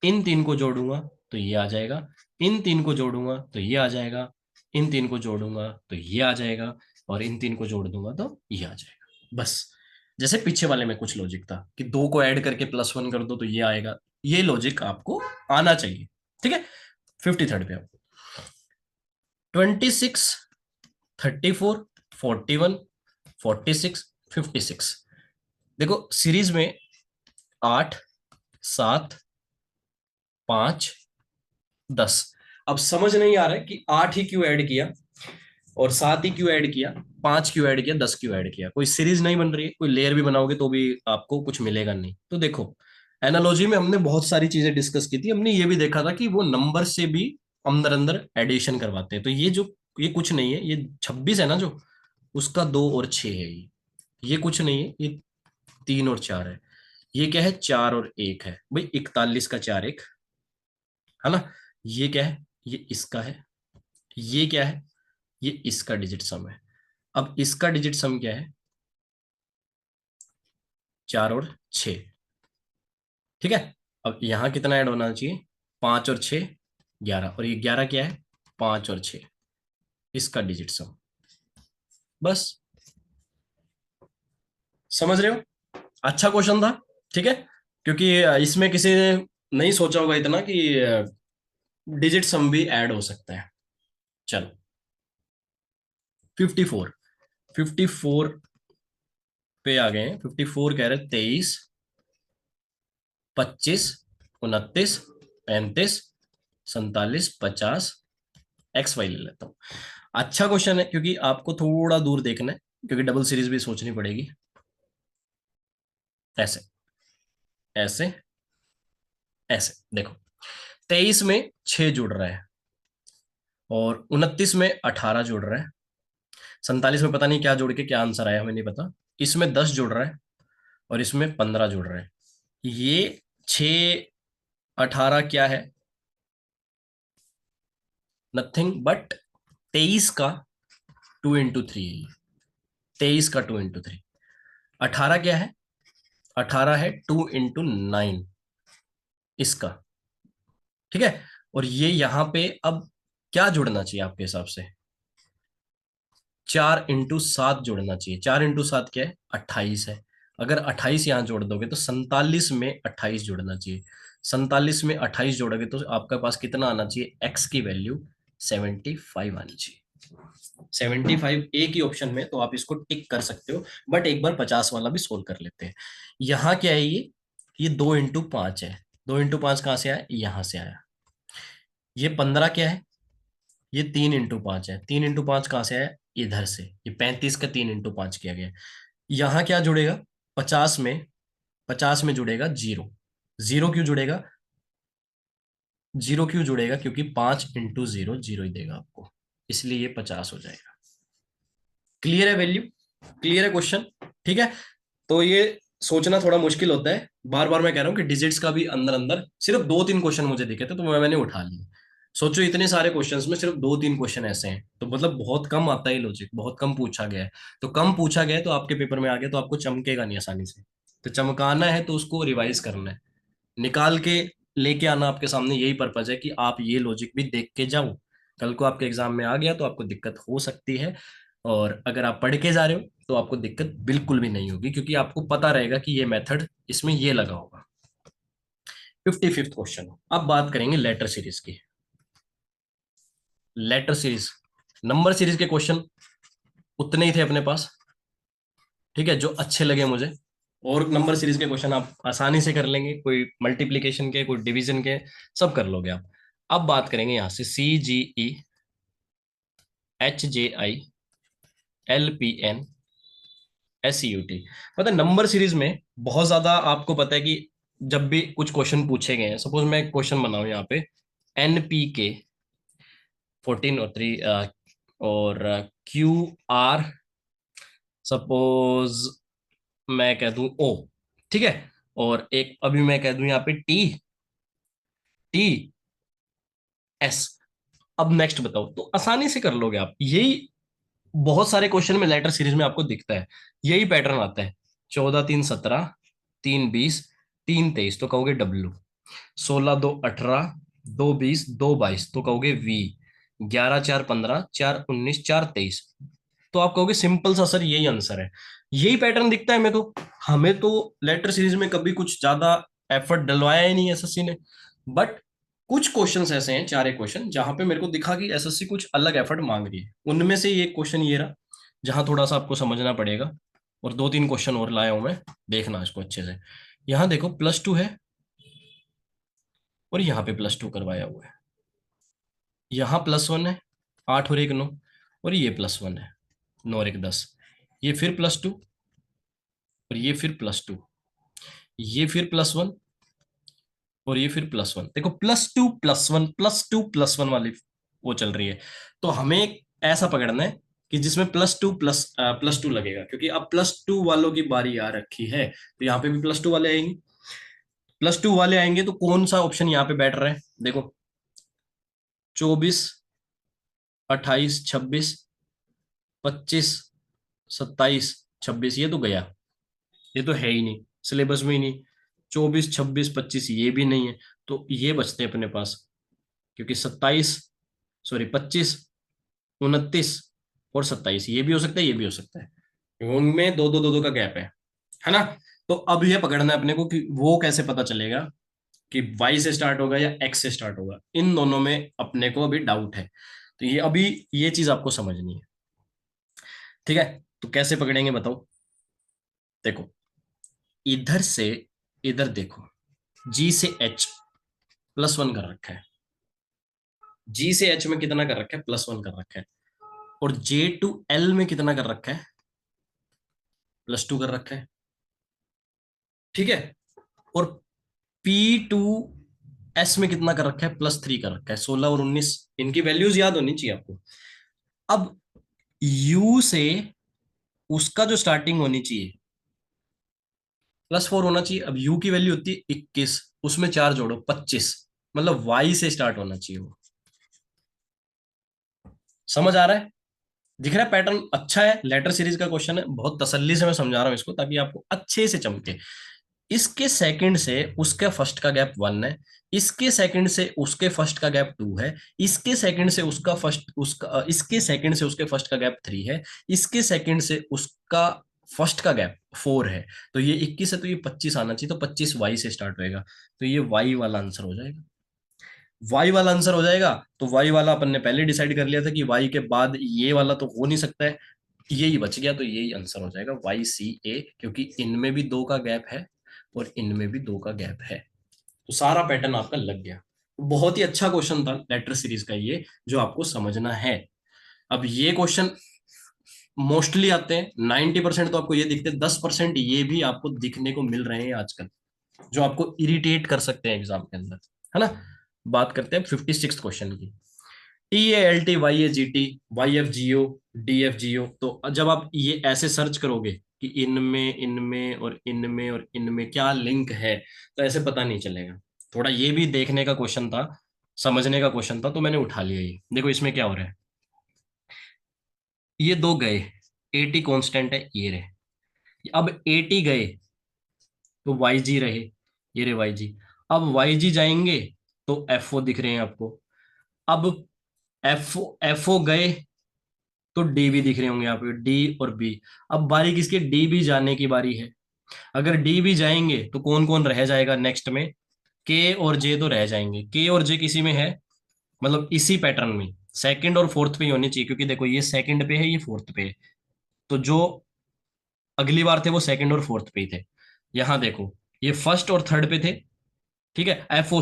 इन तीन को जोड़ूंगा तो ये आ जाएगा, इन तीन को जोड़ूंगा तो ये आ जाएगा, इन तीन को जोड़ूंगा तो ये आ जाएगा, और इन तीन को जोड़ दूंगा तो ये आ जाएगा। बस जैसे पीछे वाले में कुछ लॉजिक था कि दो को ऐड करके +1 कर दो तो ये आएगा, ये लॉजिक आपको आना चाहिए। ठीक है, 53rd पे आपको 26 34 41 46 56। देखो सीरीज में 8 7 5 10। अब समझ नहीं आ रहा है कि 8 ही क्यों ऐड किया और 7 ही क्यों ऐड किया, 5 क्यों ऐड किया, 10 क्यों ऐड किया। कोई सीरीज नहीं बन रही है, कोई लेयर भी बनाओगे तो भी आपको कुछ मिलेगा नहीं। तो देखो एनालॉजी में हमने बहुत सारी चीजें डिस्कस की थी, हमने ये भी देखा था कि वो नंबर से भी अंदर अंदर एडिशन करवाते हैं। तो ये जो, ये कुछ नहीं है, ये 26 है ना जो, उसका 2 और 6 है ये कुछ नहीं है, ये 3 और 4 है। ये क्या है, 4 और 1 है भाई, 41 का 4 1, है ना। ये क्या है, ये इसका है। ये क्या है, ये इसका डिजिट सम है। अब इसका डिजिट सम क्या है, 4 और 6। ठीक है, अब यहां कितना ऐड होना चाहिए, 5 और 6 11, और ये 11 क्या है, 5 और 6, इसका डिजिट सम। बस, समझ रहे हो। अच्छा क्वेश्चन था। ठीक है, क्योंकि इसमें किसी ने नहीं सोचा होगा इतना कि डिजिट सम भी ऐड हो सकता है। चलो 54, 54 पे आ गए हैं। 54 कह रहे 23 25 29 35 47 50, एक्स वाई ले लेता हूँ। अच्छा क्वेश्चन है क्योंकि आपको थोड़ा दूर देखना है, क्योंकि डबल सीरीज भी सोचनी पड़ेगी। ऐसे ऐसे ऐसे देखो, 23 में 6 जुड़ रहा है और 29 में 18 जुड़ रहा है, 47 में पता नहीं क्या जोड़ के क्या आंसर आया, हमें नहीं पता। इसमें 10 जुड़ रहा है और इसमें 15 जुड़ रहा है। ये 6 18 क्या है, नथिंग बट 23 का 2 into 3 है ये। 23 का 2 into 3। 18 क्या है, 18 है 2 into 9 इसका। ठीक है। और ये यहां पे अब क्या जुड़ना चाहिए आपके हिसाब से, 4 into 7 जोड़ना चाहिए। 4 into 7 क्या है, 28 है। अगर 28 यहां जोड़ दोगे तो 47 में 28 जोड़ना चाहिए। 47 में 28 जोड़ोगे तो आपके पास कितना आना चाहिए, एक्स की वैल्यू 75 आनी चाहिए। 75 एक ही ऑप्शन में, तो आप इसको टिक कर सकते हो। बट एक बार 50 वाला भी सोल्व कर लेते हैं। यहाँ क्या है, ये 2 into 5 है। 2 into 5 कहाँ से आया, यहां से आया। ये 15 क्या है, ये 3 into 5 है। 3 into 5 कहाँ से आया, इधर से। ये 35 का 3 into 5 किया गया। यहाँ क्या जुड़ेगा, 50 में जुड़ेगा जीरो। जीरो क्यों जुड़ेगा, जीरो क्यों जुड़ेगा, क्योंकि 5 into 0 जीरो ही देगा आपको, इसलिए ये 50 हो जाएगा। क्लियर है वैल्यू, क्लियर है क्वेश्चन। ठीक है। तो ये सोचना थोड़ा मुश्किल होता है, बार बार मैं कह रहा हूँ कि डिजिट्स का भी अंदर अंदर सिर्फ 2 3 क्वेश्चन मुझे दिखे थे, तो मैंने उठा लिए। सोचो इतने सारे क्वेश्चंस में सिर्फ 2 3 क्वेश्चन ऐसे हैं, तो मतलब बहुत कम आता है लॉजिक, बहुत कम पूछा गया है। तो कम पूछा गया है तो आपके पेपर में आ गया, तो आपको चमकेगा नहीं आसानी से। तो चमकाना है तो उसको रिवाइज करना है, निकाल के लेके आना आपके सामने। यही पर्पज है कि आप ये लॉजिक भी देख के जाओ। कल को आपके एग्जाम में आ गया तो आपको दिक्कत हो सकती है। और अगर आप पढ़ के जा रहे हो तो आपको दिक्कत बिल्कुल भी नहीं होगी, क्योंकि आपको पता रहेगा कि ये मेथड इसमें ये लगा होगा। 55th question. अब बात करेंगे लेटर सीरीज की। लेटर सीरीज, नंबर सीरीज के क्वेश्चन उतने ही थे अपने पास। ठीक है, जो अच्छे लगे मुझे। और नंबर सीरीज के क्वेश्चन आप आसानी से कर लेंगे, कोई मल्टीप्लिकेशन के, कोई डिवीजन के, सब कर लोगे आप। अब बात करेंगे यहां से CGE, HJI, LPN, SUT। मतलब नंबर सीरीज में बहुत ज्यादा आपको पता है कि जब भी कुछ क्वेश्चन पूछे गए हैं, सपोज मैं क्वेश्चन बनाऊं यहाँ पे, NPK 14 और 3, और QR, सपोज मैं कह दूं O। ठीक है। और एक अभी मैं कह दूं यहाँ पे TS। अब नेक्स्ट बताओ, तो आसानी से कर लोगे आप। यही बहुत सारे क्वेश्चन में लेटर सीरीज में आपको दिखता है, यही पैटर्न आता है। 14 3 17, 3 20, 3 23 तो कहोगे W। 16 2 18, 2 20, 2 22 तो कहोगे V। 11 4 15, 4 19, 4 23 तो आप कहोगे सिंपल सा सर यही आंसर है। यही पैटर्न दिखता है हमें तो लेटर सीरीज में कभी कुछ ज्यादा एफर्ट डलवाया ही नहीं एसएससी ने। बट कुछ क्वेश्चंस ऐसे हैं, 4 एक क्वेश्चन, जहां पे मेरे को दिखा कि एसएससी कुछ अलग एफर्ट मांग रही है। उनमें से ये क्वेश्चन ये रहा, जहां थोड़ा सा आपको समझना पड़ेगा। और 2 3 क्वेश्चन और लाया हूं मैं, देखना इसको अच्छे से। यहाँ देखो +2 है और यहाँ पे +2 करवाया हुआ है। यहाँ +1 है, 8 और 1 9, और ये +1 है, 9 और 1 10। ये फिर +2 और ये फिर +2, ये फिर +1 और ये फिर +1। देखो +2 +1 +2 +1 वाली वो चल रही है। तो हमें ऐसा पकड़ना है कि जिसमें +2 लगेगा, क्योंकि अब +2 वालों की बारी आ रखी है, तो यहाँ पे भी +2 वाले आएंगे। +2 वाले आएंगे तो कौन सा ऑप्शन यहाँ पे बैठ रहा है, देखो 24 28 26 25 27 26, ये तो गया, ये तो है ही नहीं, सिलेबस में ही नहीं। 24 26 25 ये भी नहीं है, तो ये बचते हैं अपने पास। क्योंकि 25 ये भी हो सकता है, ये भी हो सकता है। उनमें दो दो दो दो का गैप है ना। तो अब ये पकड़ना है अपने को कि वो कैसे पता चलेगा कि वाई से स्टार्ट होगा या एक्स से स्टार्ट होगा। इन दोनों में अपने को अभी डाउट है, तो ये अभी ये चीज आपको समझनी है। ठीक है, तो कैसे पकड़ेंगे बताओ। देखो इधर से इधर देखो, G से H +1 कर रखा है। G से H में कितना कर रखा है, +1 कर रखा है। और J to L में कितना कर रखा है, +2 कर रखा है। ठीक है। और P to S में कितना कर रखा है, +3 कर रखा है। 16 और 19, इनकी वैल्यूज याद होनी चाहिए आपको। अब यू से उसका जो स्टार्टिंग होनी चाहिए +4 होना चाहिए। अब यू की वैल्यू होती है 21, उसमें 4 जोड़ो 25, मतलब वाई से स्टार्ट होना चाहिए वो। समझ आ रहा है? दिख रहा है पैटर्न? अच्छा है, लेटर सीरीज का क्वेश्चन है, बहुत तसल्ली से मैं समझा रहा हूँ इसको ताकि आपको अच्छे से चमके। इसके सेकंड से उसके फर्स्ट का गैप 1 है, इसके सेकंड से उसके फर्स्ट का गैप 2 है, इसके सेकंड से उसका फर्स्ट उसका इसके सेकंड से उसके फर्स्ट का गैप 3 है, इसके सेकंड से उसका फर्स्ट का गैप 4 है। तो ये 21 है, तो ये 25 आना चाहिए, तो 25 वाई से स्टार्ट होएगा। तो ये वाई वाला आंसर हो जाएगा। वाई वाला आंसर हो जाएगा। तो वाई वाला अपन ने पहले डिसाइड कर लिया था कि वाई के बाद ये वाला तो हो नहीं सकता है, यही बच गया, तो यही आंसर हो जाएगा YCA, क्योंकि इनमें भी 2 का गैप है और इनमें भी 2 का गैप है। तो सारा पैटर्न आपका लग गया। बहुत ही अच्छा क्वेश्चन था लेटर सीरीज का ये, जो आपको समझना है। अब ये क्वेश्चन मोस्टली आते हैं 90% तो आपको ये दिखते हैं, 10% ये भी आपको दिखने को मिल रहे हैं आजकल, जो आपको इरिटेट कर सकते हैं एग्जाम के अंदर, है ना। बात करते हैं 56 क्वेश्चन की। TALT YAGT YFGO तो जब आप ये ऐसे सर्च करोगे कि इनमें इनमें और इनमें और इनमें क्या लिंक है, तो ऐसे पता नहीं चलेगा। थोड़ा ये भी देखने का क्वेश्चन था, समझने का क्वेश्चन था, तो मैंने उठा लिया। ये देखो इसमें क्या हो रहा है, ये दो गए, 80 कांस्टेंट है, ये रहे। अब 80 गए तो YG रहे, ये रहे YG। अब YG जाएंगे तो FO दिख रहे हैं आपको। अब FO गए तो डी भी दिख रहे होंगे यहाँ पे, डी और बी। अब बारी किसकी, डी भी जाने की बारी है। अगर डी भी जाएंगे तो कौन कौन रह जाएगा नेक्स्ट में, के और जे तो रह जाएंगे। के और जे किसी में है, मतलब इसी पैटर्न में सेकंड और फोर्थ पे ही होनी चाहिए, क्योंकि देखो ये सेकंड पे है, ये फोर्थ पे है। तो जो अगली बार थे वो सेकंड और फोर्थ पे ही थे। यहाँ देखो ये फर्स्ट और थर्ड पे थे, ठीक है। एफ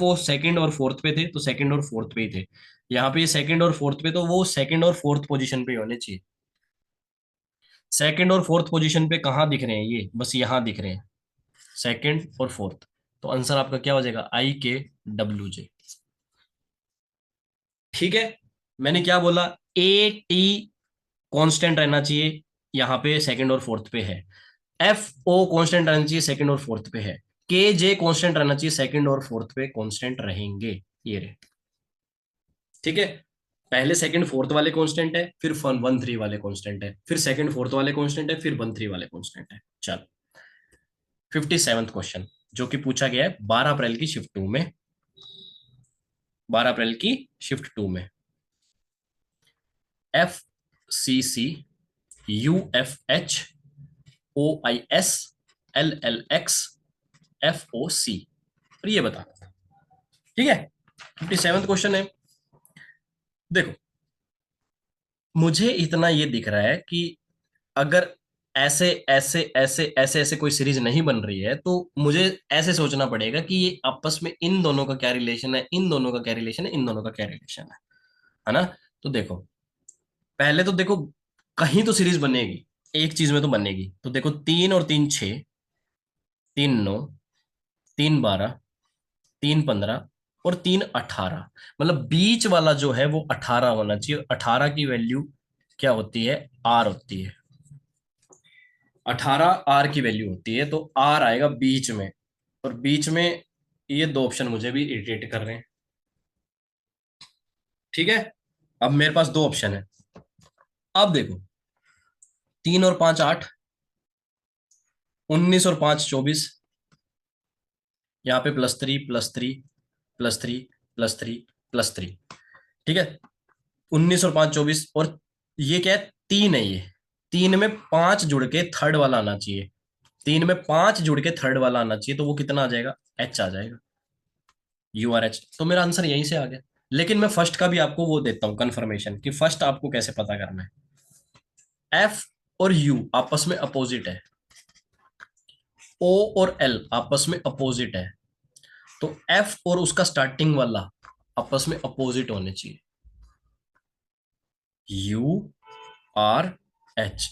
ओ सेकंड और फोर्थ पे थे, तो सेकंड और फोर्थ पे ही थे। यहाँ पे ये सेकंड और फोर्थ पे, तो वो सेकंड और फोर्थ पोजीशन पे ही होने चाहिए। सेकंड और फोर्थ पोजीशन पे कहाँ दिख रहे हैं, ये बस यहाँ दिख रहे हैं, सेकंड और फोर्थ। तो आंसर आपका क्या हो जाएगा, IKWJ। ठीक है। मैंने क्या बोला, AT कांस्टेंट रहना चाहिए, यहाँ पे सेकंड और फोर्थ पे है। FO कांस्टेंट रहना चाहिए, सेकंड और फोर्थ पे है। KJ कांस्टेंट रहना चाहिए, सेकंड और फोर्थ पे कांस्टेंट रहेंगे, ये रहे। ठीक है। पहले सेकंड फोर्थ वाले कांस्टेंट है, फिर 1 3 वाले कांस्टेंट है, फिर सेकंड फोर्थ वाले कांस्टेंट है, फिर 1 3 वाले कांस्टेंट है। चल 57th क्वेश्चन, जो कि पूछा गया है 12 अप्रैल की शिफ्ट 2 में। 12 अप्रैल की शिफ्ट 2 में FCC UFH OIS LLX FOC, और ये बताना था। ठीक है। 57th क्वेश्चन है। देखो मुझे इतना ये दिख रहा है कि अगर ऐसे ऐसे ऐसे ऐसे ऐसे कोई सीरीज नहीं बन रही है, तो मुझे ऐसे सोचना पड़ेगा कि ये आपस में इन दोनों का क्या रिलेशन है, इन दोनों का क्या रिलेशन है, इन दोनों का क्या रिलेशन है ना। तो देखो पहले तो देखो, कहीं तो सीरीज बनेगी, एक चीज में तो बनेगी। तो देखो 3 और 3 6, 3 9, 3 12, 3 15 और 3 18, मतलब बीच वाला जो है वो 18 होना चाहिए। 18 की वैल्यू क्या होती है, R होती है। 18 R की वैल्यू होती है, तो R आएगा बीच में। और बीच में ये दो ऑप्शन मुझे भी इरिटेट कर रहे हैं। ठीक है। अब मेरे पास दो ऑप्शन है। अब देखो 3 और 5 8, 19 और 5 24, यहाँ पे +3 +3 +3 +3 +3। ठीक है। 19 और 5 24, और ये क्या है, 3 है ये। 3 में 5 जुड़ के थर्ड वाला आना चाहिए। 3 में 5 जुड़ के थर्ड वाला आना चाहिए, तो वो कितना आ जाएगा, H आ जाएगा। URH, तो मेरा आंसर यहीं से आ गया। लेकिन मैं फर्स्ट का भी आपको वो देता हूँ कंफर्मेशन, कि फर्स्ट आपको कैसे पता करना है। F और U आपस में अपोजिट है, O और L आपस में अपोजिट है, तो F और उसका स्टार्टिंग वाला आपस में अपोजिट होने चाहिए। URH,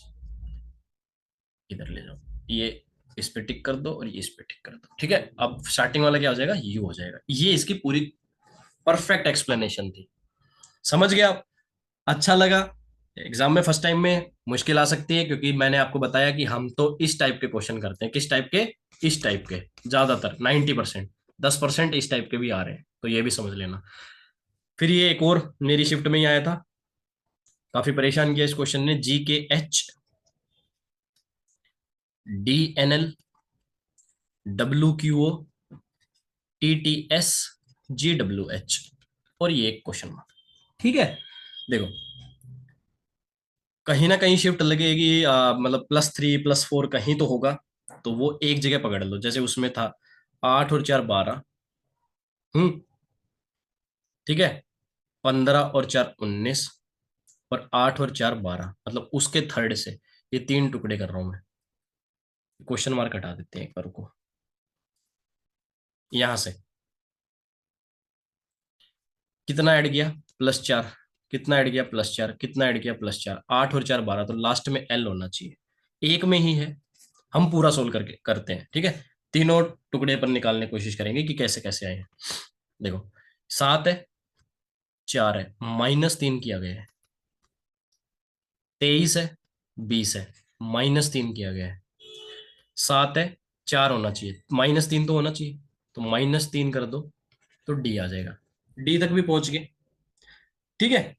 इधर ले जाओ, ये इस पे टिक कर दो और ये इस पे टिक कर दो। ठीक है। अब स्टार्टिंग वाला क्या हो जाएगा, U हो जाएगा। ये इसकी पूरी परफेक्ट एक्सप्लेनेशन थी। समझ गया आप? अच्छा लगा एग्जाम में फर्स्ट टाइम में मुश्किल आ सकती है, क्योंकि मैंने आपको बताया कि हम तो इस टाइप के क्वेश्चन करते हैं। किस टाइप के? इस टाइप के। ज्यादातर 90%, 10% इस टाइप के भी आ रहे हैं, तो ये भी समझ लेना। फिर ये एक और मेरी शिफ्ट में ही आया था, काफी परेशान किया इस क्वेश्चन ने। GKH, DNL, WQO, TTS, GWH, और ये एक क्वेश्चन मार्क। ठीक है, देखो कहीं ना कहीं शिफ्ट लगेगी, मतलब +3 +4 कहीं तो होगा, तो वो एक जगह पकड़ लो। जैसे उसमें था 8 और 4 12। ठीक है, 15 और 4 19, और 8 और 4 12, मतलब उसके थर्ड से ये तीन टुकड़े कर रहा हूं मैं। क्वेश्चन मार्क हटा देते हैं एक बार को, यहां से कितना ऐड किया? +4। कितना ऐड किया? +4। कितना ऐड किया? +4। 8 और 4 12, तो लास्ट में L होना चाहिए, एक में ही है। हम पूरा सोल्व करके करते हैं, ठीक है। तीनों टुकड़े पर निकालने की कोशिश करेंगे कि कैसे कैसे आए हैं। देखो, 7 है, 4 है, -3 किया गया है। 23 है, 20 है, -3 किया गया है। 7 है, 4 होना चाहिए, -3 तो होना चाहिए, तो -3 कर दो, तो D आ जाएगा। D तक भी पहुंच गए, ठीक है।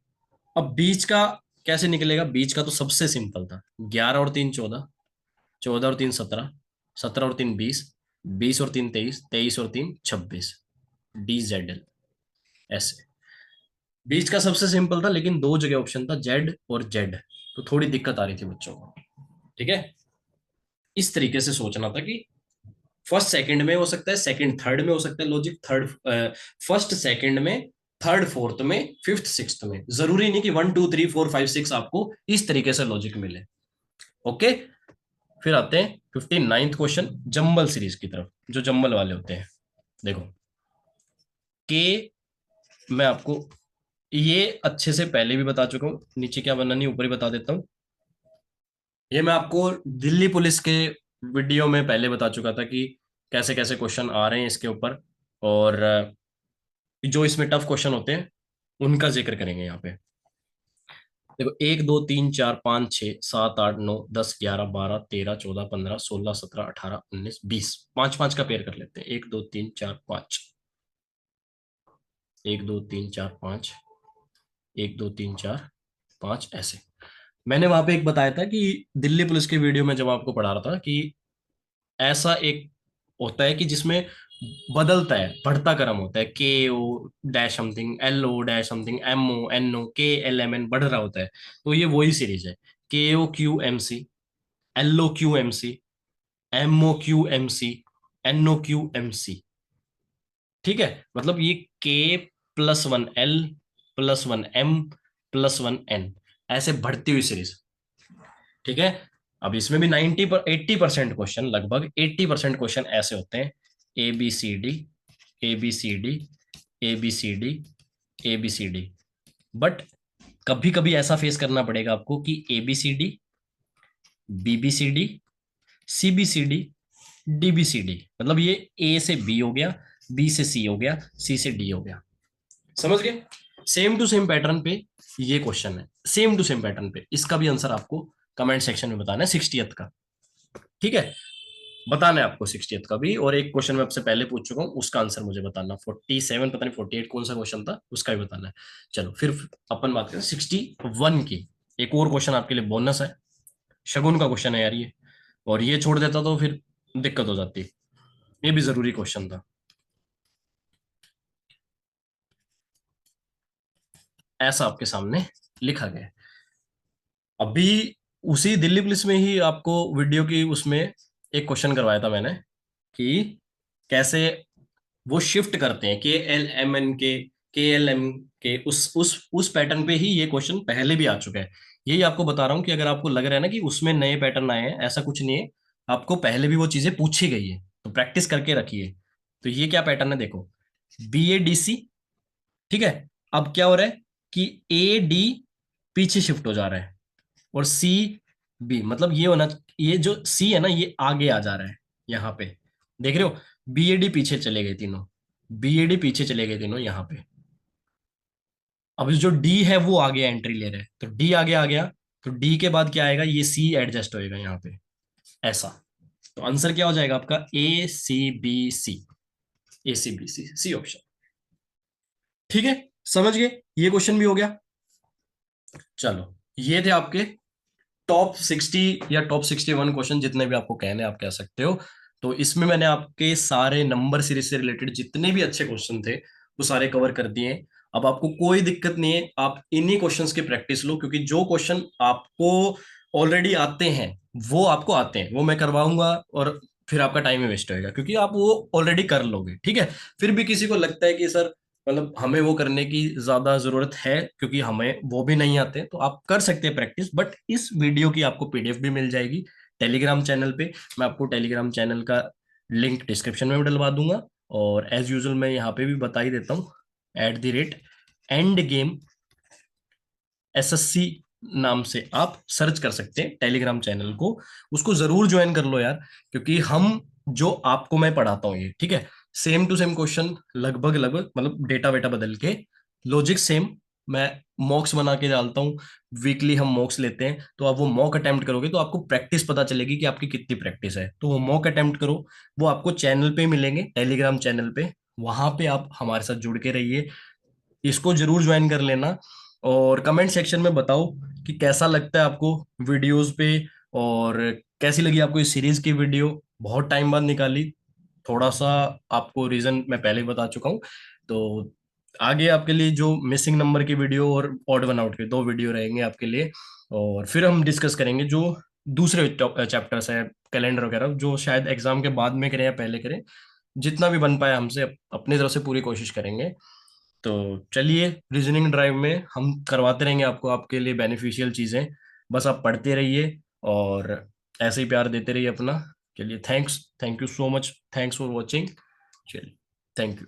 अब बीच का कैसे निकलेगा? बीच का तो सबसे सिंपल था, 11 और 3 14, 14 और 3 17, 17 और 3 20, 20 और 3 23, 23 और 3 26, DZL, ऐसे। बीच का सबसे सिंपल था, लेकिन दो जगह ऑप्शन था, Z और Z, तो थोड़ी दिक्कत आ रही थी बच्चों को। ठीक है, इस तरीके से सोचना था कि फर्स्ट सेकंड में हो सकता है, सेकंड थर्ड में हो सकता है, लॉजिक थर्ड, फर्स्ट सेकंड में, थर्ड फोर्थ में, फिफ्थ सिक्स्थ में। जरूरी नहीं कि 1 2 3 4 5 6 आपको इस तरीके से लॉजिक मिले। ओके, फिर आते हैं 59th क्वेश्चन, जंबल सीरीज की तरफ, जो जंबल वाले होते हैं। देखो, के, मैं आपको ये अच्छे से पहले भी बता चुका हूँ, नीचे क्या बनना नहीं ऊपर ही बता देता हूँ। ये मैं आपको दिल्ली पुलिस के वीडियो में पहले बता चुका था कि कैसे कैसे क्वेश्चन आ रहे हैं इसके ऊपर, और जो इसमें टफ क्वेश्चन होते हैं उनका जिक्र करेंगे यहाँ पे। देखो, 1 2 3 4 5 6 7 8 9 10 11 12 13 14 15 16 17 18 19 20, पांच पांच का पेयर कर लेते हैं। 1 2 3 4 5, 1 2 3 4 5, 1 2 3 4 5, ऐसे। मैंने वहां पे एक बताया था कि दिल्ली पुलिस के वीडियो में जब आपको पढ़ा रहा था कि ऐसा एक होता है कि जिसमें बदलता है, बढ़ता क्रम होता है, KO-समथिंग, LO-समथिंग, MO NO KLMN बढ़ रहा होता है। तो ये वही सीरीज है, KO-QMC, LO-QMC, MO-QMC, NO-QMC। ठीक है, मतलब ये K+1L+1M+1N, ऐसे बढ़ती हुई सीरीज। ठीक है, अब इसमें भी 80% क्वेश्चन, लगभग 80% क्वेश्चन ऐसे होते हैं, ABCD, ABCD, ABCD, ABCD। But कभी कभी ऐसा फेस करना पड़ेगा आपको कि ABCD, BBCD, CBCD, DBCD, मतलब ये A से B हो गया, B से C हो गया, C से D हो गया। समझ गए? सेम टू सेम पैटर्न पे ये क्वेश्चन है, सेम टू सेम पैटर्न पे। इसका भी आंसर आपको कमेंट सेक्शन में बताना है, 60th का। ठीक है, बताना है आपको 60th का भी। और एक क्वेश्चन मैं आपसे पहले पूछ चुका हूँ, उसका आंसर मुझे बताना। 47, पता नहीं 48 कौन सा क्वेश्चन था, उसका भी बताना है। चलो फिर अपन बात करें 61 की। एक और क्वेश्चन आपके लिए बोनस है, शगुन का क्वेश्चन है यार ये, और ये छोड़ देता तो फिर दिक्कत हो जाती। ये भी जरूरी क्वेश्चन था। ऐसा आपके सामने लिखा गया है। अभी उसी दिल्ली पुलिस में ही आपको वीडियो की उसमें एक क्वेश्चन करवाया था मैंने, कि कैसे वो शिफ्ट करते हैं KLM के उस पैटर्न पे ही ये क्वेश्चन पहले भी आ चुका है। यही आपको बता रहा हूँ कि अगर आपको लग रहा है ना कि उसमें नए पैटर्न आए हैं, ऐसा कुछ नहीं है। आपको पहले भी वो चीजें पूछी गई है, तो प्रैक्टिस करके रखिए। तो ये क्या पैटर्न है, देखो, BADC। ठीक है, अब क्या हो रहा है कि AD पीछे शिफ्ट हो जा रहा है, और CB, मतलब ये होना, ये जो C है ना, ये आगे आ जा रहा है यहाँ पे। देख रहे हो, BAD पीछे चले गए तीनों, BAD पीछे चले गए तीनों यहाँ पे। अब जो डी है वो आगे एंट्री ले रहा है, तो डी आगे आ गया, तो डी के बाद क्या आएगा, ये सी एडजस्ट होएगा यहाँ पे, ऐसा। तो आंसर क्या हो जाएगा आपका, ACBC, ACBC, सी ऑप्शन। ठीक है, समझ गए, ये क्वेश्चन भी हो गया। चलो, ये थे आपके टॉप 60 या टॉप 61 क्वेश्चन, जितने भी आपको कहने आप कह सकते हो। तो इसमें मैंने आपके सारे नंबर सीरीज से रिलेटेड जितने भी अच्छे क्वेश्चन थे वो सारे कवर कर दिए हैं। अब आपको कोई दिक्कत नहीं है, आप इन्हीं क्वेश्चंस की प्रैक्टिस लो, क्योंकि जो क्वेश्चन आपको ऑलरेडी आते हैं वो आपको आते हैं, वो मैं करवाऊंगा, और फिर आपका टाइम ही वेस्ट होएगा, क्योंकि आप वो ऑलरेडी कर लोगे। ठीक है, फिर भी किसी को लगता है कि सर मतलब हमें वो करने की ज्यादा जरूरत है क्योंकि हमें वो भी नहीं आते, तो आप कर सकते हैं प्रैक्टिस, बट इस वीडियो की आपको PDF भी मिल जाएगी टेलीग्राम चैनल पे। मैं आपको टेलीग्राम चैनल का लिंक डिस्क्रिप्शन में भी डलवा दूंगा, और एज यूजल मैं यहाँ पे भी बता ही देता हूँ, @endgameSSC नाम से आप सर्च कर सकते हैं टेलीग्राम चैनल को। उसको जरूर ज्वाइन कर लो यार, क्योंकि हम जो आपको मैं पढ़ाता हूँ ये, ठीक है, सेम टू सेम क्वेश्चन, लगभग लगभग, मतलब डेटा वेटा बदल के, लॉजिक सेम, मैं मॉक्स बना के डालता हूँ। वीकली हम मॉक्स लेते हैं, तो आप वो मॉक अटेम्प्ट करोगे तो आपको प्रैक्टिस पता चलेगी कि आपकी कितनी प्रैक्टिस है। तो वो मॉक अटेम्प्ट करो, वो आपको चैनल पे मिलेंगे, टेलीग्राम चैनल पे, वहां पे आप हमारे साथ जुड़ के रहिए। इसको जरूर ज्वाइन कर लेना, और कमेंट सेक्शन में बताओ कि कैसा लगता है आपको वीडियोस पे, और कैसी लगी आपको इस सीरीज की वीडियो, बहुत टाइम बाद निकाली। थोड़ा सा आपको रीजन मैं पहले ही बता चुका हूँ। तो आगे आपके लिए जो मिसिंग नंबर की वीडियो और ऑड वन आउट के 2 वीडियो रहेंगे आपके लिए, और फिर हम डिस्कस करेंगे जो दूसरे चैप्टर्स है, कैलेंडर वगैरह, जो शायद एग्जाम के बाद में करें या पहले करें, जितना भी बन पाए हमसे अपनी तरफ से पूरी कोशिश करेंगे। तो चलिए, रीजनिंग ड्राइव में हम करवाते रहेंगे आपको, आपके लिए बेनिफिशियल चीज़ें, बस आप पढ़ते रहिए और ऐसे ही प्यार देते रहिए अपना। चलिए, thank you so much, thanks for watching. चलिए, थैंक यू।